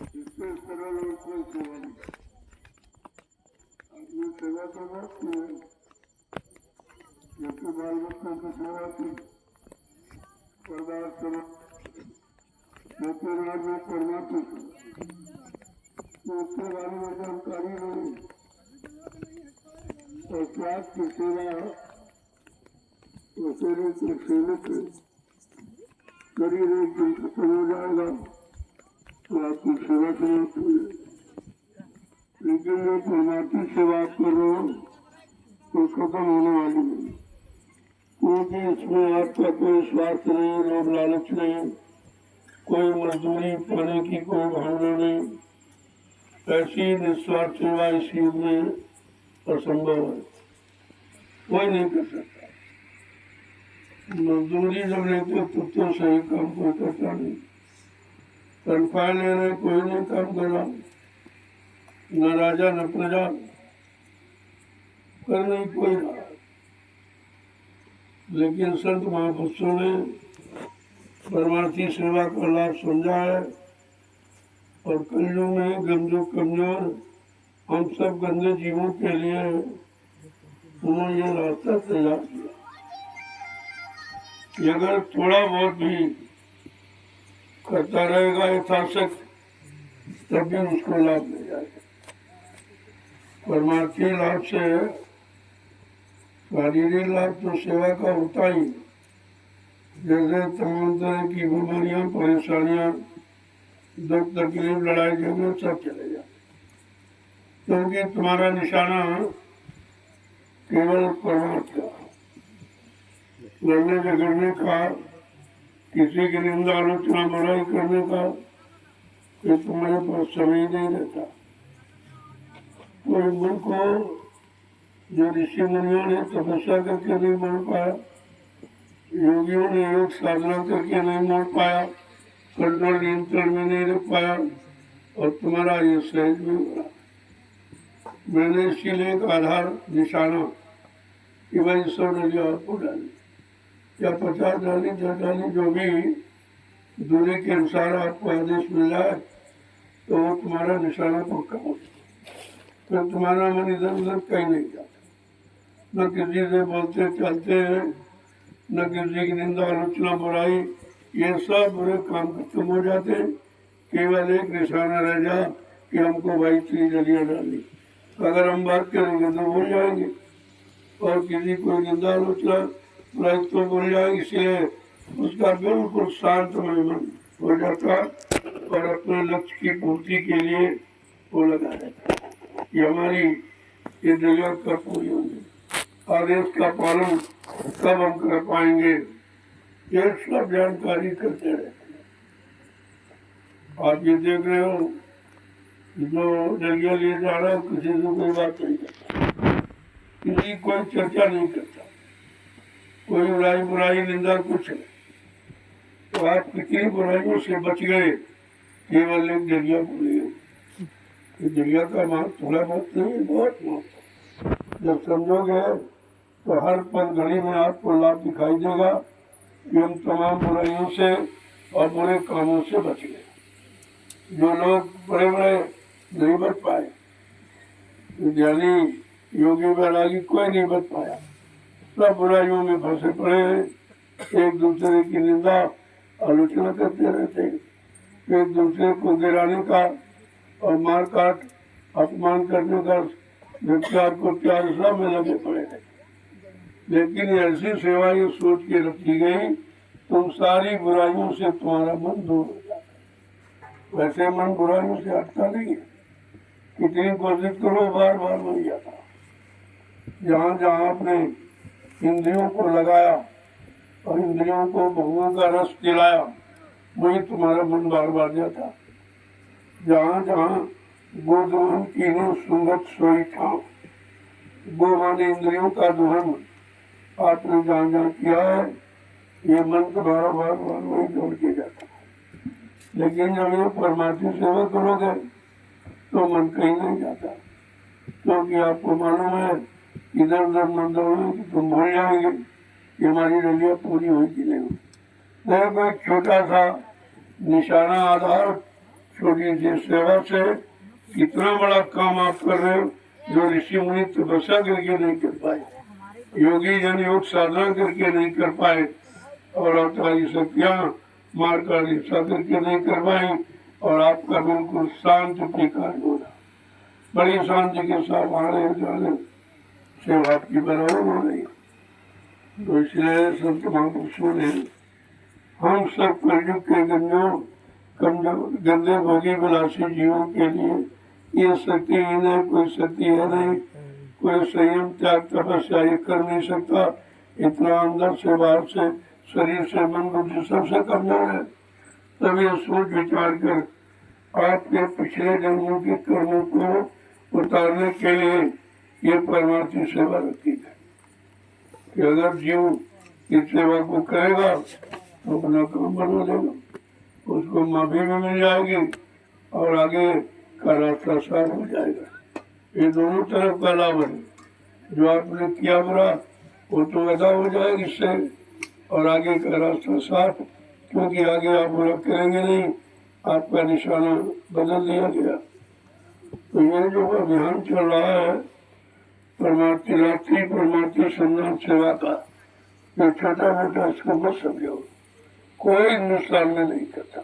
इससे सरल और कोई सेवा नहीं। ये सेवा तो बहुत है, जैसे बाल बच्चों की सेवा की, परिवार सेवा, जैसे राज में करना थी, तो उसके बारे में जानकारी नहीं। और स्वास्थ्य की सेवा शरीर से सीमित है, शरीर एक दिन खत्म हो जाएगा तो आपकी सेवा समाप्त हो जाएगी। लेकिन जो परमात्मा सेवा करो तो खत्म होने वाली नहीं, क्योंकि इसमें आपका कोई स्वार्थ नहीं, लोभ लालच नहीं, कोई मजदूरी पाने की कोई भावना नहीं। ऐसी निस्वार्थ सेवा इस युग में असंभव है, कोई नहीं कर सकता। मजदूरी जब लेते तो सही काम कोई करता नहीं, तनख्वाह ले रहे कोई नहीं काम कर रहा, न राजा न प्रजा, कर नहीं कोई रहा। लेकिन संत महापुरुषों ने परमार्थी सेवा का लाभ समझा है, और कलयुग में गंजो कमजोर हम सब गंदे जीवों के लिए उन्होंने ये रास्ता तैयार किया कि अगर थोड़ा बहुत भी करता रहेगा यथाशक, तब भी उसको लाभ मिल जाएगा। परमार्थी लाभ से शारीरिक लाभ तो सेवा का होता ही, जैसे तमाम तरह की बीमारियां, परेशानियां, दुख तकलीफ, लड़ाई झगड़े सब चले जाते, क्योंकि तुम्हारा निशाना केवल परमार्थ का, लड़ने झगड़ने का, किसी की निंदा आलोचना बुराई करने का ये तुम्हारे पास समय नहीं रहता। तो मन को जो ऋषि मुनियों ने तपस्या करके नहीं मोड़ पाया, योगियों ने योग साधना करके नहीं मोड़ पाया, कंट्रोल नियंत्रण में नहीं रख पाया, और तुम्हारा ये सहज भी हुआ। मैंने इसीलिए एक आधार निशाना कि भाई 100 डलिया आपको डाली या 50 डाली, 10 डाली, जो भी दूरी के अनुसार आपको आदेश मिल जाए तो वो तुम्हारा निशाना पक्का हो, फिर तुम्हारा मन इधर उधर कहीं नहीं जाता, न किसी से बोलते चलते हैं, न किसी की निंदा आलोचना बुराई, ये सब बुरे काम खत्म हो जाते हैं। केवल एक निशाना रह जा कि हमको भाई 3 डलियां डाली, अगर हम बात करेंगे तो भूल जाएंगे, और किसी को निंदा आलोचना बुराई तो भूल जाएंगे। इसलिए उसका बिल्कुल शांतमय मन हो जाता और अपने लक्ष्य की पूर्ति के लिए वो लगा रहता कि हमारी ये जगह कब पूरी होगी, आदेश का पालन कब हम कर पाएंगे, ये सब जानकारी करते रहते हैं। आप ये देख रहे हो, जो जगह लिए जा रहा है किसी से कोई बात नहीं करता, किसी कोई चर्चा नहीं करता, कोई बुराई बुराई निंदा कुछ नहीं। तो आप कितनी बुराइयों से बच गए, केवल एक जरिया बोले। जरिया का महत्व थोड़ा बहुत नहीं, बहुत महत्व। जब समझोगे तो हर पल घड़ी में आपको लाभ दिखाई देगा कि हम तमाम बुराइयों से और बुरे कामों से बच गए। जो लोग बड़े बड़े नहीं बच पाए, ज्ञानी योगी वैरागी कोई नहीं बच पाया, सब बुराइयों में फंसे पड़े हैं, एक दूसरे की निंदा आलोचना करते रहते हैं, एक दूसरे को गिराने का और मार काट अपमान करने का, भिक्षार को प्यार सब में लगे पड़े हैं। लेकिन ऐसी सेवा ये सोच के रखी गई, तुम सारी बुराइयों से तुम्हारा मन दूर हो जाता है। वैसे मन बुराइयों से हटता नहीं है, कितनी कोशिश करो बार बार नहीं जाता। जहाँ जहाँ आपने इंद्रियों को लगाया और इंद्रियों को भगवान का रस दिलाया, वही तुम्हारा मन बार बार जाता। जहाँ जहाँ गोदोहन की सुंगत सोई ठाव, गो माने इंद्रियों का दोहन आपने जहाँ जहाँ किया है, ये मन को बार बार वही जोड़ के जाता है। लेकिन जब ये परमात्मा सेवा करोगे तो मन कहीं नहीं जाता, क्योंकि आपको मालूम है इधर उधर मन दौड़े कि तुम भूल जाएंगे कि हमारी रलिया पूरी हुई कि नहीं हुई। देखो एक छोटा सा निशाना आधार छोटी सी सेवा से कितना बड़ा काम आप कर रहे हो, जो ऋषि मुनि तपस्या करके नहीं कर पाए, योगी जन योग साधना करके नहीं कर पाए, और अवतारी शक्तियाँ मार का रिश्ता करके नहीं कर पाई, और आपका बिल्कुल शांत प्रकाश हो रहा, बड़ी शांति के साथ आने जाने सेवा आपकी बराबर हो रही। तो इसलिए संत महापुरुषों ने हम सब कलयुग के गंदे भोगी विलासी जीवों के लिए ये शक्ति है, कोई शक्ति है नहीं, कोई संयम त्याग तपस्या ये कर नहीं सकता, इतना अंदर से बाहर से शरीर से मन बुद्धि सबसे कमजोर है। तब ये सोच विचार कर आपके पिछले जन्मों के कर्मों को उतारने के लिए ये परमार्थी सेवा रखी है कि अगर जीव इस सेवा को करेगा तो अपना काम बना देगा, उसको माफी भी मिल जाएगी और आगे का रास्ता साफ हो जाएगा। ये दोनों तरफ का लाभ है, जो आपने किया बुरा वो तो अदा हो जाएगा इससे, और आगे का रास्ता साफ, क्योंकि आगे आप बुरा करेंगे नहीं, आपका निशाना बदल दिया गया। तो ये जो अभियान चल रहा है परमार्थी रात्रि परमार्थी संधान सेवा का, ये छोटा मोटा इसको मत समझो, कोई हिंदुस्तान में नहीं करता।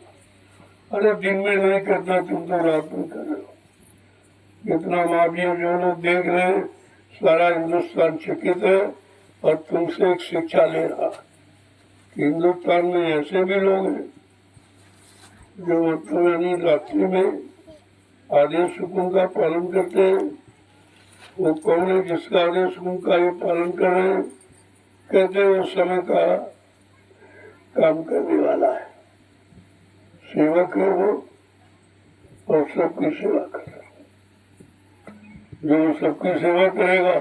अरे दिन में नहीं करता, तुम तो रात में कर रहे हो। जितना माफिया जो लोग देख रहे हैं, सारा हिंदुस्तान चकित है और तुमसे एक शिक्षा ले रहा। हिंदुस्तान में ऐसे भी लोग हैं जो मतलब यानी रात्रि में आदेश हुकुम का पालन करते हैं। वो कौन है जिसका आदेश हुकुम का ये पालन कर रहे हैं? कहते हैं उस समय का काम करने वाला है, सेवक है वो, और सबकी सेवा कर रहा है। जो सबकी सेवा करेगा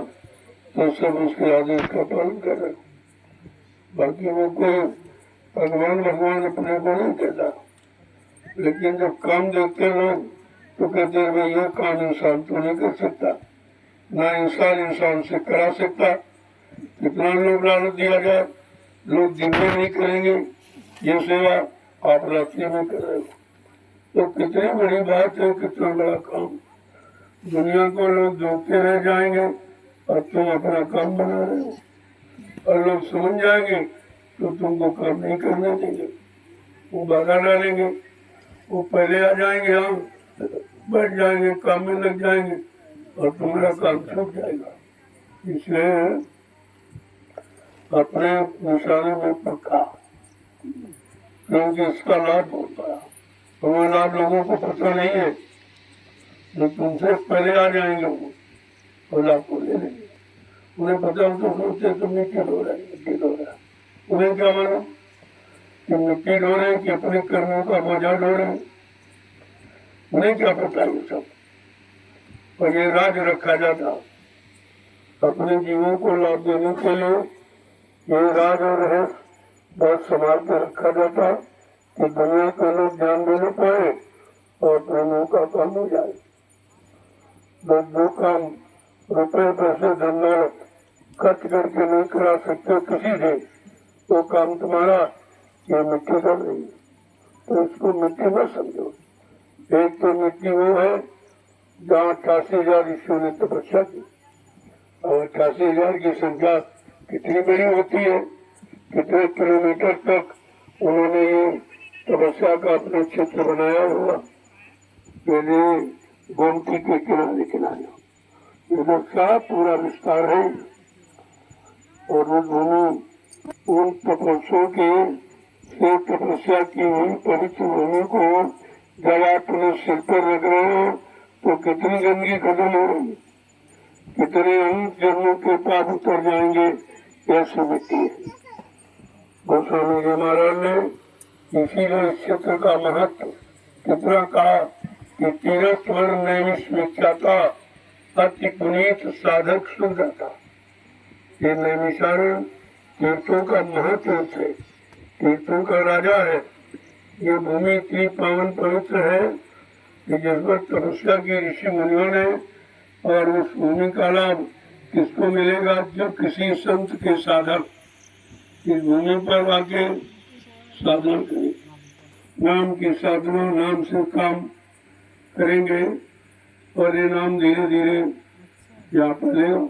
तो सब उसके आदेश का पालन करेगा। बाकी वो कोई भगवान अपने को नहीं कहता, लेकिन जब काम देखते लोग तो कहते हैं भाई ये काम इंसान तो नहीं कर सकता, ना इंसान से करा सकता। कितना लोग लालच दिया जाए, लोग दिन में नहीं करेंगे ये सेवा, आप रात्रि में कर रहे हो, तो कितनी बड़ी बात है, कितना बड़ा काम। दुनिया को लोग देखते रह जाएंगे और तुम अपना काम बना रहे हो, और लोग समझ जाएंगे तो तुमको काम नहीं करना चाहिए, वो बाधा डालेंगे, वो पहले आ जाएंगे, हम बैठ जाएंगे, काम में लग जाएंगे और तुम्हारा काम छूट जाएगा। इसलिए अपने निशाने में पक्का, क्योंकि इसका लाभ होता है, वो लाभ लोगों को पता नहीं है, जो तुमसे पहले आ जाएंगे वो और लाभ को ले लेंगे। उन्हें पता हो तो सोचते तुम मिट्टी ढो रहे, मिट्टी ढो रहा। उन्हें क्या मानो कि मिट्टी ढो रहे कि अपने कर्मों का बोझा ढो रहे, उन्हें क्या पता है सब। और ये राज रखा जाता अपने जीवों को लाभ देने के लिए, ये राज और रहस्य बहुत संभाल कर रखा जाता कि दुनिया के लोग ध्यान देने पाए और प्रेमों का काम हो जाए। जो काम रुपये पैसे धंधा खर्च करके नहीं करा सकते किसी से, वो काम तुम्हारा ये मिट्टी कर रही है, तो इसको मिट्टी मत समझो। एक तो मिट्टी वो है जहाँ 88,000 ऋषियों ने तपस्या की, और 88,000 की संख्या कितनी बड़ी होती है, कितने किलोमीटर तक उन्होंने ये तपस्या का अपना क्षेत्र बनाया हुआ। ये गोमती के किनारे किनारे इधर का पूरा विस्तार है, और वो भूमि उन तपस्या के से तपस्या की हुई पवित्र भूमि को जब आप अपने सिर पर रख रहे हो तो कितनी गंदगी खत्म हो रही है, कितने अनेक जन्मों के पाप उतर जाएंगे, ऐसी मिट्टी है। गोस्वामी जी महाराज ने इसीलिए इस क्षेत्र का महत्व कितना कहा कि तीर्थ वर्ण नैमिषाता अति पुनीत साधक सुन जाता। ये नैमिषारण तीर्थों का महत्व है, तीर्थों का राजा है। ये भूमि इतनी पावन पवित्र है कि जिस पर तपस्या की ऋषि मुनियों ने, और उस भूमि का लाभ किसको मिलेगा? जो किसी संत के साधक इस भूमि पर आके साधना करें, नाम की साधना, नाम से काम करेंगे और ये नाम धीरे धीरे यहाँ फैलेगा।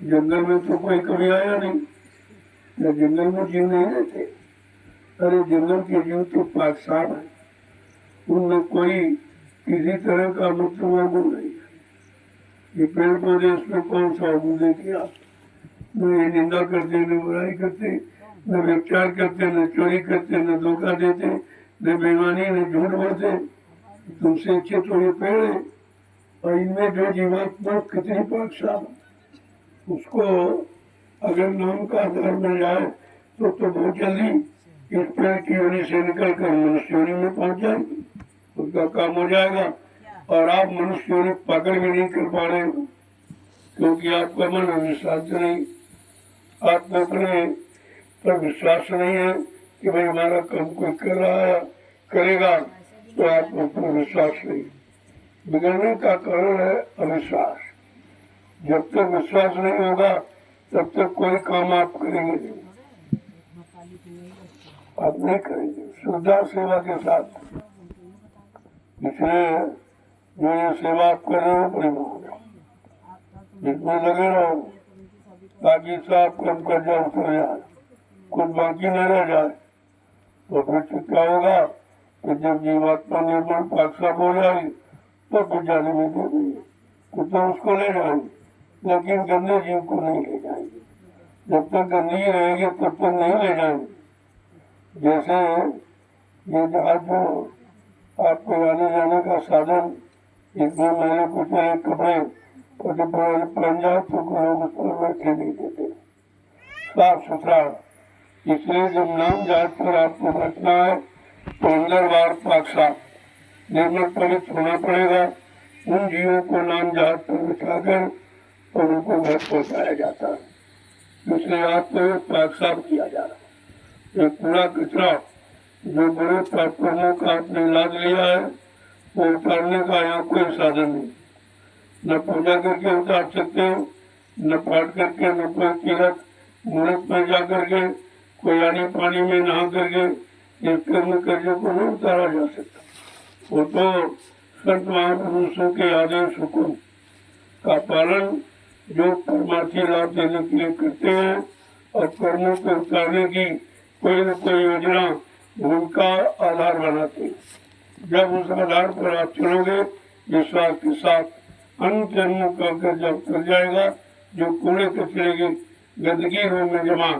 जंगल में तो कोई कभी आया नहीं, या जंगल में जीव नहीं रहते। अरे जंगल के जीव तो पाक साफ है, उनमें कोई किसी तरह का मुख्य गुण नहीं है। ये पेड़ पौधे उसमें कौन सा गुण किया, न ये निंदा करते, न बुराई करते, न व्यभिचार करते, न चोरी करते, न धोखा देते, न बेईमानी, न झूठ बोलते। तुमसे अच्छे तो ये पेड़ है। और इनमें जो जीवात्मा कितनी पाक साफ, उसको अगर नाम का आधार मिल जाए तो बहुत जल्दी इस पेड़ की योनि से निकल कर मनुष्य योनि में पहुंच जाएगी, उसका काम हो जाएगा। और आप मनुष्य योनि पकड़ भी नहीं कर पा रहे हो, क्योंकि आपका मन विश्वास नहीं, आपको अपने पर विश्वास नहीं है कि भाई हमारा काम कोई कर रहा है, करेगा, तो आपको पर विश्वास नहीं। बिगड़ने का कारण है अविश्वास। जब तक विश्वास नहीं होगा तब तक कोई काम आप करेंगे नहीं, आप नहीं करेंगे श्रद्धा सेवा के साथ। इसलिए जो ये सेवा आप कर रहे हो प्रेम हो जाओ, जिसमें लगे रहो, ताकि साफ कम कर जाए, उतर जाए, कुछ बाकी न रह जाए। तो फिर क्या होगा कि जब जीवात्मा निर्मल पाक साफ हो जाएगी तो फिर जाने में दे देंगे, तो उसको ले जाएंगे, लेकिन गंदे जीव को नहीं ले जाएंगे। जब तक गंदगी रहेगी तब तक नहीं ले जाएंगे। जैसे ये जहाज जो आपको आने जाने का साधन, इसमें मैंने कुछ कपड़े पहन जाए तो लोग उस पर बैठे नहीं देते, साफ सुथरा। इसलिए जब नाम जहाज पर आपको बैठना है तो अंदर बार पाक साफ निर्मल पवित्र होना पड़ेगा। उन जीवों को नाम जहाज पर बिठाकर और उनको घर पहुंचाया जाता है, इसलिए आपको पाक साफ किया जा रहा है। एक पूरा कचरा जो बड़े पापों का आपने लाद लिया है वो उतारने का यहाँ कोई साधन नहीं। न पूजा करके उतार सकते हो, न पाठ करके, न कोई तीर्थ मुहूर्त में जा करके, कोई आने पानी में नहा करके इस कर्म कर्म को नहीं उतारा जा सकता। वो तो संत महापुरुषों के आदेश हुक्म का पालन जो परमार्थी लाभ देने के लिए करते हैं और कर्मों को उतारने की कोई न कोई योजना उनका आधार बनाते हैं। जब उस आधार पर आप चलोगे विश्वास के साथ, अन्य कर्मों का कर्जा उतर जाएगा। जो कूड़े कचरे की गंदगी रूम में जमा,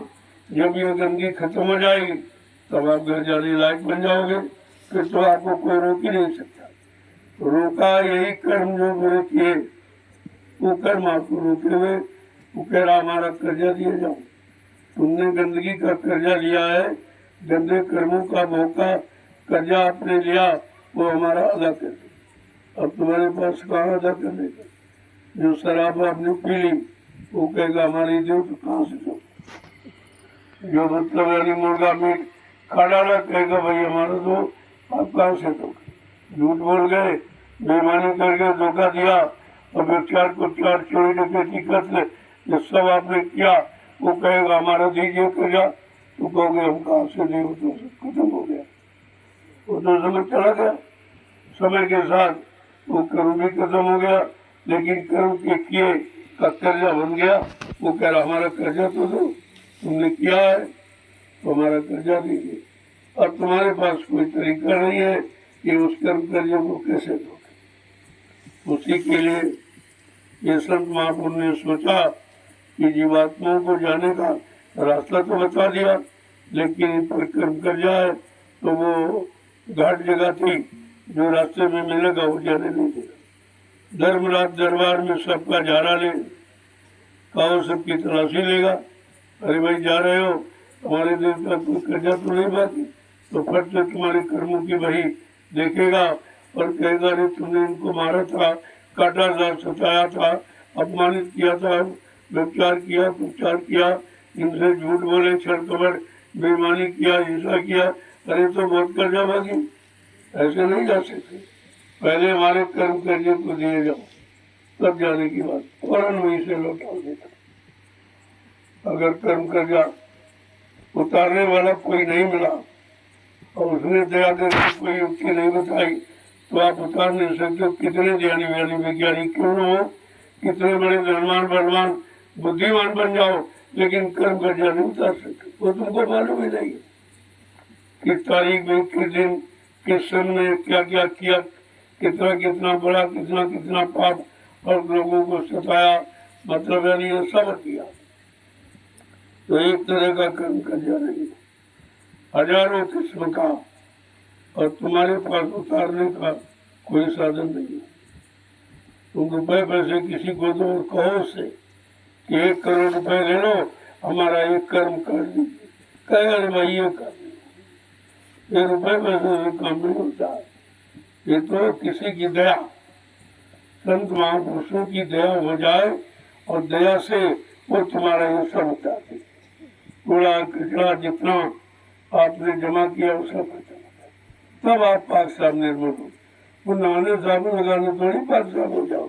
जब ये गंदगी खत्म हो जाएगी तब आप घर जाने लायक बन जाओगे, फिर तो आपको कोई रोक ही नहीं सकता। रोका यही कर्म जो बुरे किए, वो कर्म आपको रोके हुए, वो कह रहा हमारा कर्जा दिए जाओ। तुमने गंदगी का कर्जा लिया है, गंदे कर्मों का मौका कर्जा आपने लिया, वो हमारा अदा कर दो। अब तुम्हारे पास कहाँ अदा करने का? जो शराब आपने पी ली वो कहेगा हमारी दो, तो कहाँ से दो? जो मतलब यानी मुर्गा मीट खा डाला कहेगा भाई हमारा दो, आप कहाँ से दो? झूठ बोल गए, बेईमानी करके धोखा दिया और व्यभिचार कुचार चोरी डकैती कत्ल ये सब आपने किया, वो कहेगा हमारा दीजिए कर्जा। तो कहोगे हम कहाँ से दे, तो खत्म हो गया, वो तो समय चला गया। समय के साथ वो कर्म भी खत्म हो गया, लेकिन कर्म के किए का कर्जा बन गया। वो कह रहा हमारा कर्जा तो दो, तुमने किया है तो हमारा कर्जा दीजिए। अब तुम्हारे पास कोई तरीका नहीं है कि उस कर्म कर्जे को कैसे दोगे। उसी के लिए ये संत महापुरुष ने सोचा कि जीवात्माओं को जाने का रास्ता तो बता दिया, लेकिन इन पर कर्म कर जाए तो वो घाट जगह थी, जो रास्ते में मिलेगा वो जाने नहीं देगा। धर्मराज दरबार में सबका जारा ले, कहो सबकी तलाशी लेगा। अरे भाई जा रहे हो, हमारे दिल का कोई कर्जा तो नहीं बाकी, तो फट से तुम्हारे कर्मों की वही देखेगा और कहेगा अरे तुमने इनको मारा था, काटा था, सताया था, अपमानित किया था, व्यभिचार किया, कुचार किया, इनसे झूठ बोले, छड़कपट, बेईमानी किया, हिंसा किया, अरे तो बहुत कर्जा बाकी। ऐसे नहीं जा सकते, पहले हमारे कर्म कर्जे को दिए जाओ, तब जाने की बात, फौरन वहीं से लौटा देता। अगर कर्म कर्जा उतारने वाला कोई नहीं मिला और उसने दया करके कोई युक्ति नहीं बताई तो आप बता नहीं सकते कितने ज्ञानी व्यानी वैज्ञानिक क्यों न हो, कितने बड़े धनवान बलवान बुद्धिमान बन जाओ, लेकिन कर्म का ज्ञान नहीं उतार सकते। वो तुमको मालूम ही नहीं किस तारीख में, किस दिन, किस समय में क्या क्या किया, कितना कितना बड़ा, कितना कितना पाप और लोगों को सताया, मतलब यानी ये सब किया। तो एक तरह का कर्म का ज्ञान नहीं, हजारों किस्म का, और तुम्हारे पास उतारने का कोई साधन नहीं है। तुम रुपए पैसे किसी को दो और कहो उससे कि 1 करोड़ रुपए ले लो, हमारा एक कर्म कर दीजिए, कहे अरे भाई ये कर ये रुपए पैसे से काम नहीं होता। ये तो किसी की दया, संत महापुरुषों की दया हो जाए और दया से वो तुम्हारा ये सब उतार दे। कूड़ा कचरा जितना आपने जमा किया वो सब खत्म, तब आप पाक साहब निर्मल हो। वो नहाने साबुन लगाने थोड़ी पाक साहब हो जाओ।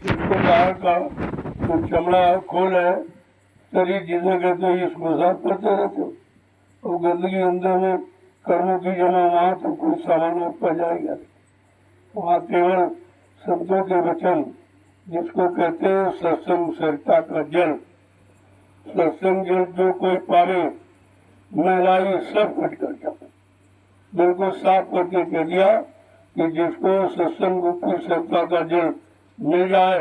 इसको बाहर का तो चमड़ा खोल है, शरीर जिसे कहते हो इसको साफ करते रहते हो, और गंदगी अंदर में कर्मों की जमा वहाँ तो कोई सामान आपका जाएगा। वहाँ केवल शब्दों के वचन, जिसको कहते हैं सत्संग सरिता का जल, सत्संग जल जो कोई पावे मैलाई सब कट कर जाए। बिल्कुल साफ करके कह दिया कि जिसको सत्संग की सरिता का जल मिल जाए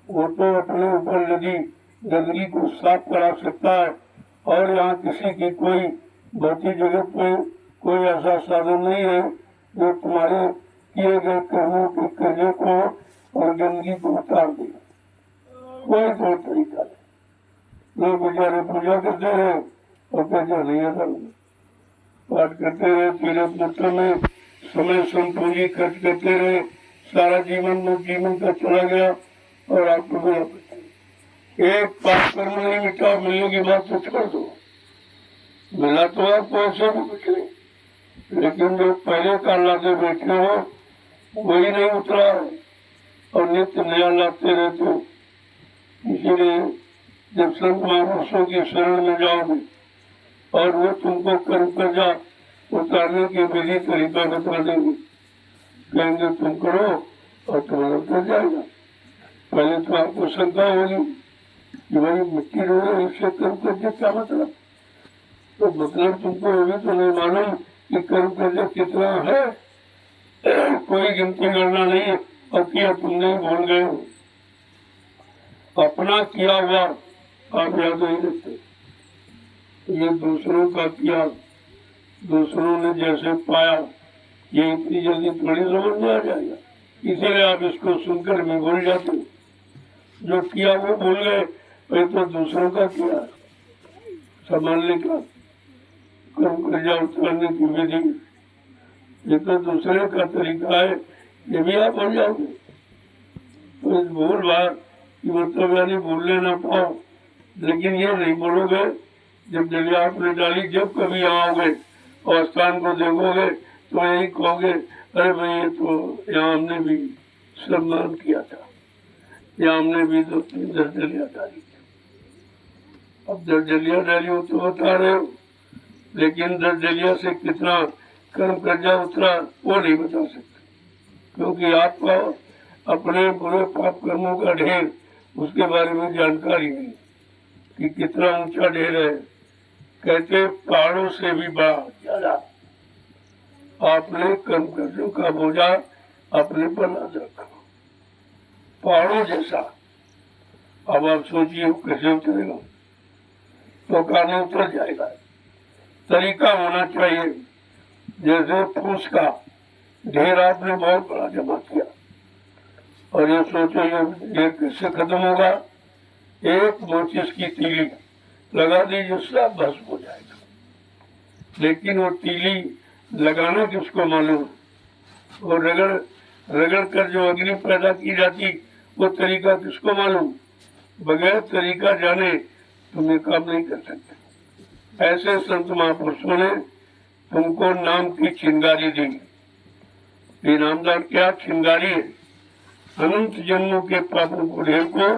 वो तो अपने ऊपर लगी गंदगी को साफ करा सकता है। और यहाँ किसी की कोई भौतिक जगत में कोई ऐसा साधन नहीं है जो तुम्हारे किए गए कर्मों के कर्जे को और गंदगी को उतार दे। कोई तौर तरीका नहीं। लोग बेचारे पूजा करते रहे और कहते नहीं है पाठ करते रहे, पीले पुत्र में समय संपूंजी खर्च करते रहे, सारा जीवन का चला गया और आपको मिला एक पाप कर्म नहीं मिटा, मिलने की बात तो छोड़ दो। मिला तो आपको ऐसे भी कुछ नहीं, लेकिन जो पहले का लाते बैठे हो वही नहीं उतरा है और नित्य नया लाते रहते हो। इसीलिए जब संत महापुरुषों की शरण में जाओगे और वो तुमको कर्म कर जा उतारने की विधि तरीका बता देंगे, कहेंगे तुम करो और तुम्हारा उतर जाएगा। पहले तो आपको शंका होगी कि भाई मिट्टी रोने इससे कर्म करके क्या मतलब, तो मतलब तुमको अभी तो नहीं मालूम कि कर्म करके कितना है, कोई गिनती करना नहीं है। और किया तुमने भूल गए हो, अपना किया हुआ आप याद नहीं रखते, ये दूसरों का किया दूसरों ने जैसे पाया ये इतनी जल्दी थोड़ी समझ में आ जाएगा। इसीलिए आप इसको सुनकर भी भूल जाते हो, जो किया वो भूल गए, वही तो दूसरों का किया संभालने का कर्म कर्जा उतारने की विधि, ये तो दूसरे का तरीका है, ये भी आप भूल जाओगे। तो इस भूल बात की मतलब यानी भूलने ना पाओ, लेकिन ये नहीं बोलोगे जब जलिया आपने डाली, जब कभी आओगे और स्थान को देखोगे तो यही कहोगे अरे भाई ये तो यहाँ हमने भी सम्मान किया था, यहाँ हमने भी 2-3 दर्जलिया डाली। अब दर्जलिया डाली हो तो बता रहे हो, लेकिन दर्जलिया से कितना कर्म कर्जा उतरा वो नहीं बता सकते, क्योंकि आपका अपने बुरे पाप कर्मों का ढेर उसके बारे में जानकारी नहीं कि कितना ऊंचा ढेर है। कहते पहाड़ों से भी बड़ा ज्यादा आपने कर्म कर्जों का बोझा अपने पर लाद रखा, पहाड़ों जैसा। अब आप सोचिए कैसे उतरेगा, तो कान उतर जाएगा। तरीका होना चाहिए, जैसे फूस का ढेर आपने बहुत बड़ा जमा किया और ये सोचो ये कैसे खत्म होगा, एक मोचिस की तीली लगा दीजिए सब भस्म हो जाएगा। लेकिन वो तीली लगाना किसको मालूम, वो रगड़ रगड़ कर जो अग्नि पैदा की जाती वो तरीका किसको मालूम, बगैर तरीका जाने तुम ये काम नहीं कर सकते। ऐसे संत महापुरुषों ने तुमको नाम की चिंगारी दी। ये नामदान क्या चिंगारी है, अनंत जन्मों के पापों को ढेर को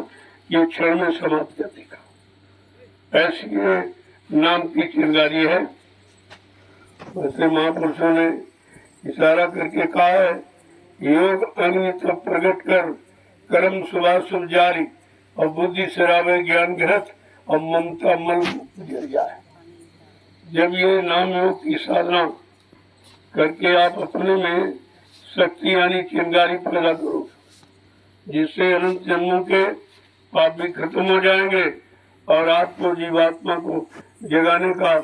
ये क्षण में समाप्त कर देगा। ऐसी नाम की चिंगारी है वैसे महापुरुषों ने इशारा करके कहा है, योग अग्नि तब प्रकट कर, कर्म सुभाषुभ जारी, और बुद्धि शराबे ज्ञान ग्रहत, और ममता मन गिर जाए। जब ये नाम योग की साधना करके आप अपने में शक्ति यानी चिंगारी पैदा करो, जिससे अनंत जन्मों के पाप भी खत्म हो जाएंगे और आपको जीवात्मा को जगाने का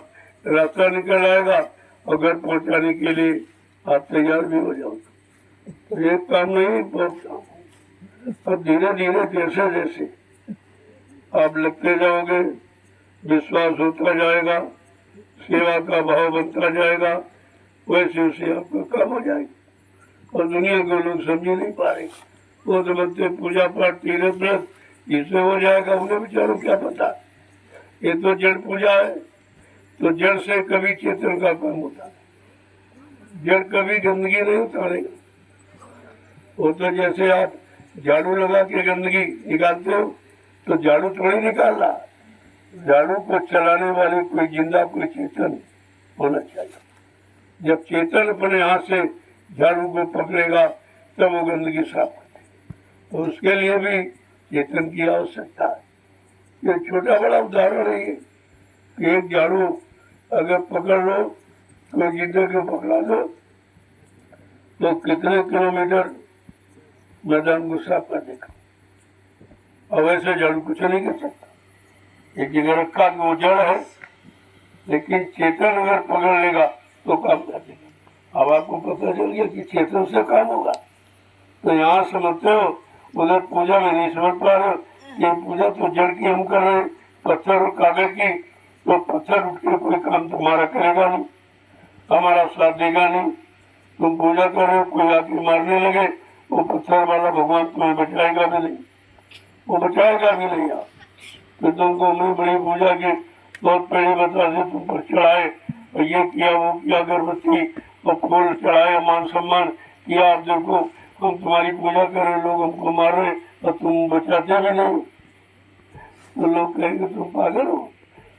रास्ता निकल आएगा और घर पहुंचाने के लिए आप तैयार भी हो जाओगे। तो एक काम नहीं, बहुत काम। और धीरे धीरे जैसे जैसे आप लगते जाओगे, विश्वास होता जाएगा, सेवा का भाव बनता जाएगा, वैसे वैसे आपका काम हो जाएगा। और दुनिया के लोग समझ नहीं पा रहे, वो समझते पूजा पाठ तीर्थ व्रत इससे हो जाएगा, उन्हें बेचारों क्या पता, ये तो जड़ पूजा है। तो जड़ से कभी चेतन का काम होता है, जड़ कभी गंदगी नहीं उतारेगा। वो तो जैसे आप झाड़ू लगा के गंदगी निकालते हो, तो झाड़ू थोड़ी निकाल रहा, झाड़ू को चलाने वाले कोई जिंदा कोई चेतन होना चाहिए। जब चेतन अपने हाथ से झाड़ू को पकड़ेगा तब वो गंदगी साफ होती है। तो उसके लिए भी चेतन की आवश्यकता है। ये छोटा बड़ा उदाहरण है कि एक झाड़ू अगर पकड़ लो तो जिंदे को पकड़ा दो तो कितने किलोमीटर मैदान को साफ कर देगा। और वैसे झाड़ू कुछ नहीं कर सकता, एक जगह रखा वो जड़ है, लेकिन चेतन अगर पकड़ लेगा तो काम कर देगा। अब आपको पता चल गया कि चेतन से काम होगा। तो यहाँ समझते हो, उधर पूजा में नहीं समझ पा रहे, ये पूजा तो जड़ की हम कर रहे, पत्थर और कागज की, तो पत्थर उठ के कोई काम तुम्हारा करेगा नहीं, हमारा साथ देगा नहीं। तुम पूजा कर रहे हो, कोई आके मारने लगे, वो पत्थर वाला भगवान तुम्हें बचाएगा भी नहीं, वो बचाएगा भी नहीं। आप तो तुमको मैं बड़ी पूजा के बहुत पहले बता दे, तुम पर चढ़ाए और ये किया वो किया, अगरबत्ती और फूल चढ़ाए, मान सम्मान किया, आप देखो हम तुम्हारी पूजा कर रहे, लोग हमको मार रहे और तुम बचाते भी नहीं। तो लोग कहेंगे तुम पागल हो,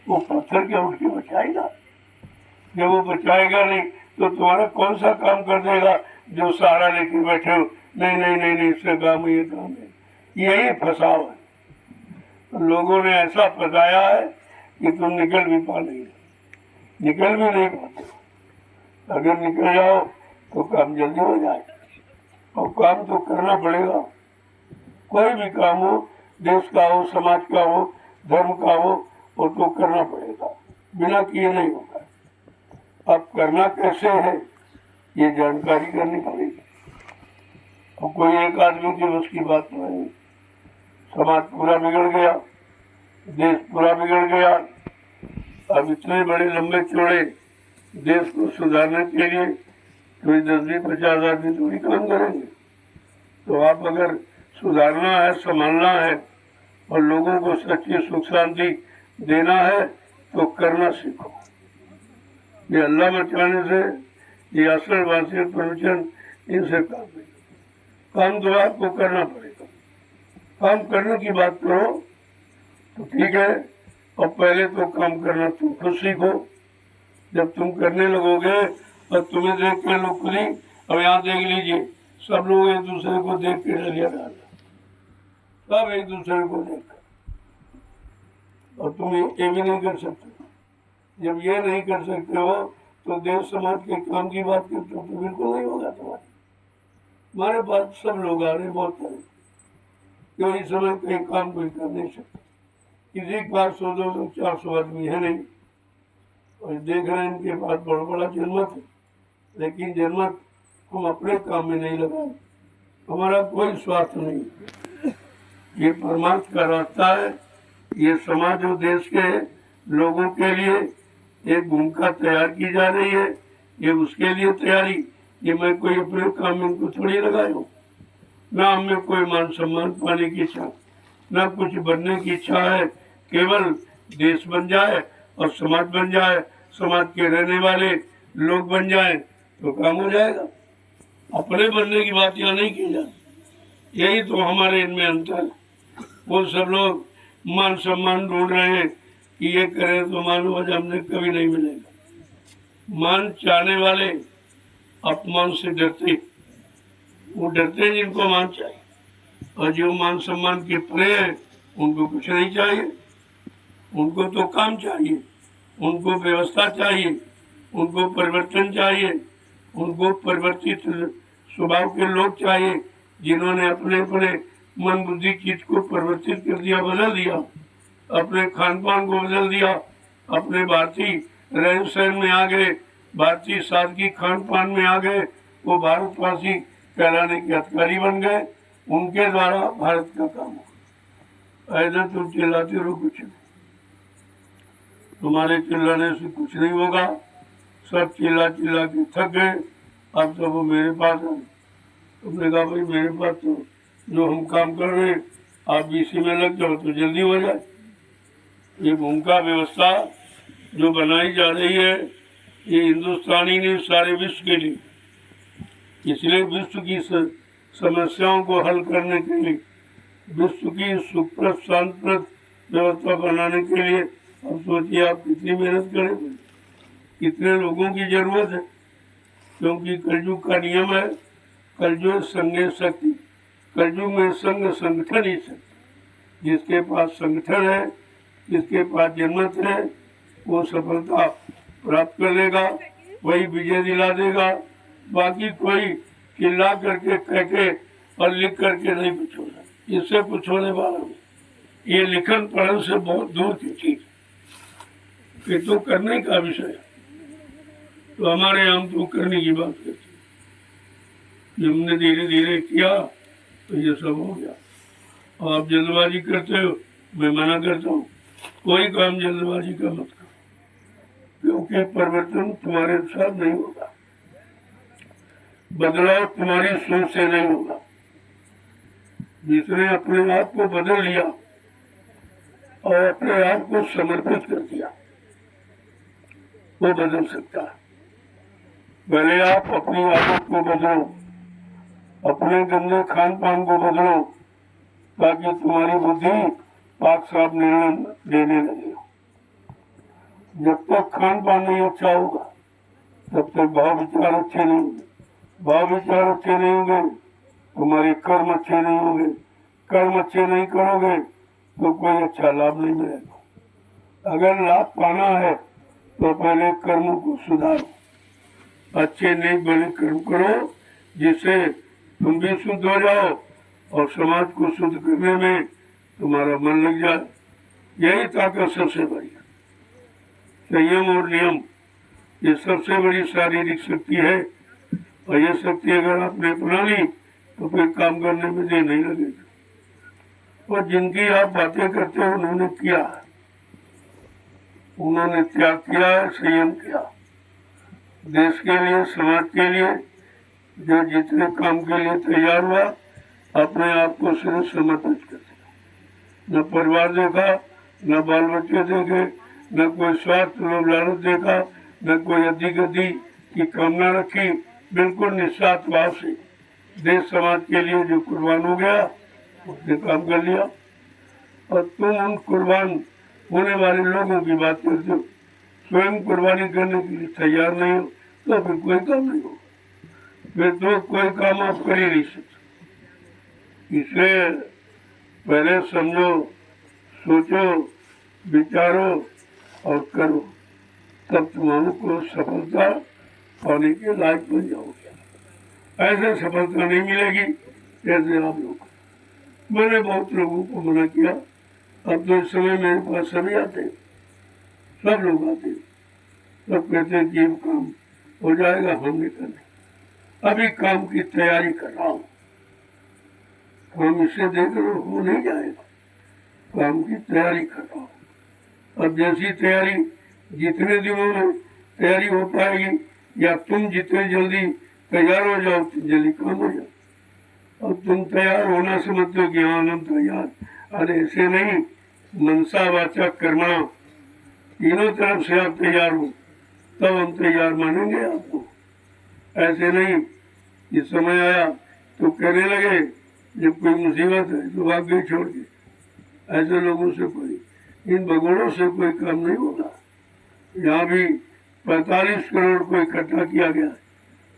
वो पत्थर क्या उठ के बचाएगा? जब वो बचाएगा नहीं तो तुम्हारा कौन सा काम कर देगा जो सहारा लेके बैठे हो? नहीं नहीं नहीं नहीं, इससे काम ये काम है, यही फंसाव है। तो लोगों ने ऐसा फंसाया है कि तुम निकल भी पा नहीं, निकल भी नहीं पाते। अगर निकल जाओ तो काम जल्दी हो जाएगा, और काम तो करना पड़ेगा। कोई भी काम हो, देश का हो, समाज का हो, धर्म का हो, वो तो करना पड़ेगा, बिना किए नहीं होगा। अब करना कैसे है ये जानकारी करनी पड़ेगी। और कोई एक आदमी की उसकी बात नहीं, समाज पूरा बिगड़ गया, देश पूरा बिगड़ गया। अब इतने बड़े लंबे चौड़े देश को सुधारने के लिए कोई 10-20-50 आदमी थोड़ी काम करेंगे। तो आप अगर सुधारना है, संभालना है और लोगों को सच्ची सुख शांति देना है तो करना सीखो। ये अल्लाह बचाने से, ये असर वासी प्रवचन, इनसे काम नहीं, काम तो आपको करना पड़ेगा। काम करने की बात करो तो ठीक है, और पहले तो काम करना तुम खुद सीखो। जब तुम करने लगोगे और तुम्हें देख के लोग खुद ही, अब यहाँ देख लीजिए, सब लोग एक दूसरे को देख के डलिया डाल, सब एक दूसरे को देख कर, और तुम ये भी नहीं कर सकते। जब ये नहीं कर सकते हो तो देश समाज के काम की बात करते हो तो बिल्कुल नहीं होगा तुम्हारे। हमारे पास सब लोग आ रहे, बहुत सारे, क्यों इस समय कहीं काम कोई कर नहीं सकते। किसी के पास 100-200-400 आदमी है नहीं, और देख रहे हैं इनके पास बड़ा बड़ा जनमत है, लेकिन जनमत हम अपने काम में नहीं लगाए, हमारा कोई स्वार्थ नहीं। ये परमार्थ का रास्ता है, ये समाज और देश के लोगों के लिए एक भूमिका तैयार की जा रही है। ये उसके लिए तैयारी, ये मैं कोई अपने काम में इनको थोड़ी लगाया हूँ। ना हमें कोई मान सम्मान पाने की इच्छा, ना कुछ बनने की इच्छा है, केवल देश बन जाए और समाज बन जाए, समाज के रहने वाले लोग बन जाए तो काम हो जाएगा। अपने बनने की बात यहाँ नहीं की जाती, यही तो हमारे इनमें अंतर है। वो सब लोग मान सम्मान ढूंढ रहे हैं कि ये करें तो मानो आज हमने कभी नहीं मिलेगा। मान चाहने वाले अपमान से डरते, वो डरते हैं जिनको मान चाहिए, और जो मान सम्मान के परे हैं उनको कुछ नहीं चाहिए। उनको तो काम चाहिए, उनको व्यवस्था चाहिए, उनको परिवर्तन चाहिए, उनको परिवर्तित स्वभाव के लोग चाहिए, जिन्होंने अपने अपने मन बुद्धि चित्त को परिवर्तित कर दिया, बदल दिया, अपने खान पान को बदल दिया, अपने भारतीय रहन सहन में आ गए, भारतीय सादगी खान पान में आ गए, वो भारतवासी कहलाने के अधिकारी बन गए। उनके द्वारा भारत का काम हो। ऐसा तुम चिल्लाते रहो, कुछ नहीं, तुम्हारे चिल्लाने से कुछ नहीं होगा। सब चिल्ला चिल्ला के थक गए, अब तो वो मेरे पास आए। तुमने कहा भाई मेरे पास तो जो हम काम कर रहे हैं आप भी इसी में लग जाओ तो जल्दी हो जाए। ये भूमिका व्यवस्था जो बनाई जा रही है ये हिंदुस्तानी नहीं, सारे विश्व के लिए, इसलिए विश्व की समस्याओं को हल करने के लिए, विश्व की सुखप्रद शांतिप्रद व्यवस्था बनाने के लिए अब सोचिए आप कितनी मेहनत करेंगे, कितने लोगों की जरूरत है। क्योंकि कलयुग का नियम है, कलयुग संगे शक्ति, कलयुग में संग संगठन ही शक्ति। जिसके पास संगठन है, जिसके पास जनमत है, वो सफलता प्राप्त कर लेगा, वही विजय दिला देगा। बाकी कोई चिल्ला करके कह के और लिख करके नहीं कुछ होगा, इससे कुछ होने वाला नहीं। ये लिखन पढ़न से बहुत दूर की चीज, ये तो करने का विषय है। तो हमारे यहाँ तो करने की बात करते हैं, हमने धीरे धीरे किया तो ये सब हो गया। और आप जल्दबाजी करते हो, मैं मना करता हूँ, कोई काम जल्दबाजी का मत करो, क्योंकि परिवर्तन तुम्हारे साथ नहीं होगा, बदलाव तुम्हारी सोच से नहीं होगा। जिसने अपने आप को बदल लिया और अपने आप को समर्पित कर दिया वो बदल सकता है। पहले आप अपनी आदत को बदलो, अपने गंदे खान पान को बदलो, ताकि तुम्हारी बुद्धि पाक साफ निर्णय लेने लगे। जब तक खान पान नहीं अच्छा होगा तब तक भाव विचार अच्छे नहीं होंगे, भाव विचार अच्छे नहीं होंगे, तुम्हारे कर्म अच्छे नहीं होंगे, कर्म अच्छे नहीं करोगे तो कोई अच्छा लाभ नहीं मिलेगा। अगर लाभ पाना है तो पहले कर्मों को सुधारो, अच्छे नेक भले कर्म करो, जिससे तुम भी शुद्ध हो जाओ और समाज को शुद्ध करने में तुम्हारा मन लग जाए। यही ताकत सबसे बड़ी है। संयम और नियम ये सबसे बड़ी शारीरिक शक्ति है, और ये शक्ति अगर आपने अपना ली तो फिर काम करने में देर नहीं लगेगा। और जिनकी आप बातें करते हो उन्होंने किया, उन्होंने त्याग किया है, संयम किया, देश के लिए, समाज के लिए जो जितने काम के लिए तैयार हुआ अपने आप को सिर्फ समर्पित कर दिया। न परिवार देखा, न बाल बच्चे देखे, न कोई स्वार्थ लोभ लालच देखा, न कोई अधिगति की कामना रखी, बिल्कुल निस्वार्थ भाव से देश समाज के लिए जो कुर्बान हो गया उसने काम कर लिया। और तुम उन कुर्बान होने वाले लोगों की बात करते हो, स्वयं कुर्बानी करने के लिए तैयार नहीं हो तो फिर कोई काम नहीं हो, फिर तो कोई काम आप कर ही नहीं सकते। इसलिए पहले समझो, सोचो, विचारो और करो, तब तुम्हारे सफलता पाने के लायक बन जाओगे। ऐसे सफलता नहीं मिलेगी जैसे आप लोग। मैंने बहुत लोगों को मना किया, अब तो इस समय मेरे पास सभी आते हैं, सब लोग आते हैं, सब कहते हैं कि काम हो जाएगा, हम नहीं करने, अभी काम की तैयारी कर रहा हूँ। काम इससे देख रहे हो नहीं जाएगा, काम की तैयारी कर रहा हूँ। अब जैसी तैयारी जितने दिनों में तैयारी हो पाएगी, या तुम जितने जल्दी तैयार हो जाओ तो जल्दी काम हो जाओ। और तुम तैयार होना समझते हो कि हाँ हम तैयार, अरे ऐसे नहीं, मनसा वाचा कर्मणा तीनों तरफ से आप तैयार हो तब हम तैयार मानेंगे आपको। ऐसे नहीं ये समय आया तो कहने लगे जब कोई मुसीबत है तो भाग गए छोड़ के। ऐसे लोगों से कोई, इन भगोड़ों से कोई काम नहीं होगा। यहाँ भी 45 करोड़ को इकट्ठा किया गया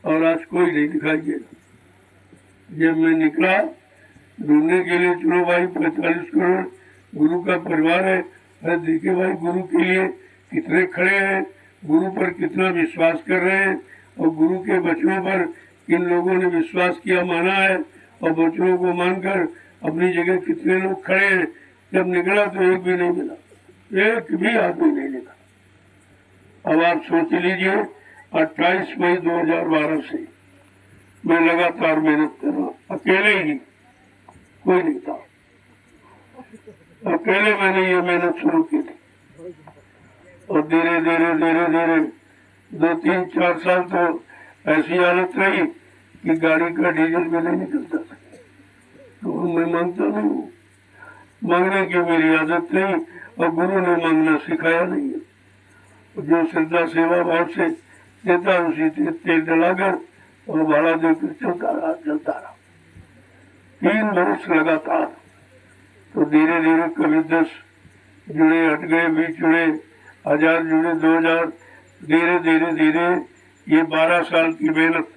और आज कोई नहीं दिखाई देगा। जब मैं निकला ढूंढने के लिए, चलो भाई 45 करोड़ गुरु का परिवार है, अरे देखिए भाई गुरु के लिए कितने खड़े हैं, गुरु पर कितना विश्वास कर रहे हैं और गुरु के वचनों पर किन लोगों ने विश्वास किया, माना है और वचनों को मानकर अपनी जगह कितने लोग खड़े हैं। जब निकला तो एक भी नहीं मिला, एक भी आदमी नहीं मिला। अब आप सोच लीजिए 28 मई 2012 से मैं लगातार मेहनत कर रहा हूँ, अकेले ही, कोई नहीं था, अकेले मैंने ये मेहनत शुरू की थी। और धीरे धीरे धीरे धीरे 2-3-4 साल तो ऐसी हालत रही कि गाड़ी का डीजल भी नहीं निकलता था। तो मैं मांगता नहीं हूँ, मांगने की मेरी आदत नहीं और गुरु ने मांगना सिखाया नहीं है। जो श्रद्धा सेवा भाव से देता उसी तेल डलाकर और भाड़ा देकर चलता रहा 3 वर्ष लगातार। तो धीरे धीरे कभी 10 जुड़े, हट गए, 20 जुड़े, 1000 जुड़े, 2000, धीरे धीरे धीरे ये 12 साल की मेहनत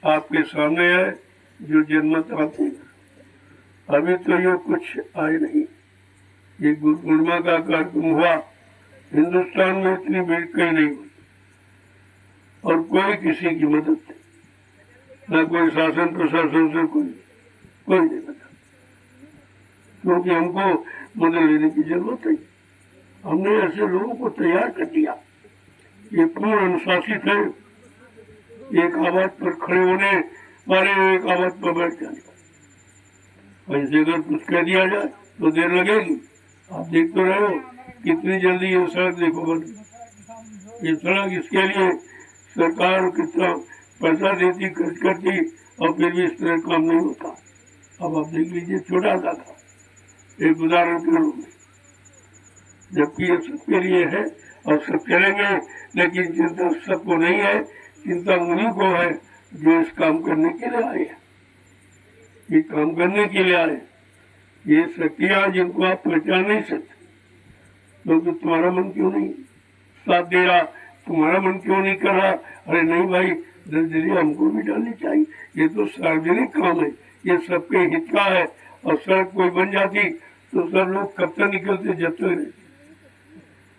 आपके सामने है जो जन्मत आती है। अभी तो ये कुछ आए नहीं। ये गुरु पूर्णिमा का कार्यक्रम हुआ, हिंदुस्तान में इतनी भीड़ कहीं नहीं हुई और कोई किसी की मदद नहीं, न कोई शासन प्रशासन से कोई नहीं बता, क्योंकि हमको मदद लेने की जरूरत है। हमने ऐसे लोगों को तैयार कर दिया, ये पूर्ण अनुशासित है, एक आवाज पर खड़े होने वाले, एक आवाज पर बैठ जाने वाले। ऐसे अगर कुछ कह दिया जाए तो देर लगेगी। आप देख तो रहे हो कितनी जल्दी ये सड़क देखो बन, ये सड़क, इसके लिए सरकार कितना पैसा देती, खर्च करती और फिर भी इस तरह काम नहीं होता। अब आप देख लीजिए, छोटा सा था, एक उदाहरण के रूप में, जबकि ये सबके लिए है और सब करेंगे, लेकिन चिंता सबको नहीं है, चिंता उन्हीं को है जो इस काम करने के लिए आए हैं, ये काम करने के लिए आए। ये शक्तियाँ जिनको आप पहचान नहीं सकते, क्योंकि तुम्हारा मन क्यों नहीं साथ दे रहा, तुम्हारा मन क्यों नहीं कर रहा। अरे नहीं भाई, दर्जरी हमको भी डालनी चाहिए, ये तो सार्वजनिक काम है, ये सबके हित का है। और सड़क कोई बन जाती तो सब लोग कब तक निकलते, जब तक रहते।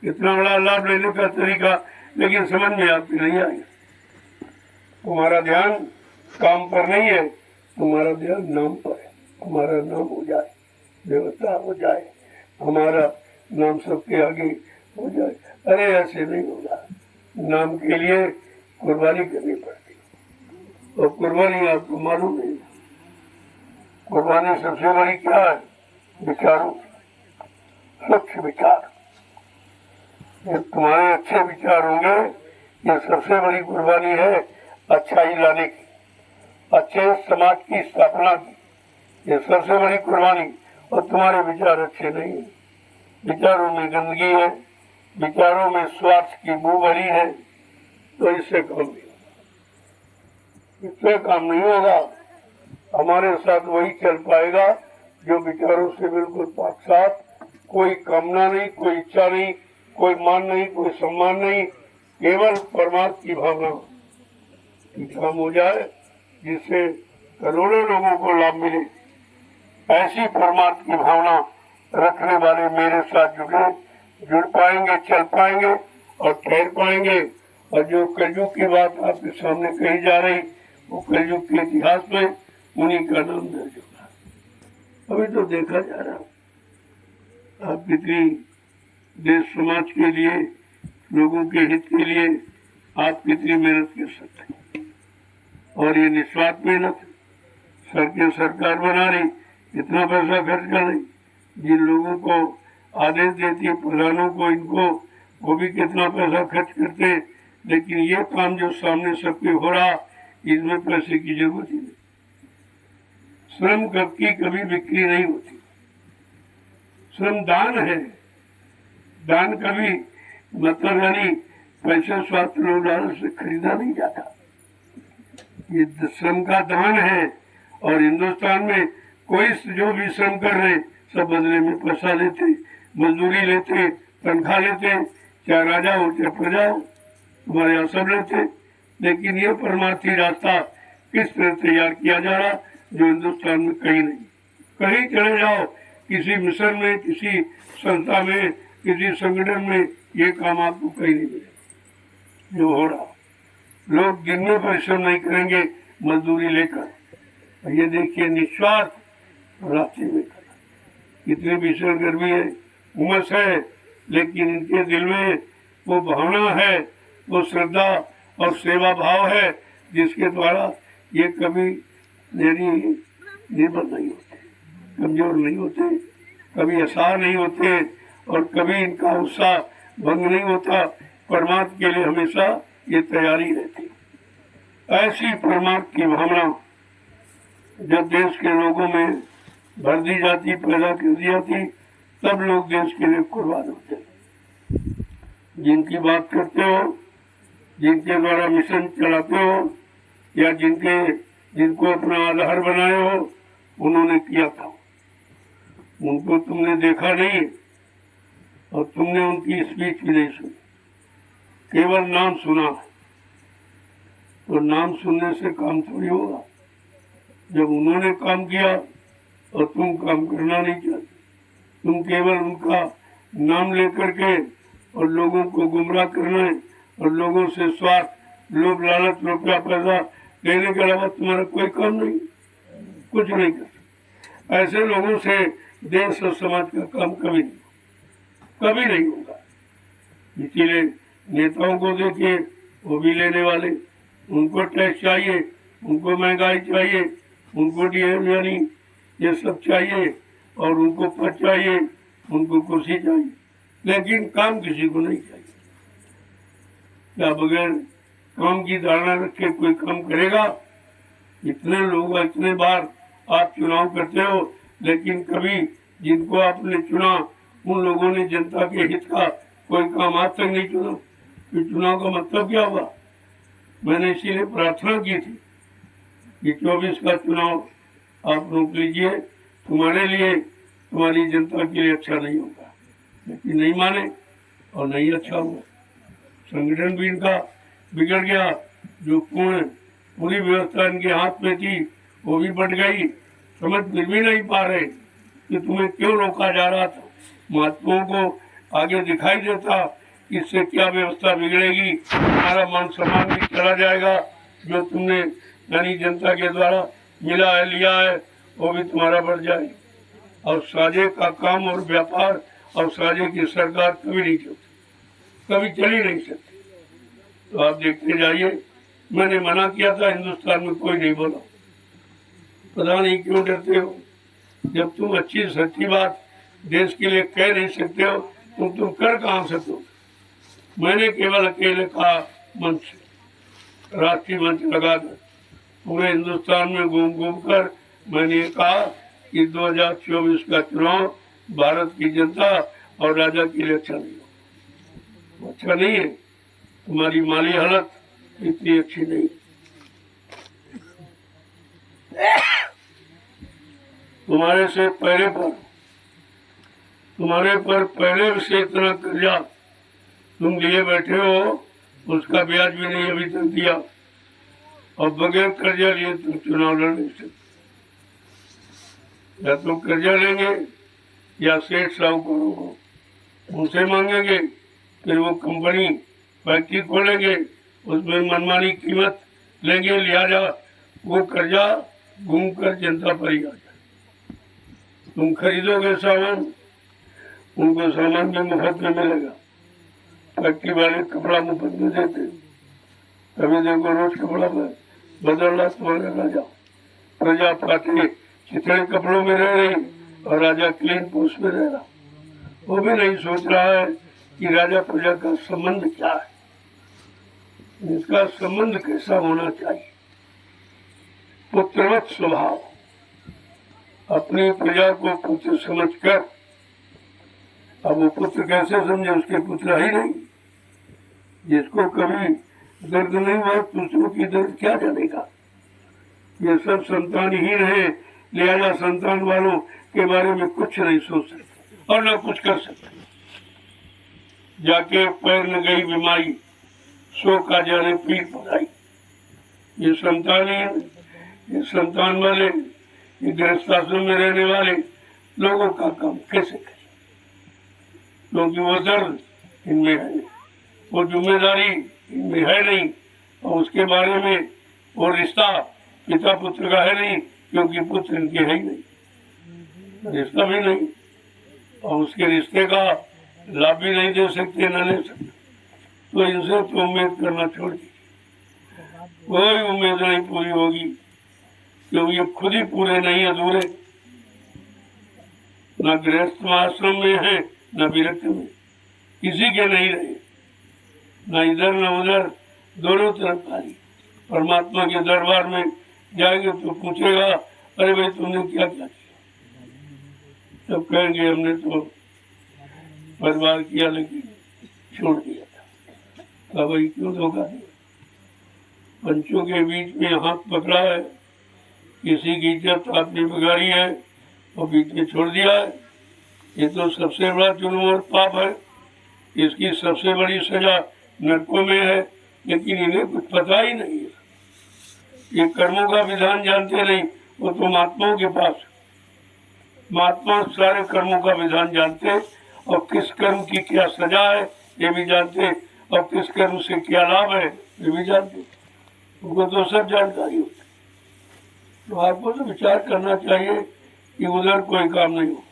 इतना बड़ा लाभ लेने का तरीका, लेकिन समझ में आपकी नहीं आई। तुम्हारा ध्यान काम पर नहीं है, तुम्हारा ध्यान नाम पर है। हमारा नाम हो जाए, व्यवस्था हो जाए, हमारा नाम सबके आगे हो जाए। अरे ऐसे नहीं होगा, नाम के लिए कुर्बानी करनी पड़ती, और कुर्बानी आपको मालूम नहीं। कुर्बानी सबसे बड़ी क्या है? विचारों, स्वच्छ विचार। जब तुम्हारे अच्छे विचार होंगे, ये सबसे बड़ी कुर्बानी है अच्छाई लाने की, अच्छे समाज की स्थापना की, ये सबसे बड़ी कुर्बानी। और तुम्हारे विचार अच्छे नहीं है, विचारों में गंदगी है, विचारों में स्वार्थ की बू भरी है, तो इससे काम नहीं होगा, इससे काम नहीं होगा। हमारे साथ वही चल पाएगा जो विचारों से बिल्कुल पाक साफ, कोई कामना नहीं, कोई इच्छा नहीं, कोई मान नहीं, कोई सम्मान नहीं, केवल परमात्मा की भावना की काम हो जाए, जिससे करोड़ों लोगों को लाभ मिले। ऐसी परमात्मा की भावना रखने वाले मेरे साथ जुड़ पाएंगे, चल पाएंगे और ठहर पाएंगे। और जो कलयुग की बात आपके सामने कही जा रही, वो कलयुग के इतिहास में उन्हीं का नाम दर्ज होगा। अभी तो देखा जा रहा, आप कितनी देश समाज के लिए, लोगों के हित के लिए आप कितनी मेहनत कर सकते हैं। और ये निस्वार्थ मेहनत, सरकार बना रही, कितना पैसा खर्च कर रही, जिन लोगों को आदेश देती है, प्रधानों को, इनको, वो भी कितना पैसा खर्च करते हैं। लेकिन ये काम जो सामने सबके हो रहा, इसमें पैसे की जरूरत ही नहीं। श्रम की कभी बिक्री नहीं होती, श्रम दान है, दान कभी मतलब यानी पैसे स्वास्थ्य रोजगार से खरीदा नहीं जाता, ये श्रम का दान है। और हिंदुस्तान में कोई जो भी श्रम कर रहे, सब बदले में पैसा लेते, मजदूरी लेते, तनख्वाह लेते, चाहे राजा हो चाहे प्रजा हो, तुम्हारे यहाँ सब रहते, लेकिन ये परमार्थी रास्ता किस तरह तैयार किया जा रहा जो हिंदुस्तान में कहीं नहीं। कहीं चले जाओ, किसी मिशन में, किसी संस्था में, किसी संगठन में, ये काम आपको कहीं नहीं मिलेगा जो हो रहा। लोग दिन में परिश्रम नहीं करेंगे मजदूरी लेकर। ये देखिए निस्वार्थ रास्ते में खड़ा, कितनी भीषण गर्मी है, उमस है, लेकिन इनके दिल में वो भावना है, वो श्रद्धा और सेवा भाव है जिसके द्वारा ये कभी निर्भर नहीं होते, कमजोर नहीं होते, कभी असहाय नहीं होते और कभी इनका उत्साह भंग नहीं होता। परमार्थ के लिए हमेशा ये तैयारी रहती। ऐसी परमार्थ की भावना जब देश के लोगों में भर दी जाती, पैदा कर दी जाती, तब लोग देश के लिए कुर्बान होते। जिनकी बात करते हो, जिनके द्वारा मिशन चलाते हो या जिनको अपना आधार बनाए हो, उन्होंने किया था। उनको तुमने देखा नहीं और तुमने उनकी स्पीच भी नहीं सुनी, केवल नाम सुना। तो नाम सुनने से काम थोड़ी होगा। जब उन्होंने काम किया और तुम काम करना नहीं चाहते, तुम केवल उनका नाम लेकर के और लोगों को गुमराह करना है और लोगों से स्वार्थ, लोभ, लालच, रुपया, पैसा लेने के अलावा तुम्हारा कोई काम नहीं, कुछ नहीं कर। ऐसे लोगों से देश और समाज का काम कभी नहीं होगा। इसीलिए नेताओं को देखिए, वो भी लेने वाले, उनको टैक्स चाहिए, उनको महंगाई चाहिए, उनको डीएम यानी ये सब चाहिए और उनको पद चाहिए, उनको कुर्सी चाहिए, लेकिन काम किसी को नहीं चाहिए। क्या बगैर काम की धारणा रखे कोई काम करेगा? इतने लोग, इतने बार आप चुनाव करते हो, लेकिन कभी जिनको आपने चुना उन लोगों ने जनता के हित का कोई काम आज तक नहीं चुना। कि चुनाव का मतलब क्या हुआ? मैंने इसीलिए प्रार्थना की थी कि 24 का चुनाव आप रोक लीजिए, तुम्हारे लिए, तुम्हारी जनता के लिए अच्छा नहीं होगा। लेकिन नहीं माने और नहीं अच्छा हुआ। संगठन भी इनका बिगड़ गया, जो पूरी व्यवस्था इनके हाथ में थी वो भी बट गई। समझ फिर भी नहीं पा रहे कि तुम्हें क्यों रोका जा रहा था। महात्माओं को आगे दिखाई देता इससे क्या व्यवस्था बिगड़ेगी, तुम्हारा मान सम्मान भी चला जाएगा, जो तुमने यानी जनता के द्वारा मिला है, लिया है, वो भी तुम्हारा बढ़ जाए। और साझे का काम और व्यापार और साझे की सरकार कभी नहीं चलती, कभी चल ही नहीं सकती। तो आप देखते जाइए, मैंने मना किया था, हिंदुस्तान में कोई नहीं बोला। पता नहीं क्यों डरते हो। जब तुम अच्छी सच्ची बात देश के लिए कह नहीं सकते हो तो तुम कर कहाँ सकते हो? मैंने केवल अकेले कहा, मंच, राष्ट्रीय मंच लगा कर पूरे हिंदुस्तान में घूम घूम कर मैंने कहा कि 2024 का चुनाव भारत की जनता और राजा के लिए अच्छा नहीं हो, अच्छा नहीं है। तुम्हारी माली हालत इतनी अच्छी नहीं। तुम्हारे पर पहले से इतना कर्जा तुम लिए बैठे हो, उसका ब्याज भी नहीं अभी तक दिया, और बगैर कर्जा लिए तुम चुनाव लड़ नहीं सकते। या तो कर्जा लेंगे या सेठ साहूकारों को उनसे मांगेंगे, फिर वो कंपनी फैक्ट्री खोलेंगे, उसमें मनमानी कीमत लेंगे, लिहाजा वो कर्जा घूम कर जनता पर ही आ जाए। तुम खरीदोगे सामान, उनको सामान भी मुफ्त में मिलेगा। फैक्ट्री वाले कपड़ा मुफ्त में देते, कभी देखो रोज कपड़ा बदल रहा तुम्हारा राजा। प्रजा पाते चिथड़े कपड़ों में रह रही और राजा क्लीन पोस्ट में रह रहा। वो भी नहीं सोच रहा है कि राजा प्रजा का संबंध क्या है, इसका संबंध कैसा होना चाहिए। पुत्रवत स्वभाव, अपनी प्रजा को पुत्र समझकर, अब वो पुत्र कैसे समझे, उसके पुत्र ही नहीं। जिसको कभी दर्द नहीं हुआ दूसरों की दर्द क्या जानेगा। ये सब संतानहीन है, लिहाजा संतान वालों के बारे में कुछ नहीं सोच सकते और न कुछ कर सकते। जाके पैर न गई बीमारी, सो का जाने पीर पढ़ाई। ये संतान ये संतान वाले, ये गृहस्थ आश्रम में रहने वाले लोगों का काम कैसे करें, क्योंकि वो दर्द इनमें है नहीं, वो जिम्मेदारी इनमें है नहीं, और उसके बारे में वो रिश्ता पिता पुत्र का है नहीं, क्योंकि पुत्र इनके है ही नहीं, रिश्ता भी नहीं, और उसके रिश्ते का लाभ भी नहीं दे सकते, न ले सकते। तो इनसे तो उम्मीद करना छोड़ दीजिए, कोई उम्मीद नहीं पूरी होगी, क्योंकि ये खुद ही पूरे नहीं अधूरे, न गृहस्थ आश्रम में है न विरक्त में, किसी के नहीं रहे, न इधर न उधर, दोनों तरफ खाली। परमात्मा के दरबार में जाएंगे तो पूछेगा, अरे भाई तुमने क्या क्या किया, सब कहेंगे हमने तो परिवार किया लेकिन छोड़ दिया था। कहा भाई क्यों धोखा दिया, पंचों के बीच में हाथ पकड़ा है, किसी की इज्जत आपने बिगाड़ी है और बीच में छोड़ दिया है, ये तो सबसे बड़ा जुर्म और पाप है, इसकी सबसे बड़ी सजा नरकों में है। लेकिन इन्हें कुछ पता ही नहीं है, ये कर्मों का विधान जानते नहीं, वो तो महात्माओं के पास, महात्मा सारे कर्मों का विधान जानते, और किस कर्म की क्या सजा है ये भी जानते, और किस कर्म से क्या लाभ है ये भी जानते, उनको तो सब जानकारी होती। तो आपको तो विचार करना चाहिए कि उधर कोई काम नहीं हो,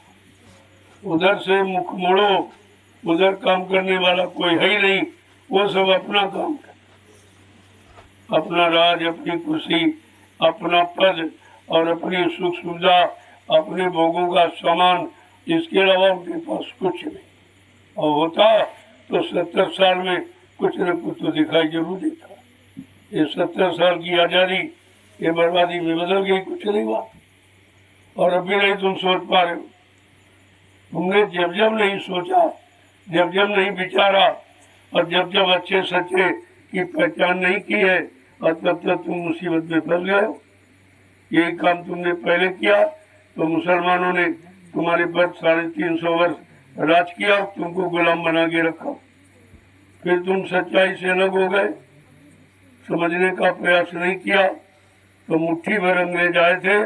उधर से मुख मोड़ो, उधर काम करने वाला कोई है ही नहीं, वो सब अपना काम कर, अपना राज, अपनी खुशी, अपना पद और अपनी सुख सुविधा, अपने भोगों का सामान, इसके अलावा उनके पास कुछ नहीं, और होता तो 70 साल में कुछ न कुछ तो दिखाई जरूर देता। ये 70 साल की आज़ादी ये बर्बादी में बदल गई, कुछ नहीं हुआ, और अभी नहीं तुम सोच पा रहे हो। तुमने जब जब नहीं सोचा, जब जब नहीं विचारा, और जब जब अच्छे सच्चे की पहचान नहीं की है, और तब तक तुम मुसीबत में फंस गए हो। यही काम तुमने पहले किया तो मुसलमानों ने तुम्हारे पर 350 वर्ष राज किया, तुमको गुलाम बना के रखा, फिर तुम सच्चाई से अलग हो गए, समझने का प्रयास नहीं किया, तो मुट्ठी भर अंग्रेज आए थे,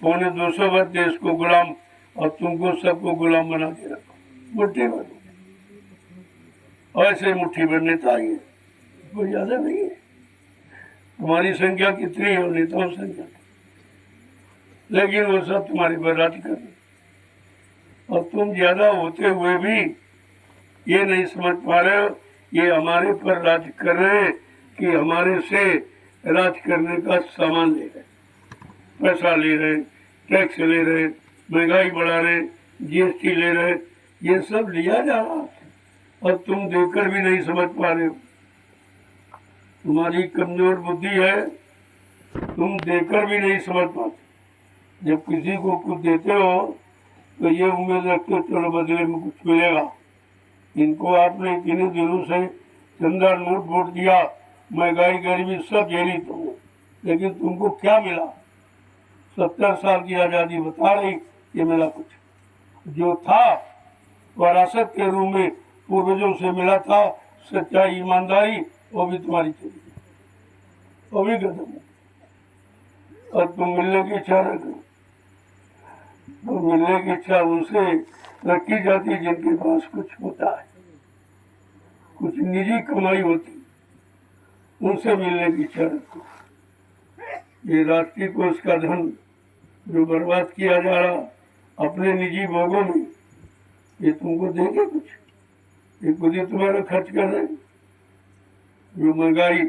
250 वर्ष देश को गुलाम, और तुमको सबको गुलाम बना के रखा, मुट्ठी भर, ऐसे मुट्ठी भर नेता आई है, कोई ज्यादा नहीं है। तुम्हारी संख्या कितनी है नेताओं संख्या, लेकिन वो सब तुम्हारी पर राज कर रहे, और तुम ज्यादा होते हुए भी ये नहीं समझ पा रहे हो ये हमारे पर राज कर रहे हैं कि हमारे से राज करने का सामान ले रहे, पैसा ले रहे, टैक्स ले रहे, महंगाई बढ़ा रहे, जीएसटी ले रहे, ये सब लिया जा रहा है, और तुम देकर भी नहीं समझ पा रहे हो। तुम्हारी कमजोर बुद्धि है, तुम देकर भी नहीं समझ पाते। जब किसी को कुछ देते हो तो ये उम्मीद रखते हो चलो बदले में कुछ मिलेगा। इनको आपने इतने दिनों से चंदा नोट वोट दिया, महंगाई गरीबी सब झेली तुमने, लेकिन तुमको क्या मिला? 70 साल की आज़ादी बता रही, ये मिला कुछ जो था विरासत के रूप में पूर्वजों से मिला था, सच्चाई ईमानदारी, वो भी तुम्हारी चली गई, वो भी खत्म है, और तुम मिलने की इच्छा रखो, तो मिलने की इच्छा उनसे रखी जाती जिनके पास कुछ होता है, कुछ निजी कमाई होती, उनसे मिलने की इच्छा रखो। ये राष्ट्रीय कोष का धन जो बर्बाद किया जा रहा अपने निजी भोगों में, ये तुमको देंगे कुछ? ये खुद ही तुम्हारा खर्च कर रहे हैं। जो महंगाई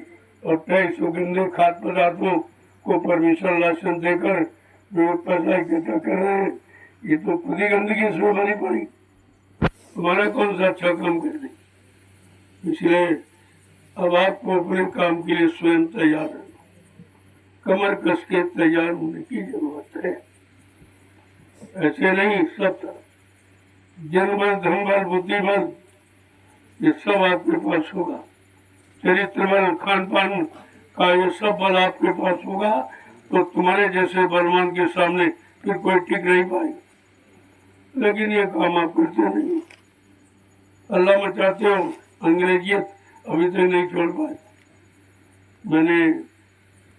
और टैक्स और गंदे खाद्य पदार्थों को परमिशन लाइसेंस देकर जो पैसा इकट्ठा कर रहे हैं, ये तो खुद ही गंदगी इसमें भरी पड़ी, तुम्हारा कौन सा अच्छा काम कर दे। इसलिए अब आपको अपने काम के लिए स्वयं तैयार रहना, कमर कस के तैयार होने की जरूरत है। ऐसे नहीं, सब जन बल, धन बल, बुद्धि बल, ये सब आपके पास होगा, चरित्र बल, खान पान का ये सब बल आपके पास होगा, तो तुम्हारे जैसे बलवान के सामने फिर कोई टिक नहीं पाएगा। लेकिन ये काम आप करते नहीं, अल्लाह मचाते हो, अंग्रेजियत अभी तक नहीं छोड़ पाए, मैंने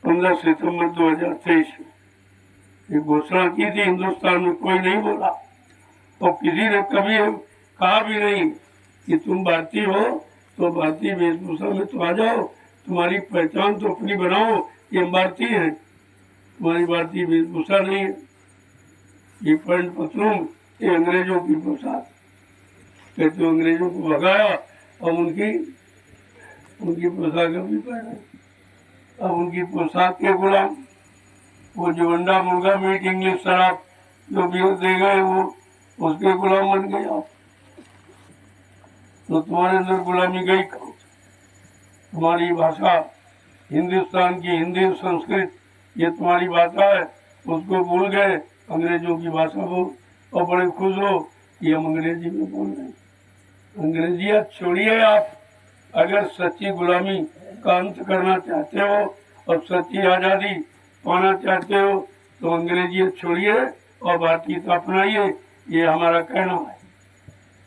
15 सितंबर 2023 में ये घोषणा की थी, हिंदुस्तान में कोई नहीं बोला और किसी ने कभी कहा भी नहीं कि तुम भारतीय हो तो भारतीय वेशभूषा में तो आ जाओ, तुम्हारी पहचान तो अपनी बनाओ कि हम भारतीय हैं, तुम्हारी भारतीय वेशभूषा नहीं है। ये पैंट पतलून ये अंग्रेजों की पोशाक, कहते अंग्रेजों को भगाया और उनकी पोशाक भी पहने, अब उनकी पोशाक के गुलाम। वो जो अंडा मुर्गा मीट इंग्लिश शराब जो भी दे गए वो उसके गुलाम बन गए आप। तो तुम्हारे अंदर गुलामी गई करो। तुम्हारी भाषा हिंदुस्तान की हिंदी संस्कृत ये तुम्हारी भाषा है, उसको भूल गए, अंग्रेजों की भाषा बोल और बड़े खुश हो कि हम अंग्रेजी में बोल रहे हैं। अंग्रेजियत छोड़िए आप, अगर सच्ची गुलामी का अंत करना चाहते हो और सच्ची आज़ादी पाना चाहते हो तो अंग्रेजियत छोड़िए और भारतीयता अपनाइए, ये हमारा कहना है।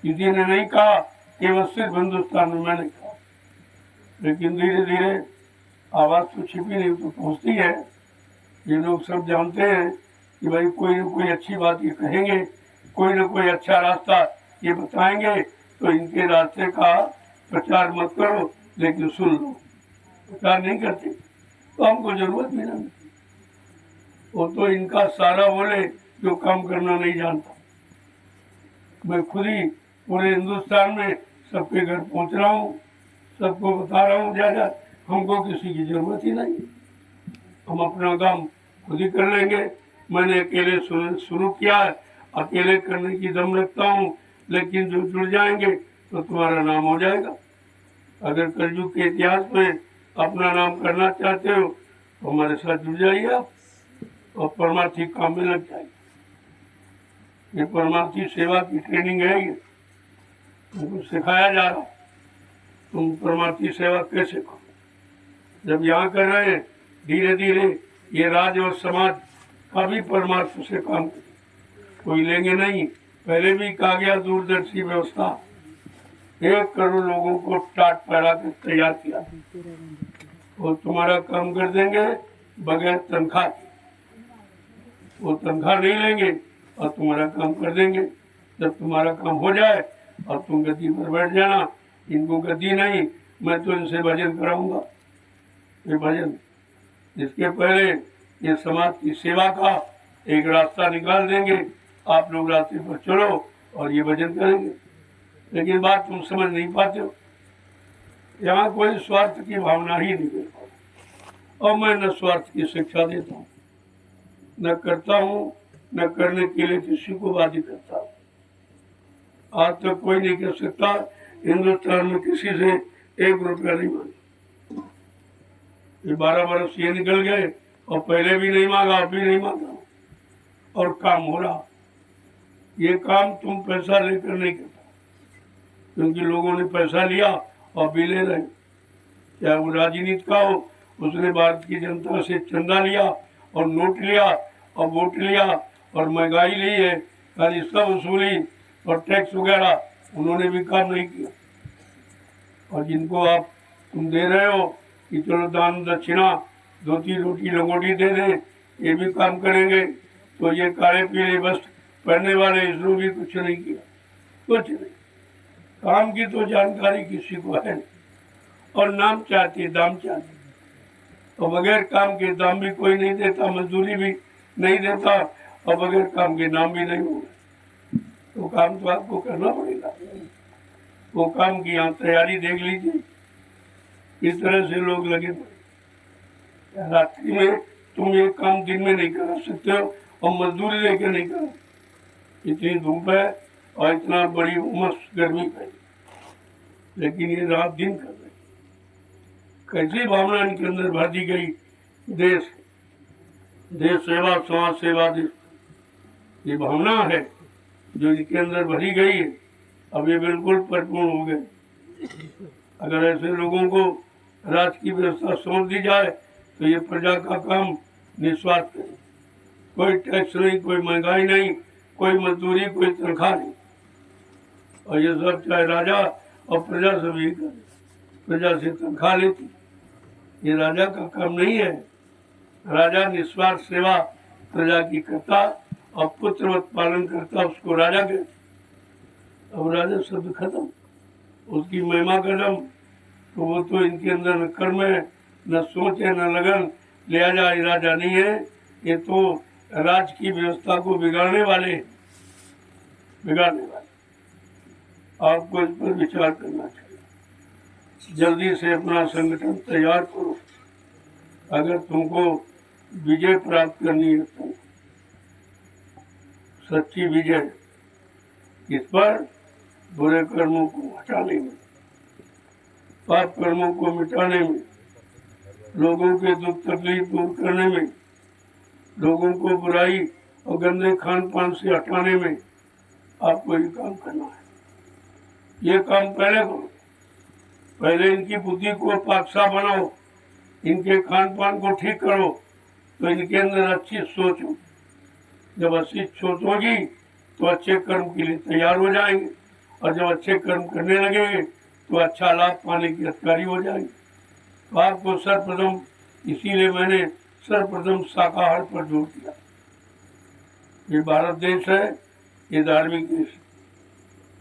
किसी ने नहीं कहा, केवल सिर्फ हिंदुस्तान में मैंने कहा, लेकिन धीरे धीरे आवाज़ तो छिपी नहीं तो पहुँचती है। ये लोग सब जानते हैं कि भाई कोई न कोई अच्छी बात ये कहेंगे, कोई न कोई अच्छा रास्ता ये बताएंगे, तो इनके रास्ते का प्रचार मत करो, लेकिन सुन लो। प्रचार नहीं करते तो हमको जरूरत भी नहीं, वो तो इनका सारा बोले जो काम करना नहीं जानता। मैं खुद ही पूरे हिंदुस्तान में सबके घर पहुंच रहा हूँ, सबको बता रहा हूँ ज़्यादा, हमको किसी की जरूरत ही नहीं, हम अपना काम खुद ही कर लेंगे। मैंने अकेले शुरू किया है, अकेले करने की दम रखता हूँ, लेकिन जो जुड़ जाएंगे तो तुम्हारा नाम हो जाएगा। अगर कलयुग के इतिहास में अपना नाम करना चाहते हो तो हमारे साथ जुड़ जाइए आप और परमार्थी काम में लग जाइए। ये परमार्थी सेवा की ट्रेनिंग है, ये तुमको सिखाया जा रहा, तुम परमार्थी सेवा कैसे करो। जब यहाँ कर रहे हैं धीरे धीरे ये राज्य और समाज का भी परमार्थ से काम कोई लेंगे नहीं। पहले भी कहा गया दूरदर्शी व्यवस्था, 1 करोड़ लोगों को टाट पहरा कर तैयार किया, वो तुम्हारा काम कर देंगे बगैर तनख्वाह के, वो तनख्वाह नहीं लेंगे और तुम्हारा काम कर देंगे। जब तुम्हारा काम हो जाए और तुम गद्दी पर बैठ जाना, इनको गद्दी नहीं, मैं तो इनसे भजन कराऊंगा। ये भजन इसके पहले ये समाज की सेवा का एक रास्ता निकाल देंगे, आप लोग रास्ते पर चलो और ये भजन करेंगे। लेकिन बात तुम समझ नहीं पाते हो, यहाँ कोई स्वार्थ की भावना ही नहीं कर पाता, और मैं न स्वार्थ की शिक्षा देता हूँ, न करता हूँ, न करने के लिए किसी को बाध्य करता हूँ। आज तक कोई नहीं कर सकता हिंदुस्तान में किसी से 1 रुपया नहीं मांगा। ये 12 बरस ये निकल गए और पहले भी नहीं मांगा, अब भी नहीं मांगा, और काम हो रहा। ये काम तुम पैसा लेकर नहीं करता, क्योंकि लोगों ने पैसा लिया और भी ले रहे, चाहे वो राजनीति का हो, उसने भारत की जनता से चंदा लिया और नोट लिया और वोट लिया और महंगाई ली है, खाली सब वसूली और टैक्स वगैरह, उन्होंने भी काम नहीं किया। और जिनको आप तुम दे रहे हो कि चलो दान दक्षिणा 2-3 रोटी लंगोटी दे दें, ये भी काम करेंगे, तो ये काले पीले वस्त्र पहनने वाले इसने भी कुछ नहीं किया, कुछ नहीं। काम की तो जानकारी किसी को है नहीं, और नाम चाहते दाम चाहते, और बगैर काम के दाम भी कोई नहीं देता, मजदूरी भी नहीं देता, और बगैर काम के नाम भी नहीं होगा। तो काम तो आपको करना पड़ेगा। वो काम की यहाँ तैयारी देख लीजिए, इस तरह से लोग लगे पड़े। रात्रि में तुम ये काम दिन में नहीं कर सकते हो और मजदूरी लेके नहीं करो, इतनी धूप है और इतना बड़ी उमस गर्मी है, लेकिन ये रात दिन कर रहे। कैसी भावना इनके अंदर भर दी गई, देश सेवा समाज सेवा देश, ये भावना है जो इनके अंदर भरी गई है, अब ये बिल्कुल परिपूर्ण हो गए। अगर ऐसे लोगों को राज्य की व्यवस्था सौंप दी जाए तो ये प्रजा का काम निस्वार्थ करे, कोई टैक्स नहीं, कोई महंगाई नहीं, कोई मजदूरी, कोई तनख्वाह नहीं, और ये सब चाहे राजा और प्रजा सब ये करे, प्रजा से तनख्वाह लेती ये राजा का काम नहीं है। राजा निस्वार्थ सेवा प्रजा की करता और पुत्रवत पालन करता, उसको राजा कहते। अब राजा शब्द खत्म, उसकी महिमा कदम, तो वो तो इनके अंदर न कर्म है, न सोच है, न लगन, लिहाजा ये राजा नहीं है। ये तो राज की व्यवस्था को बिगाड़ने वाले। आपको इस पर विचार करना चाहिए। जल्दी से अपना संगठन तैयार करो। अगर तुमको विजय प्राप्त करनी है तो सच्ची विजय इस पर, बुरे कर्मों को हटाने में, पाप कर्मों को मिटाने में, लोगों के दुख तकलीफ दूर करने में, लोगों को बुराई और गंदे खान पान से हटाने में आपको ये काम करना है। ये काम पहले करो। पहले इनकी बुद्धि को पाकसा बनाओ, इनके खान पान को ठीक करो, तो इनके अंदर अच्छी सोच हो। जब अच्छी सोच होगी तो अच्छे कर्म के लिए तैयार हो जाएंगे, और जब अच्छे कर्म करने लगेंगे तो अच्छा लाभ पाने की अधिकारी हो जाएंगे। तो आपको सर्वप्रथम, इसीलिए मैंने सर्वप्रथम शाकाहार पर जोर दिया। ये भारत देश है, ये धार्मिक देश है।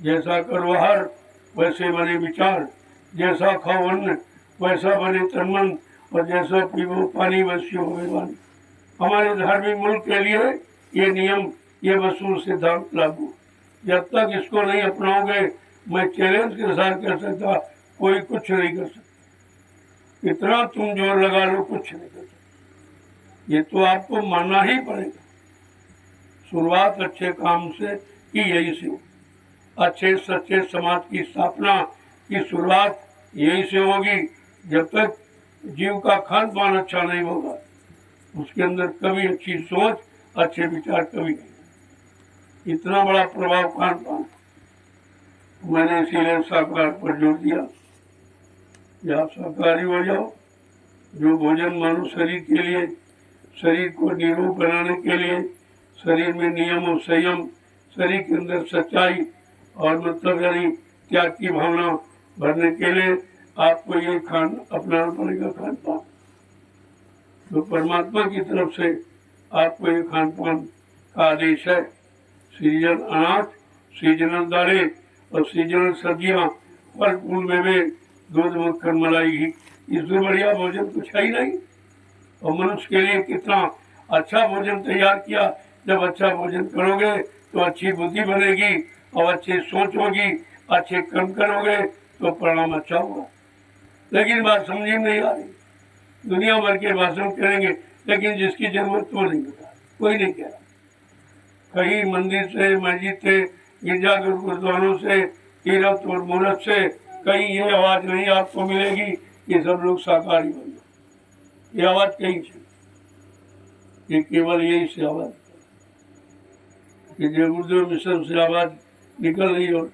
जैसा करो आहार वैसे बने विचार, जैसा खाओ अन्न वैसा बने तन मन, और जैसा पीवो पानी वैसी हो वाणी। हमारे धार्मिक मुल्क के लिए ये नियम, ये वसूल सिद्धांत लागू। जब तक इसको नहीं अपनाओगे, मैं चैलेंज के साथ कह सकता, कोई कुछ नहीं कर सकता। इतना तुम जोर लगा लो, कुछ नहीं कर सकते। ये तो आपको मानना ही पड़ेगा। शुरुआत अच्छे काम से की यही से हो। अच्छे सच्चे समाज की स्थापना की शुरुआत यही से होगी। जब तक जीव का खान पान अच्छा नहीं होगा, उसके अंदर कभी अच्छी सोच, अच्छे विचार कभी नहीं। इतना बड़ा प्रभाव खान पान, मैंने इसीलिए शाकाहार पर जोर दिया। या आप शाकाहारी हो जाओ। जो भोजन मानो शरीर के लिए, शरीर को निरोग बनाने के लिए, शरीर में नियम और संयम, शरीर के अंदर सच्चाई और मतलब यानी त्याग की भावना भरने के लिए आपको ये खान अपनाना पड़ेगा, खान पान। तो परमात्मा की तरफ से आपको ये खान पान का आदेश है। सीजन अनाज, सीजनल दालें और सीजनल सब्जियां, फल फूल मेवे, दूध मक्खन मलाई घी, इससे बढ़िया भोजन कुछ है ही नहीं। और मनुष्य के लिए कितना अच्छा भोजन तैयार किया। जब अच्छा भोजन करोगे तो अच्छी बुद्धि बनेगी और अच्छी सोच होगी, अच्छे कर्म करोगे तो परिणाम अच्छा होगा। लेकिन बात समझ में नहीं आ रही। दुनिया भर के भाषण करेंगे, लेकिन जिसकी जरूरत वो नहीं बता, कोई नहीं कह रहा। कहीं मंदिर से, मस्जिद से, गिरजाघर गुरुद्वारों से, तीर्थ और मूर्त से कहीं ये आवाज नहीं आपको मिलेगी कि सब लोग शाकाहारी बन जाए। ये आवाज कहीं से, ये केवल यही से आवाज, जय गुरुदेव मिशन से आवाज निकल रही और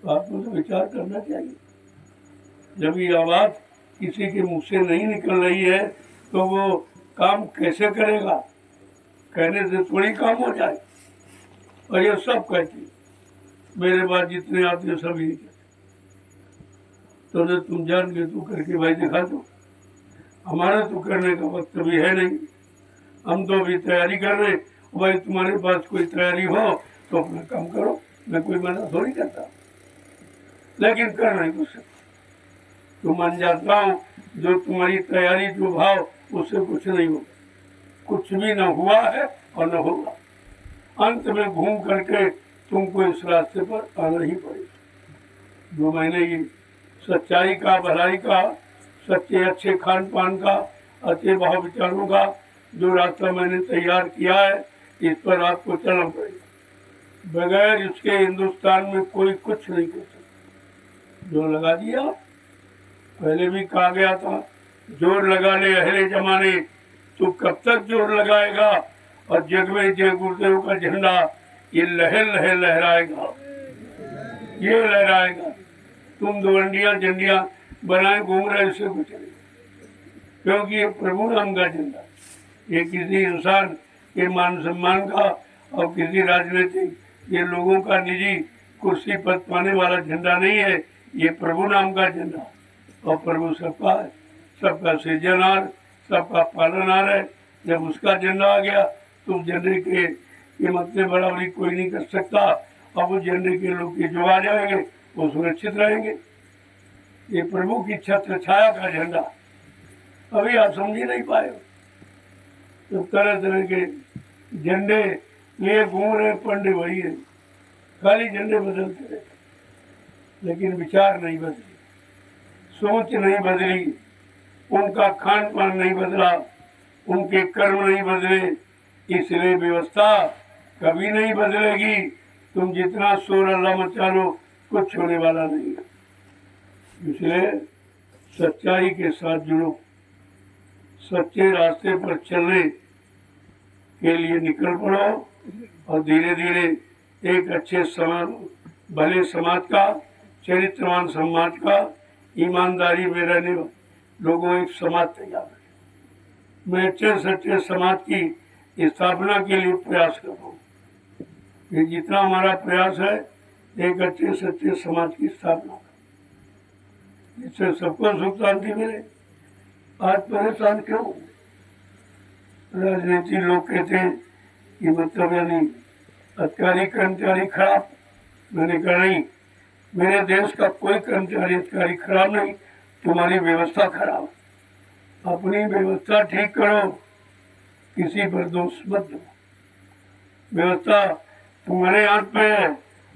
तो आपको तो विचार करना चाहिए। जब ये आवाज किसी के मुंह से नहीं निकल रही है तो वो काम कैसे करेगा? कहने से थोड़ी काम हो जाए। और ये सब कहती, मेरे पास जितने आते सब यही कहते, तो तुम जान के तू करके भाई दिखा दो। हमारा तो करने का वक्त भी है नहीं, हम तो अभी तैयारी कर रहे। भाई तुम्हारे पास कोई तैयारी हो तो अपना काम करो, मैं कोई मना थोड़ी करता, लेकिन कर नहीं कुछ सकता। तो मान जाता हूँ जो तुम्हारी तैयारी, जो भाव, उससे कुछ नहीं होगा। कुछ भी न हुआ है और न होगा। अंत में घूम करके तुमको इस रास्ते पर आना ही पड़ेगा। जो मैंने ये सच्चाई का, भलाई का, सच्चे अच्छे खान पान का, अच्छे भाव विचारों का जो रास्ता मैंने तैयार किया है, इस पर आपको चलना पड़ेगा। बगैर इसके हिंदुस्तान में कोई कुछ नहीं कर सकता। जो लगा दिया, पहले भी कहा गया था, जोर लगा ले अहले जमाने, तू कब तक जोर लगाएगा? और जग में जय गुरुदेव का झंडा ये लहर लहर लहराएगा, ये लहराएगा। तुम दुवंडिया झंडिया बनाए घूम रहे, इससे कुछ नहीं, क्योंकि ये प्रभु राम का झंडा, ये किसी इंसान के मान सम्मान का और किसी राजनीतिक ये लोगों का निजी कुर्सी पद पाने वाला झंडा नहीं है। ये प्रभु नाम का झंडा, और प्रभु सबका है, सबका सृजनहार, सबका पालनहार है। जब उसका झंडा आ गया तो उस झंडे के कीमत में बराबरी कोई नहीं कर सकता। अब उस झंडे के लोग के जो आ जाएंगे वो सुरक्षित रहेंगे। ये प्रभु की छत्र छाया का झंडा अभी आप समझ ही नहीं पाए। तो तरह तरह के झंडे लिए घूम रहे पंडे वही है, खाली झंडे बदलते रहे, लेकिन विचार नहीं बदली, सोच नहीं बदली, उनका खान पान नहीं बदला, उनके कर्म नहीं बदले, इसलिए व्यवस्था कभी नहीं बदलेगी। तुम जितना शोर अल्लाह मचा लो कुछ होने वाला नहीं है। इसलिए सच्चाई के साथ जुड़ो, सच्चे रास्ते पर चलने के लिए निकल पड़ो और धीरे धीरे एक अच्छे समाज, भले समाज का, चरित्रवान समाज का, ईमानदारी में रहने लोगों एक समाज तैयार है। मैं अच्छे सच्चे समाज की स्थापना के लिए प्रयास कर रहा हूँ। ये जितना हमारा प्रयास है एक अच्छे सच्चे समाज की स्थापना का, जिससे सबको सुख शांति मिले। आज परेशान क्यों? राजनीति लोग कहते हैं कि मतलब यानी अधिकारी कर्मचारी खराब। मैंने कहा नहीं, मेरे देश का कोई कर्मचारी अधिकारी खराब नहीं, तुम्हारी व्यवस्था खराब। अपनी व्यवस्था ठीक करो, किसी पर दोष मत दो। व्यवस्था तुम्हारे हाथ पे है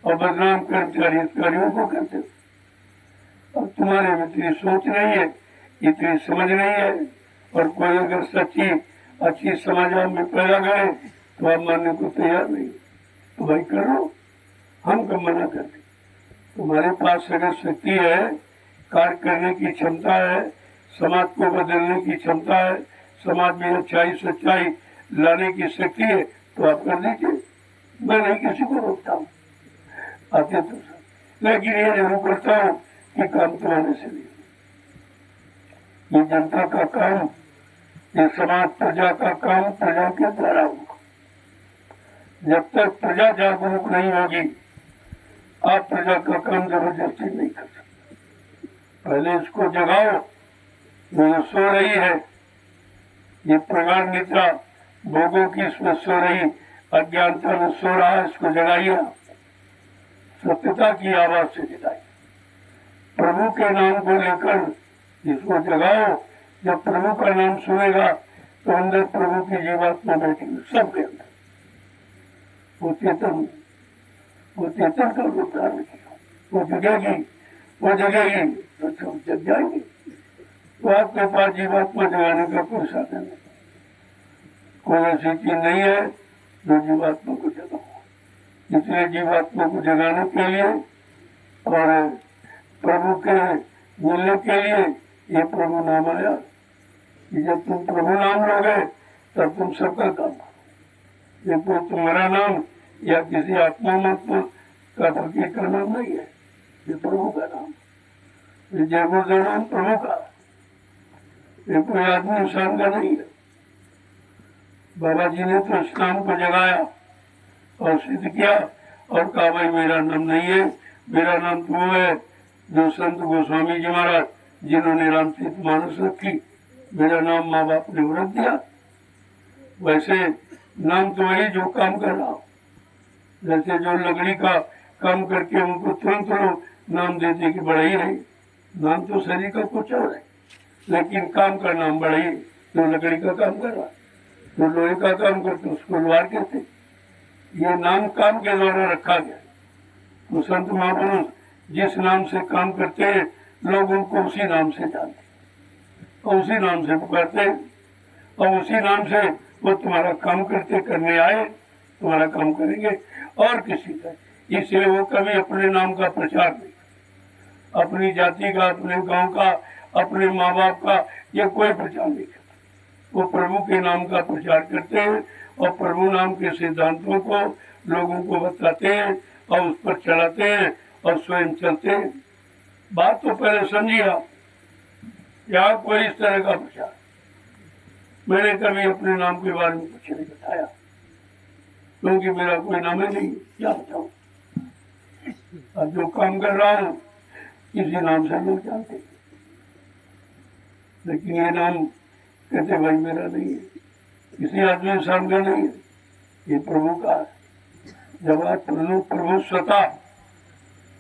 और बदनाम कर्मचारी अधिकारियों को करते हो। अब तुम्हारे में इतनी सोच नहीं है, इतनी समझ नहीं है, और कोई अगर सच्ची अच्छी समाज में पैदा करे तो आप मानने को तैयार नहीं, तो भाई करो, हम कब मना करते। तुम्हारे पास अगर शक्ति है, कार्य करने की क्षमता है, समाज को बदलने की क्षमता है, समाज में अच्छाई सच्चाई लाने की शक्ति है, तो आप कर दीजिए। मैं नहीं किसी को रोकता हूँ, आते तो सब, लेकिन ये जरूर करता हूँ कि काम तुम्हारे से नहीं। ये जनता का काम, ये समाज प्रजा का काम प्रजा के द्वारा होगा। जब तक प्रजा जागरूक नहीं होगी आप प्रजा का काम जबरदस्ती नहीं कर सकते। पहले इसको जगाओ, वो सो रही है, ये प्रगाढ़ निद्रा भोगों की इसमें सो रही, अज्ञानता में सो रहा है, इसको जगाइए। सत्यता की आवाज से जगाइए, प्रभु के नाम को लेकर इसको जगाओ। जब प्रभु का नाम सुनेगा तो अंदर प्रभु की जीवात्मा बैठेगी सबके अंदर। वो चेतन का रूप धारण किया, वो जगेगी तो सब जग जाएंगे। तो आपके पास जीवात्मा जगाने का कोई साधन नहीं, कोई ऐसी चीज नहीं है जो जीवात्मा को जगाओ। इसलिए जीवात्मा को जगाने के लिए और प्रभु के मिलने के लिए ये प्रभु नाम आया कि जब तुम प्रभु नाम लोगे तब तुम सबका काम करो। ये कोई तुम्हारा नाम या किसी आत्मा महात्मा का फकीर का नाम नहीं है, ये प्रभु का नाम, ये जय गुरुदेव नाम प्रभु का, ये कोई आदमी इंसान का नहीं है। बाबा जी ने तो इस नाम को जगाया और सिद्ध किया और कहा भाई मेरा नाम नहीं है, मेरा नाम तो वो है जो संत गोस्वामी जी महाराज जिन्होंने रामचरितमानस रखी, मेरा नाम माँ बाप ने रख दिया। वैसे नाम तो वही जो काम कर रहा हो, जैसे जो लकड़ी का काम करके उनको तुरंत लोग नाम देते कि बढ़ई रही, नाम तो शरीर का कुछ और है, लेकिन काम का नाम बढ़ई। जो लकड़ी का काम कर रहा, जो लोहे का काम करते उसको लोहार कहते। ये नाम काम के द्वारा रखा गया। तो संत महापुरुष जिस नाम से काम करते हैं लोग उनको उसी नाम से जानते और उसी नाम से पुकारते हैं, और उसी नाम से वो तुम्हारा काम करने आए, तुम्हारा काम करेंगे और किसी का। इसलिए वो कभी अपने नाम का प्रचार नहीं, अपनी जाति का, अपने गांव का, अपने माँ बाप का ये कोई प्रचार नहीं करता। वो प्रभु के नाम का प्रचार करते हैं और प्रभु नाम के सिद्धांतों को लोगों को बताते हैं और उस पर चलाते हैं और स्वयं चलते हैं। बात तो पहले समझिए आप, यहाँ कोई इस तरह का प्रचार मैंने कभी अपने नाम के बारे में कुछ नहीं बताया, क्योंकि मेरा कोई नाम ही नहीं, क्या बताऊं। अब जो काम कर रहा हूँ इसी नाम से लोग जानते हैं। लेकिन ये नाम कहते भाई मेरा नहीं है, किसी आदमी इंसान का नहीं है, ये प्रभु का है। जब आज प्रभु स्वतः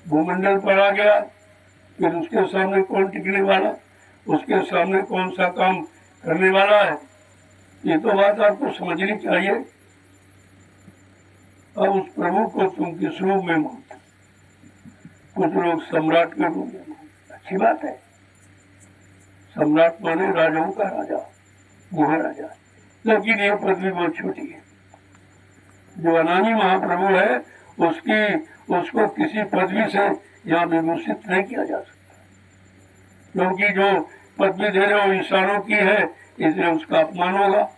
भूमंडल पर आ गया, फिर उसके सामने कौन टिकने वाला, उसके सामने कौन सा काम करने वाला है, ये तो बात आपको समझनी चाहिए। अब उस प्रभु को तुम किस रूप में मानते? कुछ लोग सम्राट के रूप में मानते, अच्छी बात है। सम्राट माने राजाओं का राजा, महाराजा, लेकिन ये पदवी बहुत छोटी है। जो अनामी महाप्रभु है उसको किसी पदवी से यहाँ विभूषित नहीं किया जा सकता, क्योंकि जो पदवी दे रहे हो इंसानों की है, इसलिए उसका अपमान होगा।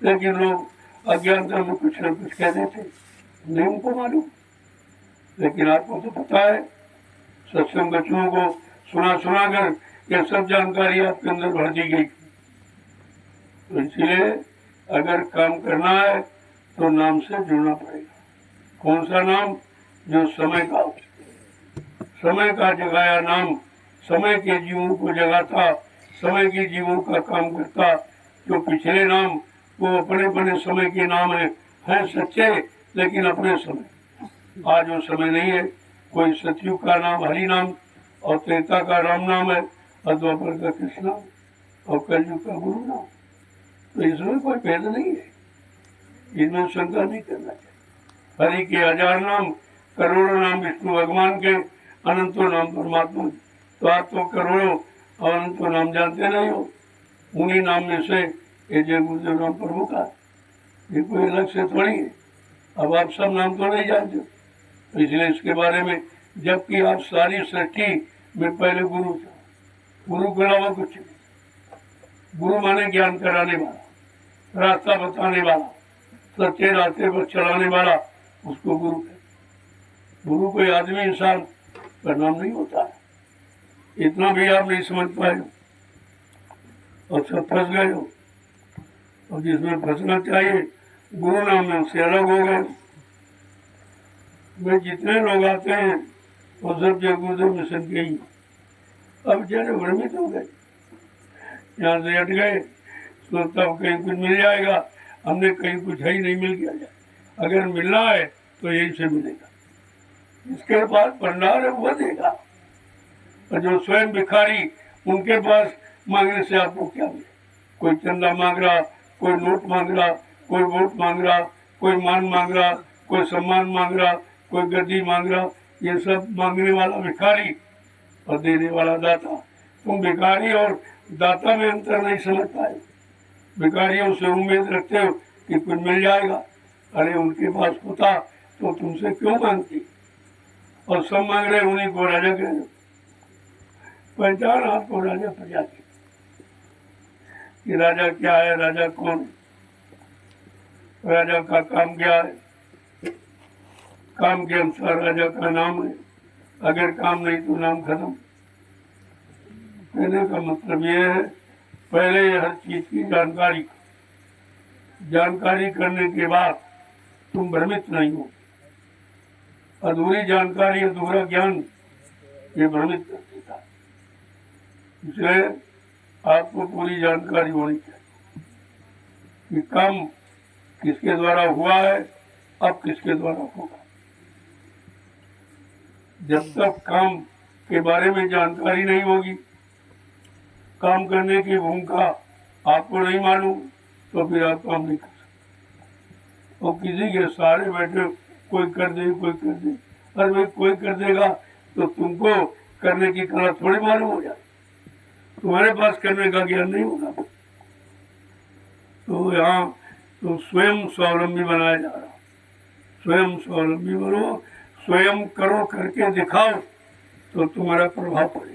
लेकिन लोग अज्ञानता में कुछ न कुछ कह देते, नहीं उनको मालूम। लेकिन आपको तो पता है, सत्संग बच्चों को सुना कर यह सब जानकारी आपके अंदर भर दी गई। तो इसलिए अगर काम करना है तो नाम से जुड़ना पड़ेगा। कौन सा नाम? जो समय का जगाया नाम, समय के जीवों को जगाता, समय के जीवों का काम करता। जो पिछले नाम वो अपने समय के नाम हैं सच्चे, लेकिन अपने समय। आज वो समय नहीं है। कोई सतयुग का नाम हरि नाम और त्रेता का राम नाम है, और द्वापर का कृष्ण नाम और कलयुग का गुरु नाम। तो इसमें कोई भेद नहीं है, इनमें शंका नहीं करना चाहिए। हरि के 1000 नाम, करोड़ों नाम विष्णु भगवान के, अनंतों नाम परमात्मा। तो आप तो करोड़ों और अनंतों नाम जानते नहीं हो। उन्हीं नाम में से ये जय गुरुदेव नाम प्रभु का, ये कोई अलग से थोड़ी है। अब आप सब नाम तो नहीं जानते, तो इसलिए इसके बारे में, जबकि आप सारी सृष्टि में पहले गुरु थे। गुरु के अलावा कुछ नहीं। गुरु माने ज्ञान कराने वाला, रास्ता बताने वाला, सच्चे रास्ते पर चलाने वाला, उसको गुरु कहते। गुरु कोई आदमी इंसान का नाम नहीं होता है। इतना भी आप नहीं समझ पाए और सब फंस गए हो। और जिसमें फंसना चाहिए गुरु नाम में, उससे अलग हो गए। में जितने लोग आते हैं वो सब जय गुरुदेव मिशन के ही। अब बेचारे भ्रमित हो गए, यहाँ से हट गए, सोचता हूँ कहीं कुछ मिल जाएगा। हमने कहीं कुछ है ही नहीं, मिल गया जाए। अगर मिलना है तो यही से मिलेगा, इसके पास भंडार है वो देगा। और जो स्वयं भिखारी, उनके पास मांगने से आपको क्या मिले? कोई चंदा मांग रहा, कोई नोट मांग रहा, कोई वोट मांग रहा, कोई मान मांग रहा, कोई सम्मान मांग रहा, कोई गद्दी मांग रहा, ये सब मांगने वाला भिखारी और देने वाला दाता। तुम भिखारी और दाता में अंतर नहीं समझ पाए। भिखारियों से उम्मीद रखते हो कि कुछ मिल जाएगा। अरे उनके पास होता तो तुमसे क्यों मांगती? और सब मांग रहे, उन्हीं को राजा कह दो। पहचान आपको राजा प्रजा की, कि राजा क्या है, राजा कौन है, राजा का काम क्या है। काम के अनुसार राजा का नाम है, अगर काम नहीं तो नाम खत्म। कहने का मतलब ये है, पहले हर चीज की जानकारी करने के बाद तुम भ्रमित नहीं हो। अधूरी जानकारी, अधूरा ज्ञान, ये भ्रमित कर देता है। इसलिए आपको पूरी जानकारी होनी चाहिए कि काम किसके द्वारा हुआ है, अब किसके द्वारा होगा। जब तक काम के बारे में जानकारी नहीं होगी, काम करने की भूमिका आपको नहीं मालूम, तो फिर आप काम नहीं कर सकते। और किसी के सहारे बैठे, कोई कर दे, कोई कर दे। अरे भाई कोई कर देगा तो तुमको करने की कला थोड़ी मालूम हो जाए, तुम्हारे पास करने का ज्ञान नहीं होगा। तो यहाँ तो स्वयं स्वावलंबी बनाया जा रहा। स्वयं स्वावलंबी बनो, स्वयं करो, करके दिखाओ तो तुम्हारा प्रभाव पड़ेगा।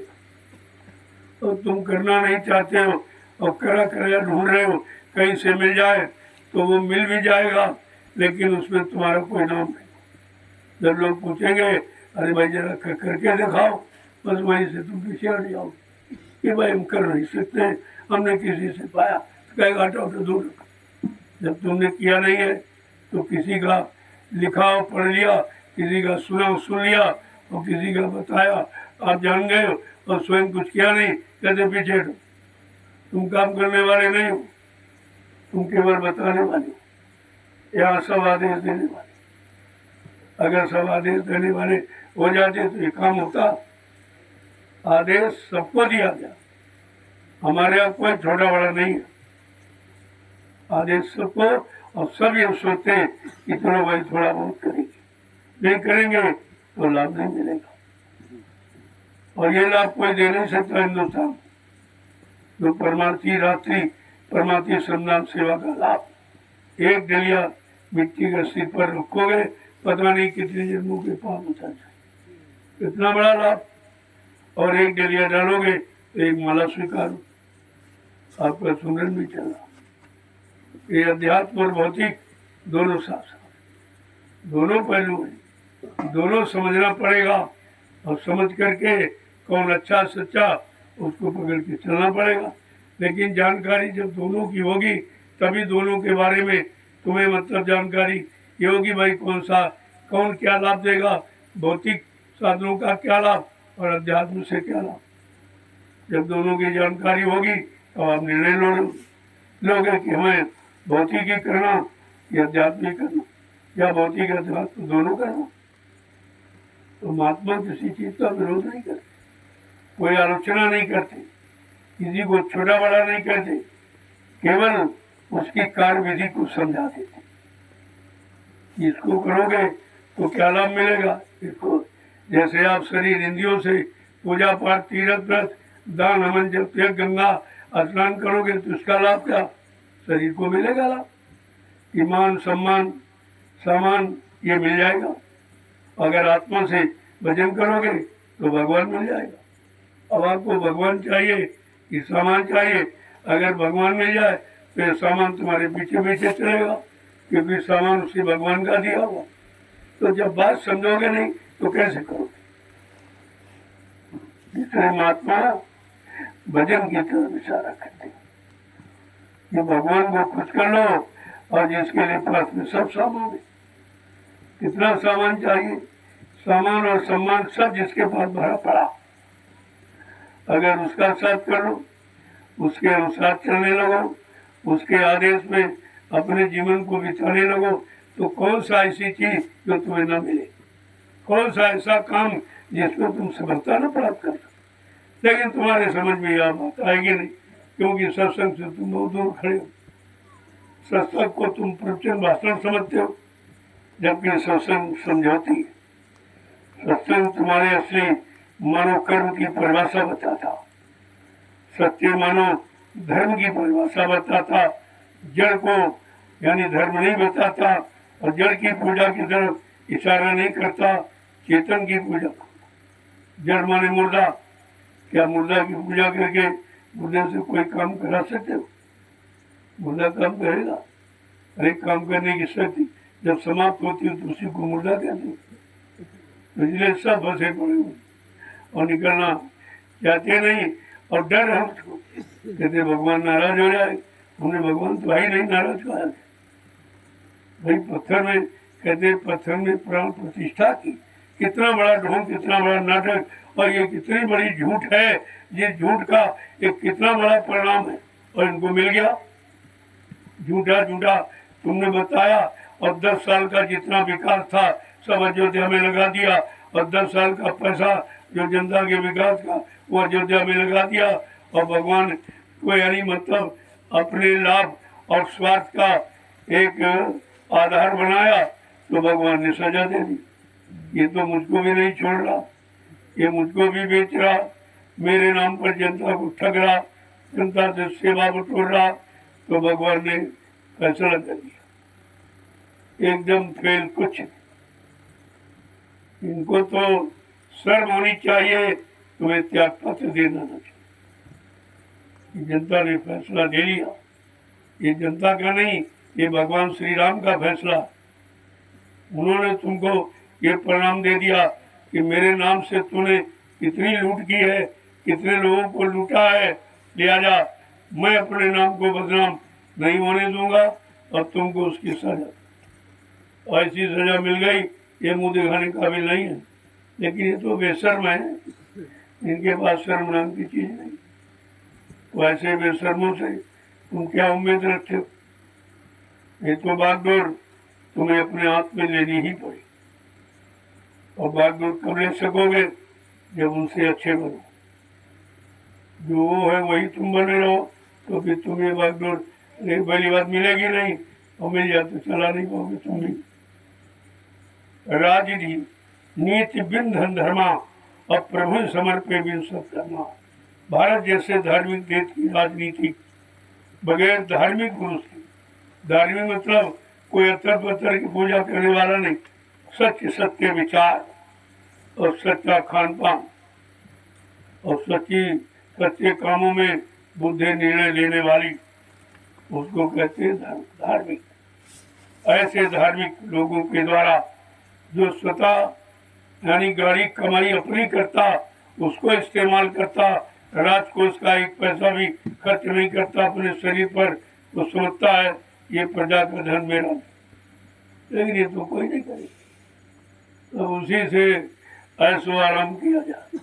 और तुम करना नहीं चाहते हो और करा ढूंढ रहे हो, कहीं से मिल जाए तो वो मिल भी जाएगा, लेकिन उसमें तुम्हारा कोई नाम नहीं। जब लोग पूछेंगे अरे भाई जरा करके दिखाओ, बस वहीं से तुम पीछे हट जाओ कि भाई हम कर नहीं सकते, हमने किसी से पाया, कहेगा हटाओ तो दूर रखो। जब तुमने किया नहीं है तो किसी का लिखा पढ़ लिया, किसी का सुन लिया और किसी का बताया, आप जान गए और स्वयं कुछ किया नहीं, कहते पीछे हटो। तुम काम करने वाले नहीं हो, तुम केवल बताने वाले हो। यहाँ सब आदेश देने वाले। अगर सब आदेश देने वाले हो जाते तो ये काम होता। आदेश सबको दिया गया, हमारे यहाँ कोई छोटा बड़ा नहीं है। आदेश सबको, और सब ये सोचते हैं कि चलो भाई थोड़ा बहुत करेंगे, नहीं करेंगे तो लाभ नहीं मिलेगा। और ये लाभ कोई दे नहीं सकता हिंदुस्तान। जो परमार्थी रात्रि परमार्थी श्रमदान सेवा का लाभ, एक डलिया मिट्टी का सिर पर रखोगे, पता नहीं कितने जन्मों के पाप उतर जाए, इतना बड़ा लाभ। और एक डलिया डालोगे तो एक माला स्वीकारो, आपका सुमरन भी चल रहा। ये अध्यात्म और भौतिक दोनों साथ साथ, दोनों पहलू हैं, दोनों समझना पड़ेगा। और समझ करके कौन अच्छा सच्चा उसको पकड़ के चलना पड़ेगा। लेकिन जानकारी जब दोनों की होगी तभी दोनों के बारे में तुम्हें मतलब जानकारी ये होगी भाई कौन क्या लाभ देगा, भौतिक साधनों का क्या लाभ और अध्यात्म से क्या लाभ। जब दोनों की जानकारी होगी तो आप निर्णय लोगे कि हमें भौतिक ही करना या अध्यात्म ही करना, या भौतिक अध्यात्म दोनों करना। तो महात्मा किसी चीज का विरोध नहीं करते, कोई आलोचना नहीं करते, किसी को छोटा बड़ा नहीं करते, केवल उसकी कार्य विधि को समझा देते। इसको करोगे तो क्या लाभ मिलेगा। इसको जैसे आप शरीर इंद्रियों से पूजा पाठ तीर्थ व्रत दान हवन जब यज्ञ गंगा स्नान करोगे तो इसका लाभ क्या, शरीर को मिलेगा लाभ, ईमान सम्मान सामान ये मिल जाएगा। अगर आत्मा से भजन करोगे तो भगवान मिल जाएगा। अब आपको भगवान चाहिए कि सामान चाहिए, अगर भगवान मिल जाए तो ये सामान तुम्हारे पीछे पीछे चलेगा, क्योंकि सामान उसी भगवान का दिया हुआ। तो जब बात समझोगे नहीं तो कैसे करोगे। इसलिए महात्मा भजन की तरफ इशारा करते हैं कि भगवान को खुश कर लो, और जिसके लिए पास में सब सामान है। कितना सामान चाहिए, सामान और सम्मान सब जिसके पास भरा पड़ा, अगर उसका साथ कर लो, उसके अनुसार चलने लगो, उसके आदेश में अपने जीवन को बिताने लगो, तो कौन सा ऐसी चीज जो तुम्हें न मिले, कौन सा ऐसा काम जिसको तुम सफलता न प्राप्त कर सकते। लेकिन तुम्हारे समझ में यह बात आएगी नहीं, क्योंकि सत्संग से तुम बहुत दूर खड़े हो। सत्संग को तुम प्रवचन भाषण समझते हो, जबकि सत्संग समझौती है। सत्संग तुम्हारे असली मनोकर्म की परिभाषा बताता, सत्य मानो धर्म की परिभाषा बताता, जड़ को यानी धर्म नहीं बताता, और जड़ की पूजा की तरफ इशारा नहीं करता, चेतन की पूजा। जड़ माने मुर्दा, क्या मुर्दा की पूजा करके मुर्दे से कोई काम करा सकते हो। मुर्दा काम करेगा, हर एक काम करने की शक्ति जब समाप्त होती है तो उसी को मुर्दा कहते हैं। तो इसलिए सब फंसे पड़े हुए और निकलना चाहते नहीं, और डर है उसको, कहते भगवान नाराज हो जाए। हमने भगवान तो ही नहीं नाराज कहा भाई। पत्थर में कहते पत्थर में प्राण प्रतिष्ठा की, कितना बड़ा ढोंग, कितना बड़ा नाटक, और ये कितनी बड़ी झूठ है। ये झूठ का एक कितना बड़ा परिणाम है, और इनको मिल गया। झूठा झूठा तुमने बताया, और 10 साल का जितना विकास था सब अयोध्या में लगा दिया, और 10 साल का पैसा जो जनता के विकास का वो अयोध्या में लगा दिया, और भगवान को यानी मतलब अपने लाभ और स्वार्थ का एक आधार बनाया, तो भगवान ने सजा दे दी। ये तो मुझको भी नहीं छोड़ रहा, ये मुझको भी बेच रहा, मेरे नाम पर जनता को ठग रहा, जनता से सेवा बटोर रहा। तो भगवान ने फैसला कर दिया, एकदम फेल कुछ। इनको तो शर्म होनी चाहिए, तुम्हें त्याग पत्र देना चाहिए। जनता ने फैसला दे लिया, ये जनता का नहीं, ये भगवान श्री राम का फैसला। उन्होंने तुमको ये परिणाम दे दिया कि मेरे नाम से तूने कितनी लूट की है, कितने लोगों को लूटा है, लिहाजा मैं अपने नाम को बदनाम नहीं होने दूंगा, और तुमको उसकी सजा। ऐसी सजा मिल गई, ये मुंह दिखाने काबिल नहीं है। लेकिन ये तो बेशर्म है, इनके पास शर्म नाम की चीज नहीं। तो ऐसे बेशर्मों से तुम क्या उम्मीद रखते हो? ये तो बागडोर तुम्हें अपने हाथ में लेनी ही पड़ी, और बागडोर कब ले सकोगे? जब उनसे अच्छे बनो। जो वो है वही तुम बने रहो, तो फिर तुम्हें बागडोर एक बड़ी बात मिलेगी नहीं, और मिल जाए तो चला नहीं पाओगे तुम भी। राजधि नीति बिन धन धर्मा, अब प्रभु समर्पे बिन सब धर्मा। भारत जैसे धार्मिक देश की राजनीति बगैर धार्मिक पुरुष की, धार्मिक मतलब कोई अतर पत्थर की पूजा करने वाला नहीं, सत्य सत्य विचार और सच्चा खान पान और सच्चे कामों में बुद्धि निर्णय लेने वाली, उसको कहते हैं धार्मिक। ऐसे धार्मिक लोगों के द्वारा जो स्वतः यानी गाड़ी कमाई अपनी करता, उसको इस्तेमाल करता, राजकोष का एक पैसा भी खर्च नहीं करता अपने शरीर पर, तो सोचता है ये प्रजा का धन मेरा, लेकिन ये तो कोई नहीं करे। तो उसी से ऐसो आराम किया जाए।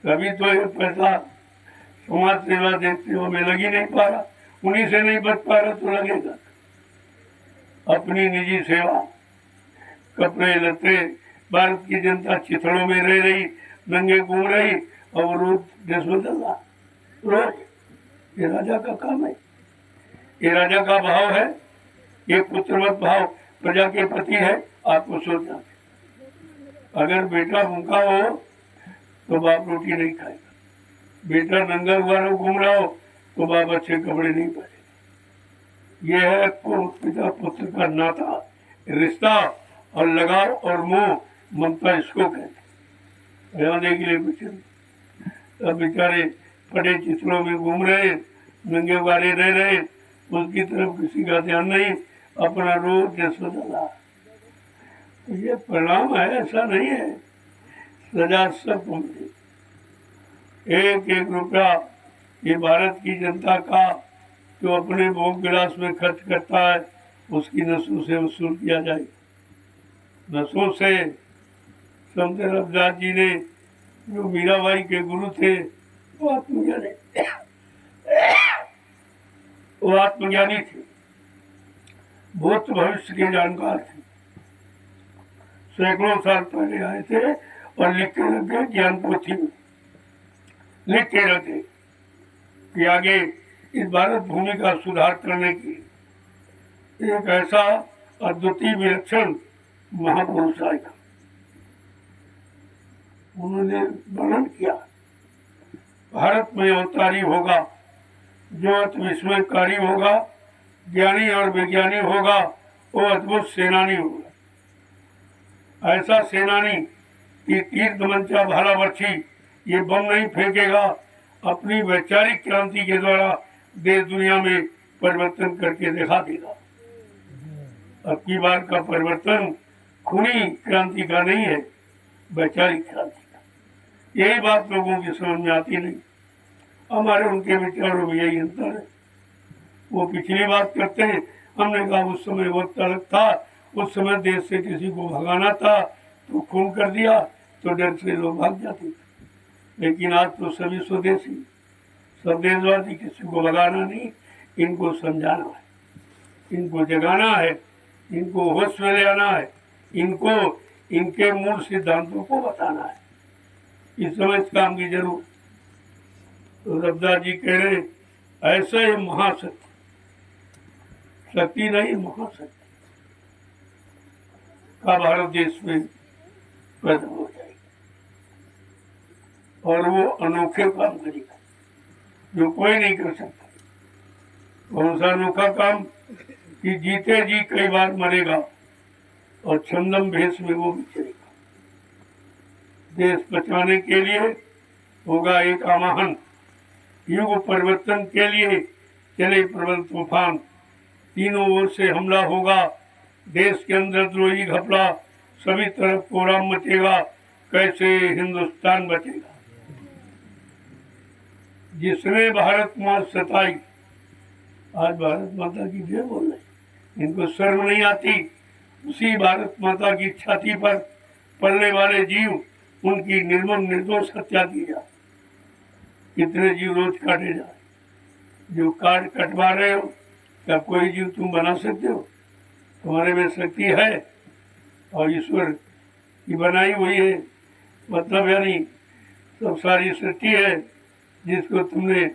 तभी तो ये पैसा समाज सेवा देखते हो में लगी नहीं पा रहा, उन्हीं से नहीं बच पा रहा तो लगेगा। अपनी निजी सेवा, कपड़े लत्ते, भारत की जनता चिथड़ों में रह रही, नंगे घूम रही, और रोज ड्रेस बदल रहा रोज। ये राजा का काम है, ये राजा का भाव है, ये पुत्रवत भाव प्रजा के प्रति है। आपको सोचना, अगर बेटा भूखा हो तो बाप रोटी नहीं खाएगा, बेटा नंगा हुआ घूम रहा हो तो बाप अच्छे कपड़े नहीं पहनेगा। यह है पिता पुत्र का नाता, रिश्ता और लगाव और मोह, ममता इसको कहते। रहने के लिए कुछ नहीं। अब बेचारे फटे चित्रों में घूम रहे, नंगे वारे रह रहे, उसकी तरफ किसी का ध्यान नहीं, अपना रोज जैसा चला। ये परिणाम है, ऐसा नहीं है। सजा सबको मिले। एक एक रुपया ये भारत की जनता का जो अपने भोग विलास में खर्च करता है, उसकी नसों से वसूल किया जाए। नसों से संत रविदास जी ने, जो मीराबाई के गुरु थे, वो आत्मज्ञानी थे, भूत भविष्य के जानकार थे। सैकड़ों साल पहले आए थे और लिख के रखे, ज्ञान पोथी में लिख के रखे कि आगे इस भारत भूमि का सुधार करने की एक ऐसा अद्वितीय विलक्षण महापुरुष आएगा। उन्होंने वर्णन किया, भारत में अवतारी होगा जो अति विस्मयकारी होगा, ज्ञानी और विज्ञानी होगा, वो अद्भुत सेनानी होगा। ऐसा सेनानी कि तीर धमंचा भाला वर्षी ये बम नहीं फेंकेगा, अपनी वैचारिक क्रांति के द्वारा देश दुनिया में परिवर्तन करके दिखा देगा। अब की बार का परिवर्तन खूनी क्रांति का नहीं है, वैचारिक क्रांति का। यही बात लोगों की समझ में आती नहीं। हमारे उनके विचारों में यही अंतर है। वो पिछली बात करते हैं, हमने कहा उस समय वक्त अलग था, उस समय देश से किसी को भगाना था तो खून कर दिया, तो डर से लोग भाग जाते थे। लेकिन आज तो सभी स्वदेशी, सब देशवासी, किसी को भगाना नहीं, इनको समझाना है, इनको जगाना है, इनको होश में ले आना है, इनको इनके मूल सिद्धांतों को बताना है। इस समय इस काम की जरूरत। तो रविदास जी कह रहे ऐसे ही महाशक्ति, शक्ति नहीं महाशक्ति का भारत देश में पैदा हो जाएगा, और वो अनोखे काम करेगा जो कोई नहीं कर सकता। कौन सा अनोखा काम कि जीते जी कई बार मरेगा और छंदम भेष में वो बिचरेगा। देश बचाने के लिए होगा एक आवाहन, युग परिवर्तन के लिए चले प्रबल तूफान, तीनों ओर से हमला होगा, देश के अंदर द्रोही घपला, सभी तरफ कोहराम मचेगा, कैसे हिंदुस्तान बचेगा। जिसने भारत माँ सताई, आज भारत माता की जय बोल रहे, इनको शर्म नहीं आती। उसी भारत माता की छाती पर पलने वाले जीव, उनकी निर्मम निर्दोष हत्या की जाए। कितने जीव रोज काटे जा रहे। जो काट कटवा रहे हो, क्या कोई जीव तुम बना सकते हो? तुम्हारे में शक्ति है और ईश्वर की बनाई हुई है, मतलब यानी सब सारी सृष्टि है जिसको तुमने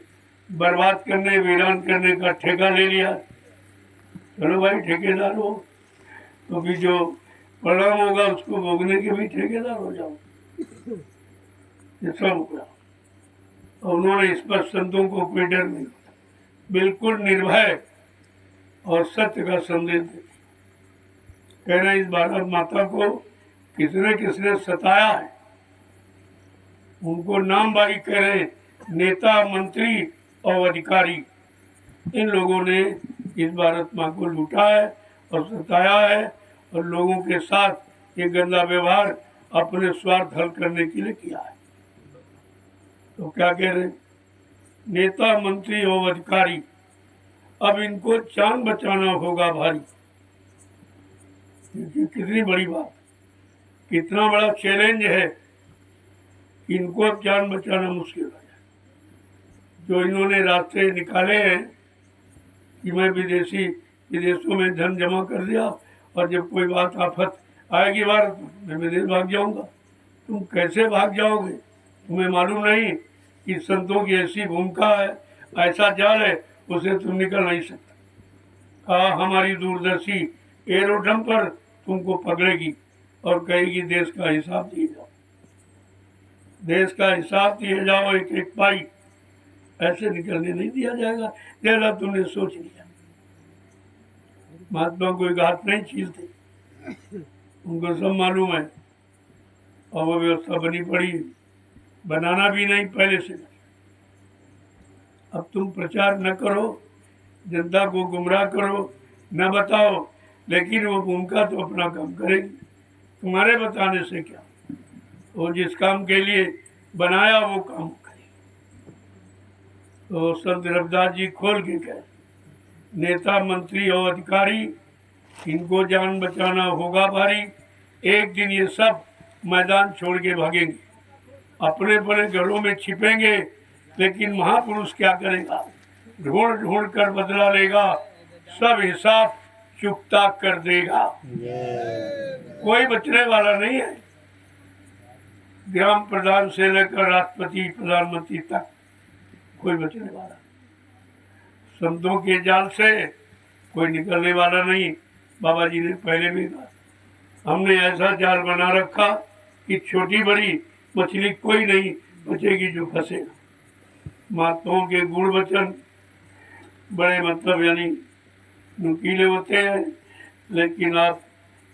बर्बाद करने वीरान करने का ठेका ले लिया। चलो भाई ठेकेदार हो, तो भी जो परिणाम होगा उसको भोगने के भी ठेकेदार हो जाओ। ये सब होगा। और उन्होंने स्पष्ट संतों को कोई डर नहीं, बिल्कुल निर्भय और सत्य का संदेश देते। कहना इस भारत माता को किसने किसने सताया है, उनको नाम बारी कह रहे नेता मंत्री और अधिकारी, इन लोगों ने इस भारत माँ को लूटा है और सताया है और लोगों के साथ ये गंदा व्यवहार अपने स्वार्थ हल करने के लिए किया है। तो क्या कह रहे नेता मंत्री और अधिकारी, अब इनको जान बचाना होगा भारी। कितनी बड़ी बात, कितना बड़ा चैलेंज है कि इनको अब जान बचाना मुश्किल है। जो इन्होंने रास्ते निकाले हैं कि मैं विदेशों में धन जमा कर दिया और जब कोई बात आफत आएगी भारत में विदेश भाग जाऊंगा। तुम कैसे भाग जाओगे? तुम्हें मालूम नहीं कि संतों की ऐसी भूमिका है, ऐसा जाल है, उसे तुम निकल नहीं सकते। कहा हमारी दूरदर्शी एरोड्रम पर तुमको पकड़ेगी और कहेगी देश का हिसाब दिए जाओ, देश का हिसाब दिए जाओ, एक एक पाई। ऐसे निकलने नहीं दिया जाएगा जैसा तुमने सोच लिया। महात्मा कोई घात नहीं छीलते, उनको सब मालूम है और वो व्यवस्था बनी पड़ी, बनाना भी नहीं पहले से। अब तुम प्रचार न करो, जनता को गुमराह करो, न बताओ, लेकिन वो भूमिका तो अपना काम करेगी। तुम्हारे बताने से क्या, वो जिस काम के लिए बनाया वो काम करेगी। तो संत रविदास जी खोल के कहे नेता मंत्री और अधिकारी, इनको जान बचाना होगा भारी। एक दिन ये सब मैदान छोड़ के भागेंगे, अपने अपने घरों में छिपेंगे, लेकिन महापुरुष क्या करेगा? ढूंढ ढूंढ कर बदला लेगा, सब हिसाब चुकता कर देगा। कोई बचने वाला नहीं है। ग्राम प्रधान से लेकर राष्ट्रपति प्रधानमंत्री तक कोई बचने वाला, संतों के जाल से कोई निकलने वाला नहीं। बाबा जी ने पहले भी कहा हमने ऐसा जाल बना रखा कि छोटी बड़ी मछली कोई नहीं बचेगी जो फंसेगा। महात्माओं के गुण वचन बड़े मतलब यानी नुकीले होते हैं, लेकिन आप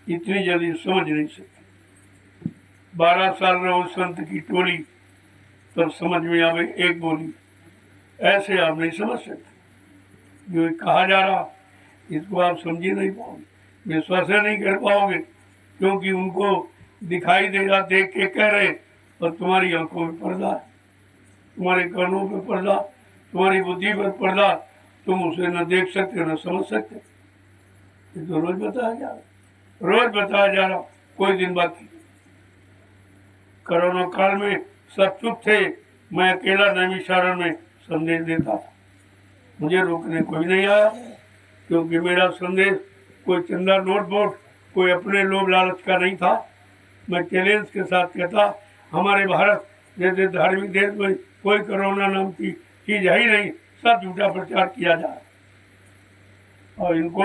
इतनी जल्दी समझ नहीं सकते। 12 साल रहो संत की टोली, तब समझ में आवे एक बोली, ऐसे आप नहीं समझ सकते। जो कहा जा रहा इसको आप समझ नहीं पाओगे, विश्वास नहीं कर पाओगे, क्योंकि उनको दिखाई देगा, देख के कह रहे, और तुम्हारी आंखों में पर्दा है, तुम्हारे कानों पे पर्दा, तुम्हारी बुद्धि पर पर्दा, तुम उसे न देख सकते न समझ सकते। ये तो रोज बताया जा रहा, रोज बताया जा रहा, कोई दिन बाकी। कोरोना काल में सब चुप थे, मैं अकेला नैमिषारण्य में संदेश देता था, मुझे रोकने कोई नहीं आया, क्योंकि मेरा संदेश कोई चंदा नोट बोट, कोई अपने लोभ लालच का नहीं था। मैं चैलेंज के साथ कहता हमारे भारत जैसे धार्मिक देश में कोई कोरोना नाम की चीज है ही नहीं, सब झूठा प्रचार किया जा रहा। और इनको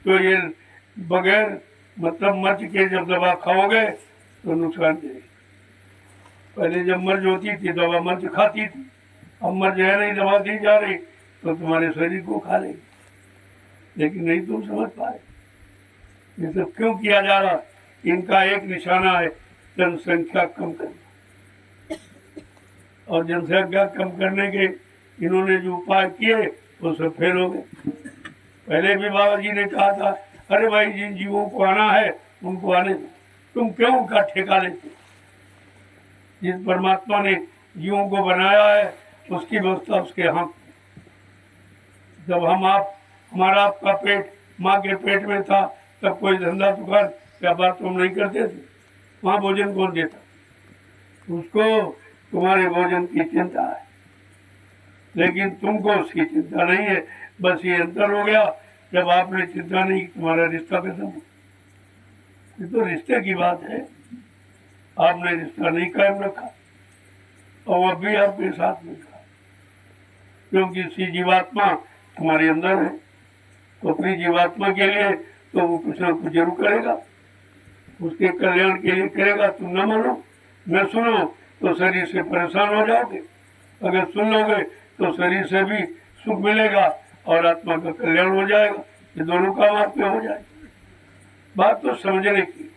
तो ये बगैर मतलब मर्ज के जब दवा खाओगे तो नुकसान देगी। पहले जब मर्ज होती थी दवा मर्ज खाती थी, अब मर्ज है नहीं, दवा दी जा रही तो तुम्हारे शरीर को खा लेगी। लेकिन नहीं तुम समझ पाए ये सब क्यों किया जा रहा। इनका एक निशाना है जनसंख्या कम करना, और जनसंख्या कम करने के इन्होंने जो उपाय किए वो सब फेल हो गए। पहले भी बाबा जी ने कहा था अरे भाई जिन जीवों को आना है उनको आने दो, तुम क्यों उनका ठेका लेते? जिस परमात्मा ने जीवों को बनाया है उसकी व्यवस्था उसके हाथ। जब हमारा आपका पेट माँ के पेट में था तब कोई धंधा दुकान व्यापार तुम नहीं करते थे, वहाँ भोजन कौन देता? उसको तुम्हारे भोजन की चिंता है। लेकिन तुमको उसकी चिंता नहीं है। बस ये अंतर हो गया, जब आपने चिंता नहीं की तुम्हारा रिश्ता खत्म हो। ये तो रिश्ते की बात है, आपने रिश्ता नहीं कायम रखा और अब भी आपके साथ में था, क्योंकि सी जीवात्मा तुम्हारे अंदर है। तो अपनी जीवात्मा के लिए तो वो कुछ ना कुछ जरूर करेगा, उसके कल्याण के लिए करेगा। तुम न मानो न सुनो तो शरीर से परेशान हो जाओगे, अगर सुन लोगे तो शरीर से भी सुख मिलेगा और आत्मा का कल्याण हो जाएगा। ये दोनों काम आपके हो जाए। बात तो समझने की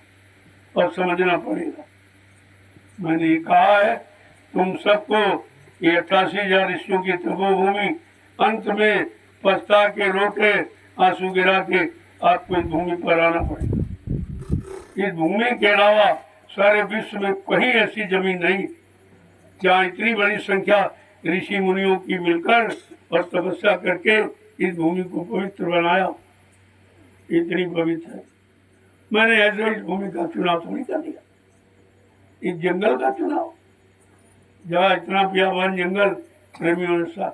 और समझना पड़ेगा। मैंने ये कहा है तुम सबको ये 88,000 ऋषियों की तपोभूमि अंत में पछता के रोके आंसू गिरा के आपको इस भूमि पर आना पड़ेगा। इस भूमि के अलावा सारे विश्व में कहीं ऐसी जमीन नहीं जहाँ इतनी बड़ी संख्या ऋषि मुनियों की मिलकर और तपस्या करके इस भूमि को पवित्र बनाया। इतनी पवित्र है। मैंने ऐसे इस भूमि का चुनाव थोड़ी कर दिया, इस जंगल का चुनाव, जहाँ इतना बियाबान जंगल प्रेमियों ने साथ,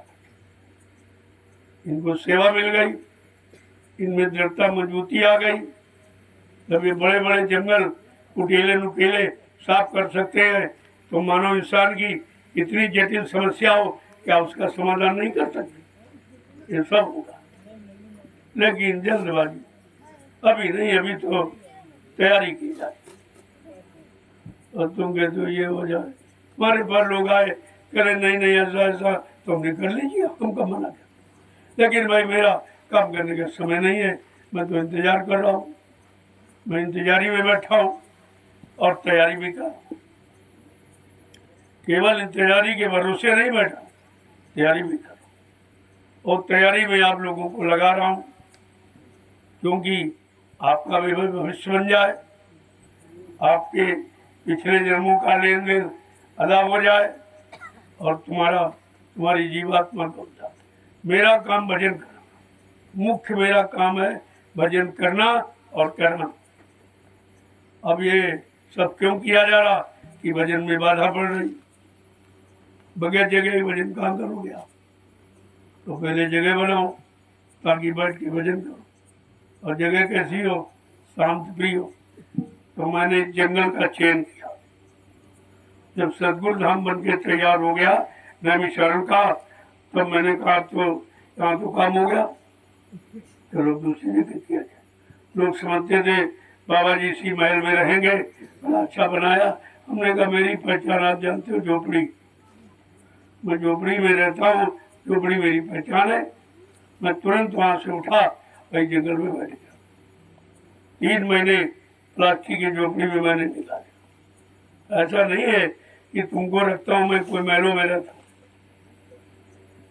इनको सेवा मिल गई, इनमें दृढ़ता मजबूती आ गई। जब ये बड़े बड़े जंगल कुटीले नुकीले साफ कर सकते हैं तो मानव इंसान की इतनी जटिल समस्या हो क्या उसका समाधान नहीं कर सकते? ये सब होगा, लेकिन जल्दबाजी अभी नहीं, अभी तो तैयारी की जाए। और तुम कहते हो ये हो जाए, हमारे पास लोग आए करे नहीं नहीं ऐसा ऐसा, तो हमने कर लीजिए, हम कब मना कर। लेकिन भाई मेरा काम करने का समय नहीं है, मैं तो इंतजार कर रहा हूँ, मैं इंतजारी में बैठा हूँ और तैयारी भी कर रहा हूँ। केवल इंतजारी के भरोसे नहीं बैठा, तैयारी भी कर रहा हूँ और तैयारी में आप लोगों को लगा रहा हूँ, क्योंकि आपका भी भविष्य बन जाए, आपके पिछले जन्मों का लेन देन अदा हो जाए और तुम्हारी जीवात्मा को जाए। मेरा काम भजन करना, मुख्य मेरा काम है भजन करना और करना। अब ये सब क्यों किया जा रहा कि भजन में बाधा पड़ रही। बगैर जगह भजन कहाँ करोगे आप? तो पहले जगह बनाओ ताकि बैठ के भजन करो, और जगह कैसी हो? शांत प्रिय हो। तो मैंने जंगल का चयन किया। जब सदगुरु धाम बन के तैयार हो गया नैमिषारण्य का, तब मैंने कहा तो यहाँ तो काम हो गया, चलो दूसरी जगह किया जाए। लोग समझते थे बाबा जी इसी महल में रहेंगे, बड़ा अच्छा बनाया। हमने कहा मेरी पहचान आप जानते हो, झोपड़ी, मैं झोपड़ी में रहता हूँ, झोपड़ी मेरी पहचान है। मैं तुरंत वहाँ से उठा, वही जंगल में बैठ गया। 3 महीने प्लास्टिक की झोपड़ी में मैंने निकाले। ऐसा नहीं है कि तुमको रखता हूँ मैं कोई महलों में रहता हूँ।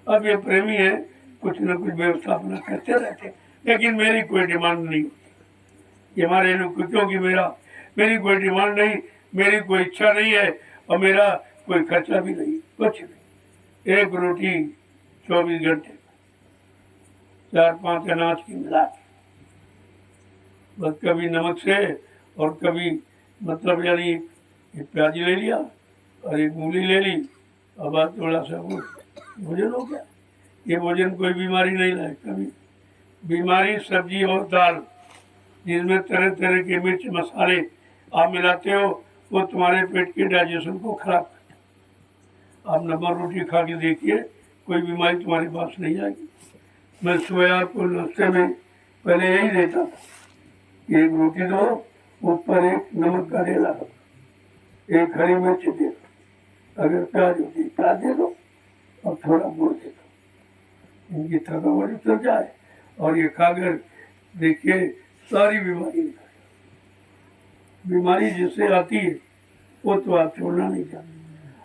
अब ये प्रेमी है, कुछ न कुछ व्यवस्था अपना करते रहते, लेकिन मेरी कोई डिमांड नहीं होती। ये हमारे लोग, क्योंकि मेरी कोई डिमांड नहीं, मेरी कोई इच्छा नहीं है और मेरा कोई खर्चा भी नहीं, कुछ नहीं। एक रोटी 24 घंटे, 4-5 अनाज की मिला के, बस कभी नमक से और कभी मतलब यानी एक प्याज ले लिया और एक मूली ले ली और बाद थोड़ा सा भोजन हो गया। ये भोजन कोई बीमारी नहीं लाए कभी। बीमारी सब्जी और दाल जिसमें तरह तरह के मिर्च मसाले आप मिलाते हो, वो तुम्हारे पेट के डाइजेशन को खराब करते हो। आप नमक रोटी खा के देखिए, कोई बीमारी तुम्हारे पास नहीं आएगी। मैं सुबह आपको नाश्ते में पहले यही देता था, एक रोटी दो, ऊपर एक नमक का ढेला दो, एक हरी मिर्च दे दो, अगर प्याज होती प्याज दे दो और थोड़ा गुड़ दे दो। इनकी थकावट उतर जाए और ये खाकर देखिए सारी बीमारी निकल। बीमारी जिससे आती है वो तो आप छोड़ना नहीं चाहते।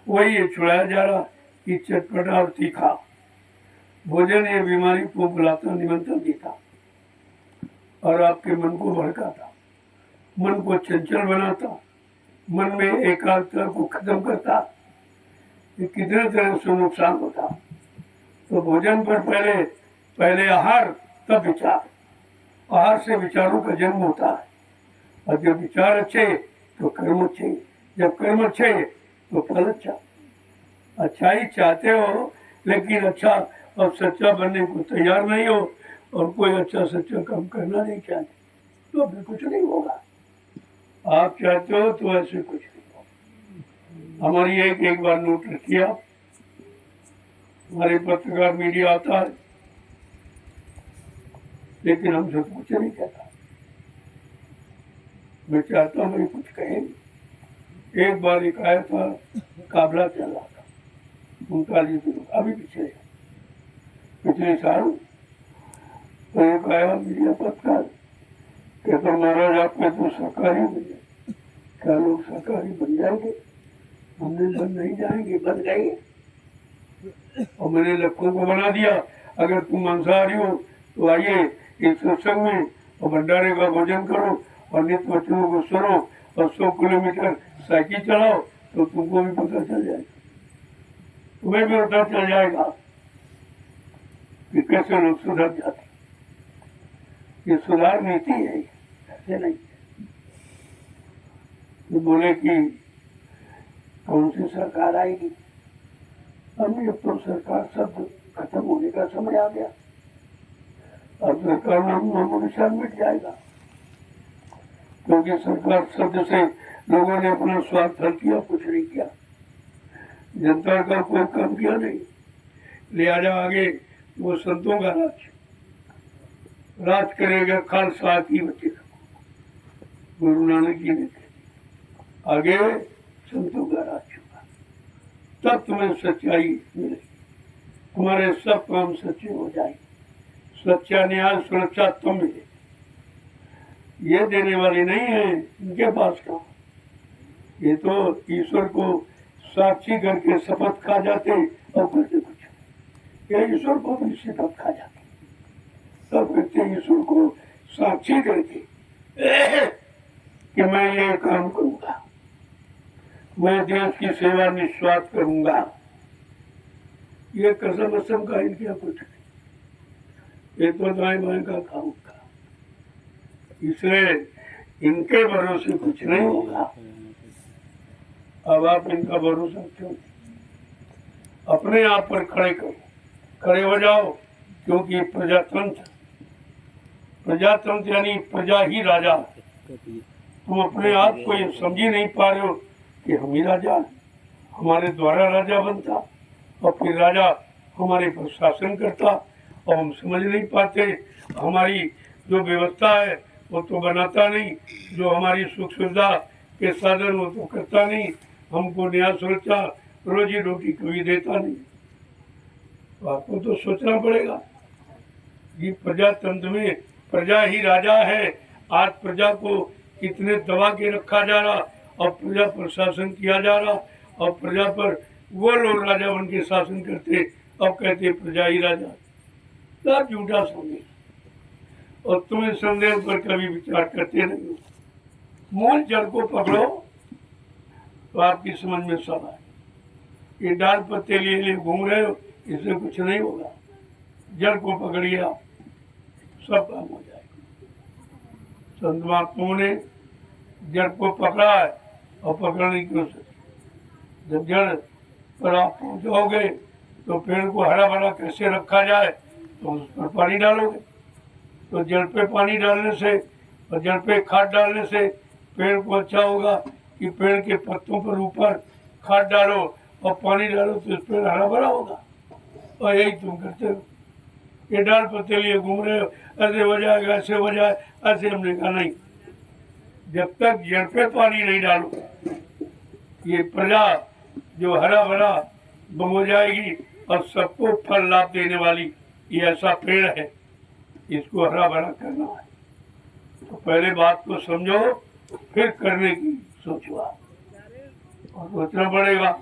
वही ये छुड़ाया जा रहा कि चटपटा और तीखा भोजन ये बीमारी को बुलाता, निमंत्रण देता और आपके मन को भड़काता, मन को चंचल बनाता, मन में एकाग्रता को खत्म करता। ये कितने तरह से नुकसान होता। तो भोजन पर पहले आहार, तब विचार। आहार से विचारों का जन्म होता है, और जब विचार अच्छे तो कर्म अच्छे, जब कर्म अच्छे तो फल अच्छा। अच्छाई चाहते हो लेकिन अच्छा और सच्चा बनने को तैयार नहीं हो और कोई अच्छा सच्चा काम करना नहीं चाहते तो फिर कुछ नहीं होगा। आप चाहते हो तो ऐसे कुछ नहीं होगा। हमारी एक बार नोट रखिए आप, हमारे पत्रकार मीडिया आता है लेकिन हमसे कुछ नहीं कहता। मैं चाहता हूँ कुछ कहेंगे। एक बार एक आया था, काबला चल रहा था 39 दिनों, अभी पिछले साल। तो एक आया मीडिया पत्रकार, कहता महाराज आपके तो सरकारी बन जाए। क्या लोग सरकारी बन जाएंगे? हमने बन नहीं जाएंगे, बन गए। और मैंने लखों को बना दिया, अगर तुम मांसाहारी हो तो आइए इस सत्संग में और भंडारे का भोजन करो और नित्य वचनों को सुनो और 100 किलोमीटर साइकिल चलाओ तो तुमको भी पता चल जाएगा, तुम्हें भी पता चल जाएगा कि कैसे लोग सुधर जाते। ये सुधार नीति है, ऐसे नहीं। तो बोले कि कौन सी सरकार आएगी? अभी अब तो सरकार शब्द खत्म होने का समय आ गया। अब सरकार नामो निशान मिट जाएगा, क्योंकि सरकार शब्द से लोगों ने अपना स्वार्थ हल किया, कुछ नहीं किया। जनता का कोई काम किया नहीं। लिहाजा आगे वो संतों का राज करेगा, खालसा की बचेगा। गुरु नानक जी ने आगे संतों का राज होगा, तब तुम्हें सच्चाई मिलेगी, तुम्हारे सब काम सच्चे हो जाएंगे। सच्चा न्याय सुरक्षा तुम मिले, ये देने वाली नहीं है, इनके पास का। ये तो ईश्वर को साक्षी करके शपथ खा जाते और करते कुछ। ये ईश्वर को भी शपथ खा जाते, तब कहते ईश्वर को साक्षी करके कि मैं ये काम करूंगा, मैं देश की सेवा निस्वार्थ करूंगा। ये कसम असम का इनके कुछ नहीं, ये तो दाएं बाएं का काम का। इसलिए इनके भरोसे कुछ नहीं होगा। अब आप इनका भरोसा क्यों? अपने आप पर खड़े करो, खड़े हो जाओ, क्योंकि प्रजातंत्र यानी प्रजा ही राजा। तुम अपने आप को ये समझ ही नहीं पा रहे हो कि हम ही राजा, हमारे द्वारा राजा बनता और फिर राजा हमारे पर शासन करता, और हम समझ नहीं पाते। हमारी जो व्यवस्था है वो तो बनाता नहीं, जो हमारी सुख सुविधा के साधन वो तो करता नहीं, हमको न्याय सुरक्षा रोजी रोटी कोई देता नहीं। तो आपको तो सोचना पड़ेगा। ये प्रजातंत्र में प्रजा ही राजा है। आज प्रजा को कितने दबा के रखा जा रहा और प्रजा पर शासन किया जा रहा, और प्रजा पर वो लोग राजा बन के शासन करते और कहते प्रजा ही राजा। सब झूठा संदेश, और तुम्हें संदेश पर कभी विचार करते नहीं। मूल जड़ को पकड़ो तो आपकी समझ में सब आए। ये डाल पत्ते लिए घूम रहे हो, इससे कुछ नहीं होगा। जड़ को पकड़िए आप, सब काम हो जाएगा। संत महात्माओं ने जड़ को पकड़ा है और पकड़ने की कोशिश। जब जड़ पर आप पहुंच जाओगे तो पेड़ को हरा भरा कैसे रखा जाए, तो उस पर पानी डालोगे। तो जड़ पे पानी डालने से और जड़ पे खाद डालने से पेड़ को अच्छा होगा कि पेड़ के पत्तों पर ऊपर खाद डालो और पानी डालो तो इस पेड़ हरा भरा होगा। और यही तुम करते हो। ये डाल पत्ते लिए घूम रहे हो, ऐसे हो जाएगा, ऐसे हो जाए, ऐसे। हमने कहा नहीं, जब तक जड़ पे पानी नहीं डालो ये प्रजा जो हरा भरा हो जाएगी और सबको फल लाभ देने वाली ये ऐसा पेड़ है, इसको हरा भरा करना है। तो पहले बात को समझो, फिर करने की सोचो आप, और सोचना पड़ेगा।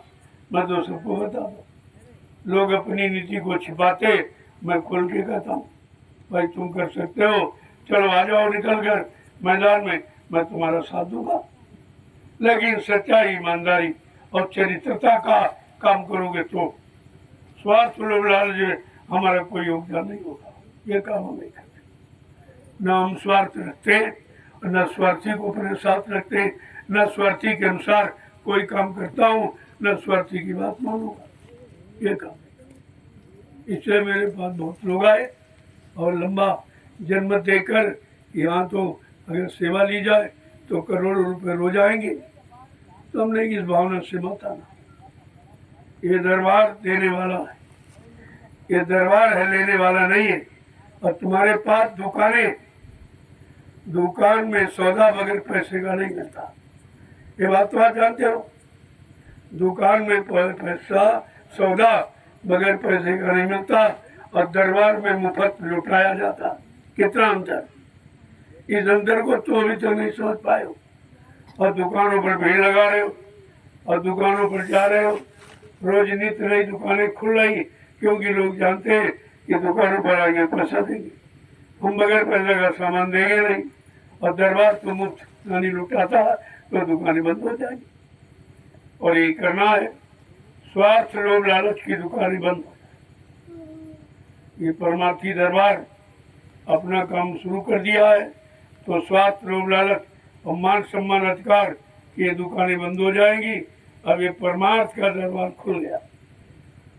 मैं तो सबको बता दूं, लोग अपनी नीति को छिपाते, मैं खोल के कहता हूँ भाई तुम कर सकते हो, चलो आ जाओ निकल कर मैदान में, मैं तुम्हारा साथ दूंगा। लेकिन सच्चाई, ईमानदारी और चरित्रता का काम करोगे तो स्वार्थ लोग लालच हमारा कोई योगदान नहीं होगा। ये काम हम नहीं करते। न हम स्वार्थ रखते, न स्वार्थी को अपने साथ रखते, न स्वार्थी के अनुसार कोई काम करता हूँ, न स्वार्थी की बात मानूंगा। ये काम इसलिए मेरे पास बहुत लोग आए और लंबा जन्म देकर यहाँ तो अगर सेवा ली जाए तो करोड़ों रुपए रोज आएंगे। तो हमने इस भावना से मत आना। ये दरबार देने वाला है, ये दरबार है लेने वाला नहीं है। और तुम्हारे पास दुकान में सौदा बगैर पैसे का नहीं मिलता, ये बात तो आप जानते हो। दुकान में पैसा सौदा बगैर पैसे का नहीं मिलता और दरबार में मुफ्त लुटाया जाता। कितना अंतर, इस अंतर को तुम अभी तक नहीं समझ पाए हो। और दुकानों पर भीड़ लगा रहे हो और दुकानों पर जा रहे हो। रोज नित्य नई दुकानें खुल रही क्योंकि लोग जानते हैं कि दुकानों पर आगे पैसा देंगे, हम बगैर पैसे का सामान देंगे नहीं। और दरबार तो मुफ्त नहीं लुटाता तो दुकानें बंद हो जाएंगी। और यही करना है, स्वार्थ लोभ लालच की दुकानें बंद हो जाए। ये परमार्थी दरबार अपना काम शुरू कर दिया है तो स्वार्थ लोभ लालच और मान सम्मान अधिकार की ये दुकानें बंद हो जाएंगी। अब ये परमार्थ का दरबार खुल गया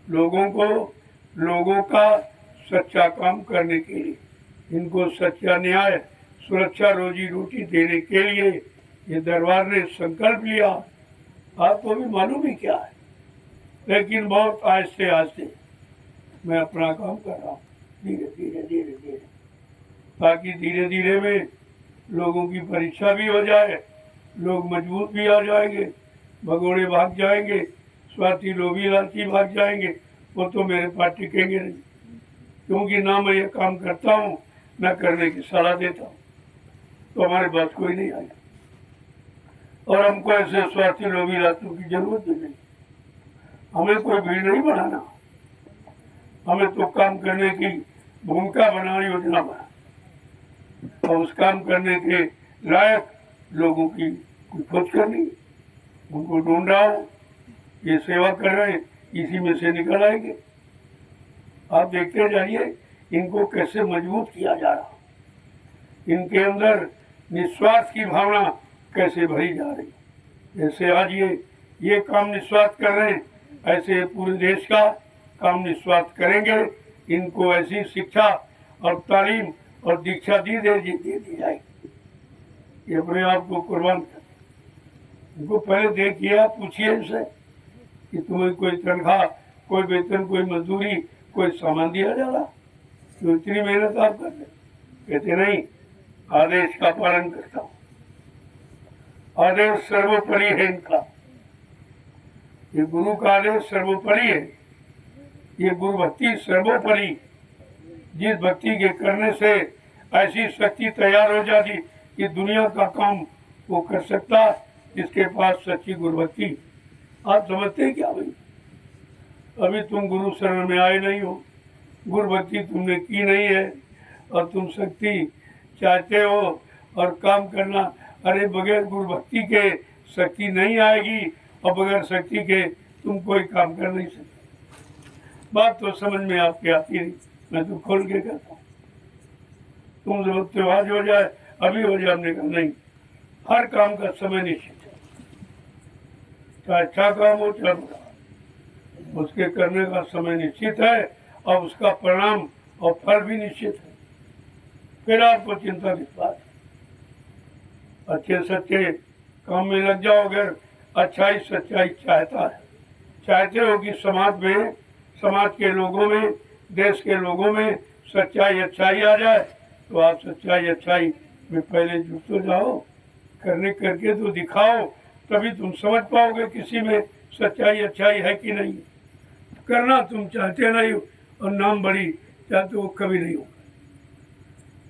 लोगों का सच्चा काम करने के लिए, इनको सच्चा न्याय सुरक्षा रोजी रोटी देने के लिए ये दरबार ने संकल्प लिया। आपको भी मालूम ही क्या है, लेकिन बहुत आहिस्ते आहिस्ते मैं अपना काम कर रहा हूँ, धीरे धीरे ताकि धीरे धीरे में लोगों की परीक्षा भी हो जाए, लोग मजबूत भी आ जाएंगे, भगोड़े भाग जाएंगे, स्वार्थी लोभी लालची भाग जाएंगे। वो तो मेरे पास टिकेंगे नहीं, क्योंकि ना मैं ये काम करता हूँ ना करने की सलाह देता हूँ, तो हमारे पास कोई नहीं आएगा। और हमको ऐसे स्वार्थी लोभी लालचों की जरूरत भी नहीं। हमें कोई भीड़ नहीं बनाना, हमें तो काम करने की भूमिका बना, योजना बना और उस काम करने के लायक लोगों की खोज करनी, उनको ढूंढ रहा हूँ, ये सेवा कर रहे हैं, इसी में से निकल आएंगे। आप देखते जाइए इनको कैसे मजबूत किया जा रहा, इनके अंदर निस्वार्थ की भावना कैसे भरी जा रही। जैसे आज ये काम निस्वार्थ कर रहे हैं, ऐसे पूरे देश का काम निस्वार्थ करेंगे। इनको ऐसी शिक्षा और तालीम और दीक्षा दे दी जाएगी, ये अपने आप को कुर्बान कर। इनको पहले देखिए, आप पूछिए इनसे कि तुम्हें कोई तनख्वाह, कोई वेतन, कोई मजदूरी, कोई सामान दिया जा रहा, तो इतनी मेहनत आप कर रहे? कहते नहीं, आदेश का पालन करता हूँ, आदेश सर्वोपरि है इनका। ये गुरु का आदेश सर्वोपरि है, ये गुरु भक्ति सर्वोपरि। जिस भक्ति के करने से ऐसी शक्ति तैयार हो जाती कि दुनिया का काम वो कर सकता, जिसके पास सच्ची गुरु भक्ति। आप समझते हैं क्या भाई? अभी तुम गुरु शरण में आए नहीं हो, गुरु भक्ति तुमने की नहीं है और तुम शक्ति चाहते हो और काम करना। अरे बगैर गुरु भक्ति के शक्ति नहीं आएगी और बगैर शक्ति के तुम कोई काम कर नहीं सकते। बात तो समझ में आपके आती नहीं, मैं तो खोल के कहता हूँ। तुम समझते हो आज हो जाए, अभी हो जाए, हमने कहा नहीं, हर काम का समय निश्चित है, चाहे अच्छा काम हो चाहे बुरा, उसके करने का समय निश्चित है और उसका परिणाम और फल भी निश्चित है। फिर आपको चिंता किस बात? अच्छे सच्चे काम में लग जाओ। अगर अच्छाई सच्चाई चाहते हो कि समाज के लोगों में, देश के लोगों में सच्चाई अच्छाई आ जाए, तो आप सच्चाई अच्छाई में पहले जुट तो जाओ, करके तो दिखाओ, तभी तुम समझ पाओगे किसी में सच्चाई अच्छाई है कि नहीं। करना तुम चाहते नहीं हो और नाम बड़ी चाहते हो, कभी नहीं होगा।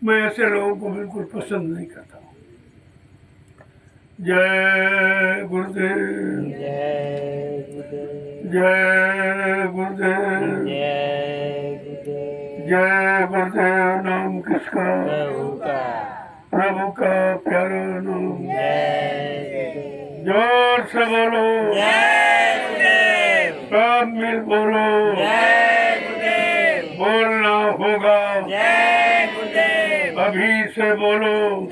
मैं ऐसे लोगों को बिल्कुल पसंद नहीं करता हूँ। जय गुरुदेव, जय गुरुदेव, जय गुरुदेव। नाम किसका? प्रभु का प्यारा नाम। जोर से बोलो, सब मिल बोलो, बोलना होगा, अभी से बोलो,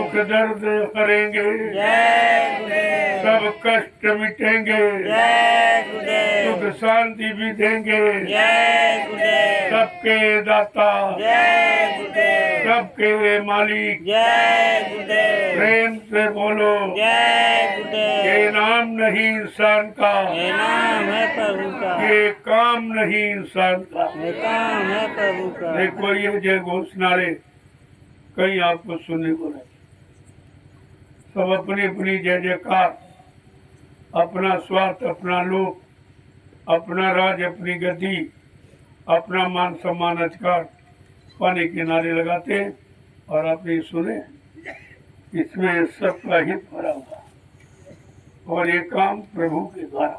दुख दर्द हरेंगे, जय गुरुदेव, सब कष्ट मिटेंगे, जय गुरुदेव, सुख शांति भी देंगे, जय गुरुदेव, सबके दाता, जय गुरुदेव, सबके मालिक। जय गुरुदेव, प्रेम से बोलो, जय गुरुदेव। ये नाम नहीं इंसान का, ये नाम है प्रभु का, ये काम नहीं इंसान का। ये काम है प्रभु का। देखो ये जय घोषणारे कहीं आपको सुनने को नहीं, सब अपनी अपनी जय जयकार, अपना स्वार्थ, अपना लोक, अपना राज, अपनी गद्दी, अपना मान सम्मान अधिकार पाने के नारे लगाते हैं। और आप ये सुने, इसमें सबका हित भरा हुआ और ये काम प्रभु के द्वारा,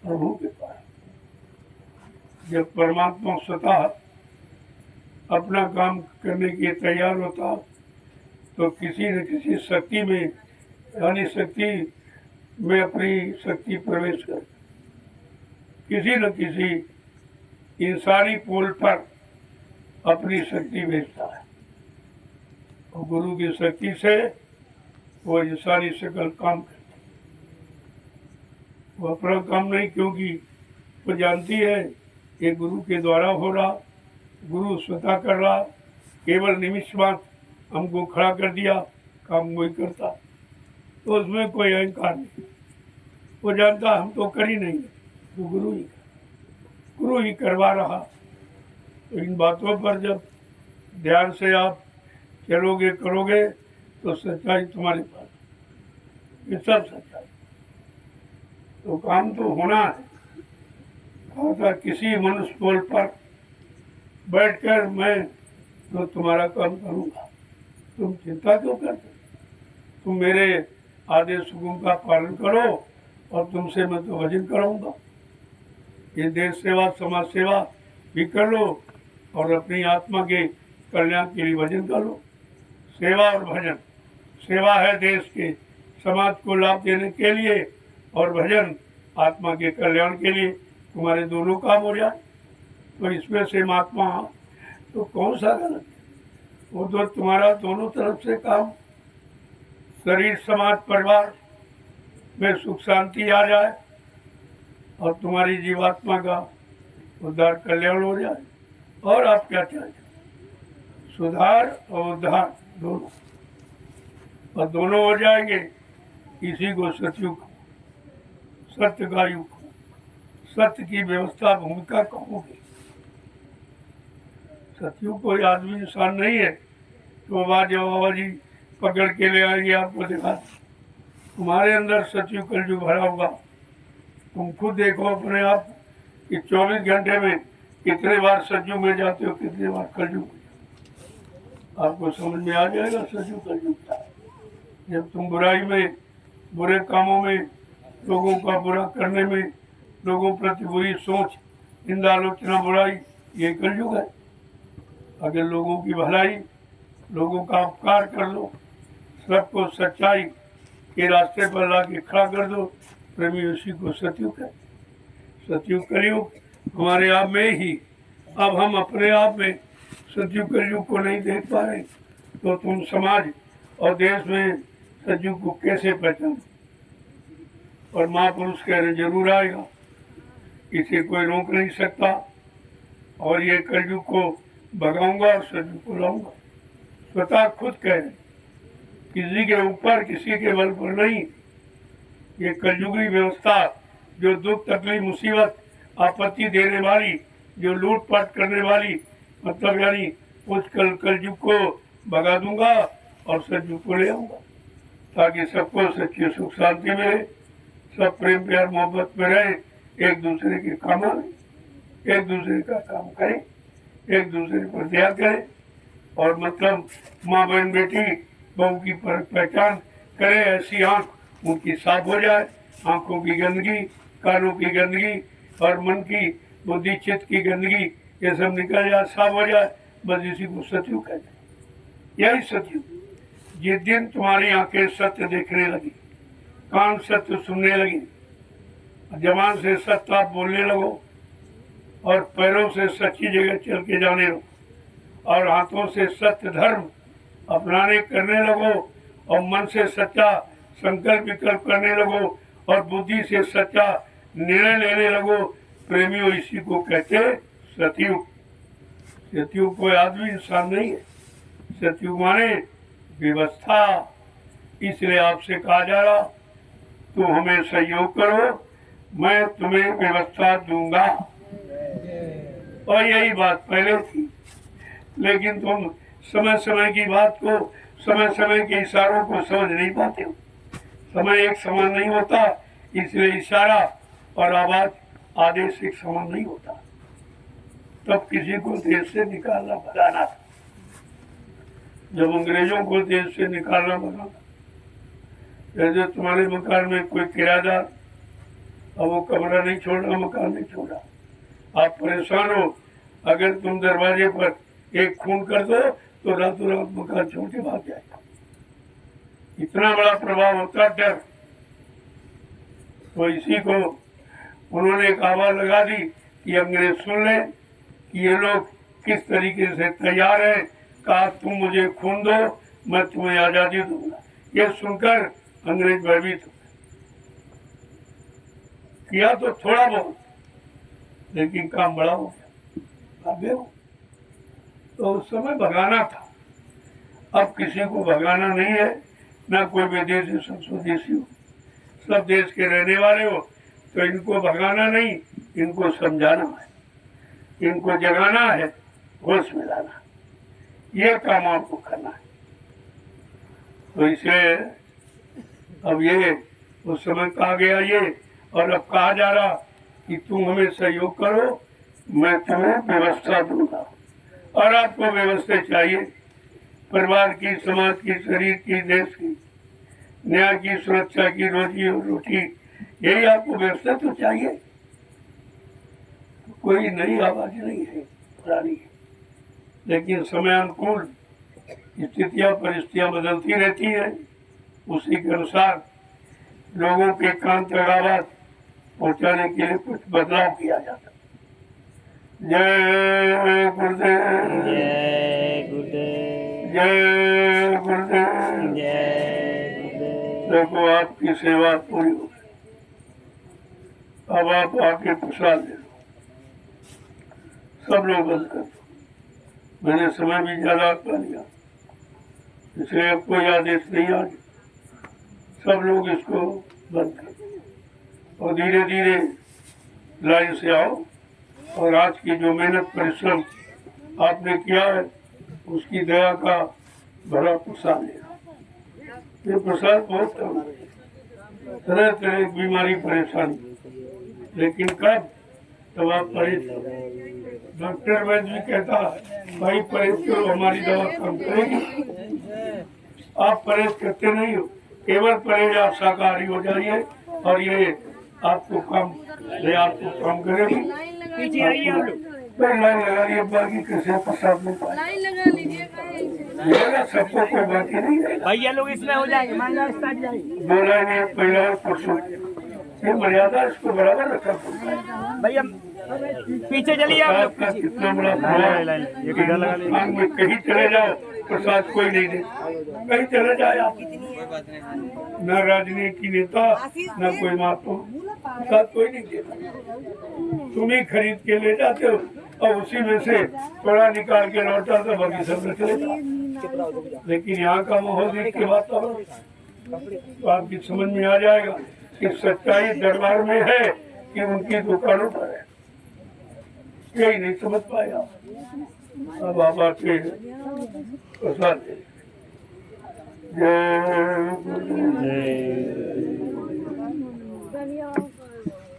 प्रभु के द्वारा। जब परमात्मा स्वतः अपना काम करने के तैयार होता तो किसी न किसी शक्ति में, यानी शक्ति में अपनी शक्ति प्रवेश कर किसी न किसी इंसानी पोल पर अपनी शक्ति भेजता है और गुरु की शक्ति से वो इंसानी शकल काम करती है। वो अपना काम नहीं, क्योंकि वो जानती है ये गुरु के द्वारा हो रहा, गुरु स्वतः कर रहा, केवल निमिष मात्र हमको खड़ा कर दिया, काम वही करता, तो उसमें कोई अहंकार नहीं। वो जानता हम तो कर ही नहीं, तो गुरु ही करवा रहा। तो इन बातों पर जब ध्यान से आप चलोगे करोगे तो सच्चाई तुम्हारे पास, ये सब सच्चाई। तो काम तो होना है। कहा था किसी मनुष्य पोल पर बैठकर मैं तो तुम्हारा काम करूंगा, तुम चिंता क्यों करते? तुम मेरे आदेश हुकुम का पालन करो और तुमसे मैं तो भजन कराऊंगा। ये देश सेवा, समाज सेवा भी कर लो और अपनी आत्मा के कल्याण के लिए भजन कर लो। सेवा और भजन, सेवा है देश के समाज को लाभ देने के लिए और भजन आत्मा के कल्याण के लिए। तुम्हारे दोनों काम हो जाए तो इसमें से महात्मा तो कौन सा गलत है? वो तो तुम्हारा दोनों तरफ से काम, शरीर समाज परिवार में सुख शांति आ जाए और तुम्हारी जीवात्मा का उद्धार कल्याण हो जाए। और आप क्या चाहते? सुधार और उद्धार दोनों, और दोनों हो जाएंगे। इसी को सतयुग, सत्य का युग, सत्य की व्यवस्था भूमिका कहोगे। सतयुग कोई आदमी इंसान नहीं है तो बाबा जी पकड़ के ले आएंगे आपको दिखा। तुम्हारे अंदर सतयुग कलयुग भरा होगा। तुम खुद देखो अपने आप कि 24 घंटे में कितने बार सतयुग में जाते हो, कितने बार कलयुग में। आपको समझ में आ जाएगा सतयुग कलयुग क्या है। जब तुम बुराई में, बुरे कामों में, लोगों का बुरा करने में, लोगों प्रति बुरी सोच, निंदा आलोचना बुराई, ये कलयुग है। अगर लोगों की भलाई, लोगों का उपकार कर लो, सबको सच्चाई के रास्ते पर ला के खड़ा कर दो, प्रेमी उसी को सतयुग है। सतयुग कलयुग हमारे आप में ही। अब हम अपने आप में सतयुग कलयुग को नहीं देख पा रहे तो तुम समाज और देश में सतयुग को कैसे पहचानो? और महापुरुष कह रहे जरूर आएगा, इसे कोई रोक नहीं सकता। और ये कलयुग को भगाऊंगा और सतयुग को लाऊंगा। स्वतः खुद कह रहे, किसी के ऊपर, किसी के बल पर नहीं। ये कलयुगी व्यवस्था जो दुख तकलीफ मुसीबत आपत्ति देने वाली, जो लूटपाट करने वाली, मतलब यानी उस कलयुग को भगा दूंगा और सतयुग को ले आऊंगा, ताकि सबको सच्ची सुख शांति मिले, सब प्रेम प्यार मोहब्बत में रहे, एक दूसरे के काम आए, एक दूसरे का काम करें, एक दूसरे पर दया करें। और मतलब माँ बहन बेटी बहू की पहचान करे, ऐसी आंख उनकी साफ हो जाए, आंखों की गंदगी, कानों की गंदगी और मन की बुद्धि चित्त की गंदगी ये सब निकल जाए, साफ हो जाए। बस इसी को सतयुग कहते हैं। यही सतयुग, जिस दिन तुम्हारी आंखें सत्य देखने लगी, कान सत्य सुनने लगी, जबान से सत्य आप बोलने लगो और पैरों से सच्ची जगह चल के जाने लगो और हाथों से सत्य धर्म अपनाने करने लगो और मन से सच्चा संकल्प विकल्प करने लगो और बुद्धि से सच्चा निर्णय लेने लगो। प्रेमियों, इसी को कहते सतयुग। सतयुग कोई आदमी इंसान नहीं है, सतयुग माने व्यवस्था। इसलिए आपसे कहा जा रहा, तुम हमें सहयोग करो, मैं तुम्हें व्यवस्था दूंगा। और यही बात पहले थी, लेकिन तुम समय समय की बात को, समय समय के इशारों को समझ नहीं पाते हो। समय एक समान नहीं होता, इसलिए इशारा और आवाज आदेश एक समान नहीं होता। तब किसी को देश से निकालना भगाना था, जब अंग्रेजों को देश से निकालना भगाना, जैसे तुम्हारे मकान में कोई किराएदार, अब वो कमरा नहीं छोड़ रहा, मकान नहीं छोड़ा, आप परेशान हो, अगर तुम दरवाजे पर एक खून कर दो तो रातों रात मकान छोड़ के भाग जाएगा। इतना बड़ा प्रभाव होता डर। तो इसी को उन्होंने एक आवाज लगा दी कि अंग्रेज सुन ले कि ये लोग किस तरीके से तैयार है। कहा तुम मुझे खून दो, मैं तुम्हें आजादी दूंगा। ये सुनकर अंग्रेज भयभीत हो किया तो थोड़ा बहुत, लेकिन काम बड़ा हो गया। आगे हो तो उस समय भगाना था, अब किसी को भगाना नहीं है, ना कोई विदेशी सब स्वदेशी हो, सब देश के रहने वाले हो। तो इनको भगाना नहीं, इनको समझाना है, इनको जगाना है, होश में लाना, ये काम आपको करना है। तो इसे अब ये उस समय कहा गया ये, और अब कहा जा रहा कि तुम हमें सहयोग करो, मैं तुम्हें व्यवस्था दूंगा। और आपको व्यवस्था चाहिए, परिवार की, समाज की, शरीर की, देश की, न्याय की, सुरक्षा की, रोजी और रोटी, यही आपको व्यवस्था तो चाहिए। कोई नई आवाज नहीं है, पुरानी है, लेकिन समय अनुकूल स्थितियां परिस्थितियां बदलती रहती है, उसी के अनुसार लोगों के कान तक आवाज पहुंचाने के लिए कुछ बदलाव किया जाता है। जय गुरुदेव, जय गुरुदेव, जय गुरुदेव। जय गुरुदेव। देखो आपकी सेवा पूरी हो गई, अब आप आके प्रसाद ले लो। सब लोग बंद कर दो, मैंने समय भी ज्यादा कर लिया, इसलिए अब कोई आदेश नहीं आ गया। सब लोग इसको बंद कर दो और धीरे धीरे लाइन से आओ, और आज की जो मेहनत परिश्रम आपने किया है, उसकी दया का भरा प्रसाद लेना। ये प्रसाद बहुत कम है, तरह तरह की बीमारी परेशानी, लेकिन कब, तब आप परहेज करो। डॉक्टर वैद्य भी कहता है भाई परहेज करो, हमारी दवा कम करेगी। आप परहेज करते नहीं हो, केवल परहेज आप शाकाहारी हो जाइए और ये आपको कम करेगी। पीछे आइए आप लोग। लाइन लगा लिया, बाकी कैसे प्रसाद में पाए लाइन लगा लीजिए, सबको कोई बाकी नहीं है। भैया लोग इसमें हो जाएंगे, मान लो स्टार्ट जाएंगे। दो लाइन पहला और परसों, ये मर्यादा इसको बराबर रखा पड़ता है। भैया पीछे चलिए आप लोग, का कितना बड़ा प्रभाव में कहीं चले जाओ प्रसाद कोई नहीं दे, कहीं चले जाए आप, न राजनीति नेता न कोई महात्मा, प्रसाद कोई नहीं देता। तुम ही खरीद के ले जाते हो और उसी में से थोड़ा निकाल के लौटा तो बाकी सब रख लेता। लेकिन यहाँ का माहौल देख के वातावरण तो आपकी समझ में आ जाएगा कि सच्चाई दरबार में है कि उनकी दुकानों पर है। यही नहीं समझ पाया, अब आप आके प्रसाद दे।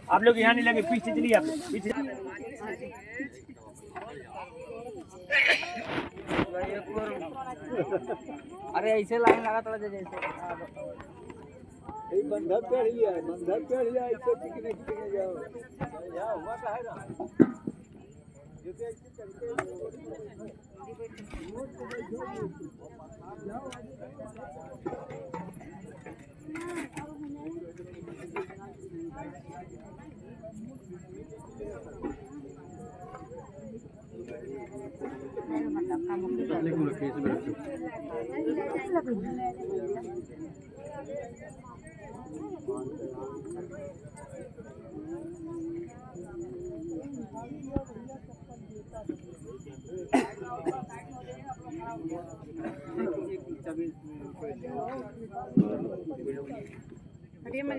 आप लोग यहाँ नहीं लगे, पीछे चलिए आप लोग, पीछे। अरे ऐसे लाइन लगा थोड़ा जैसे बंधक कर लिया, बंधक कर लिया, इसको टिकने जाओ हुआ का है ना। मतलब अरे मैं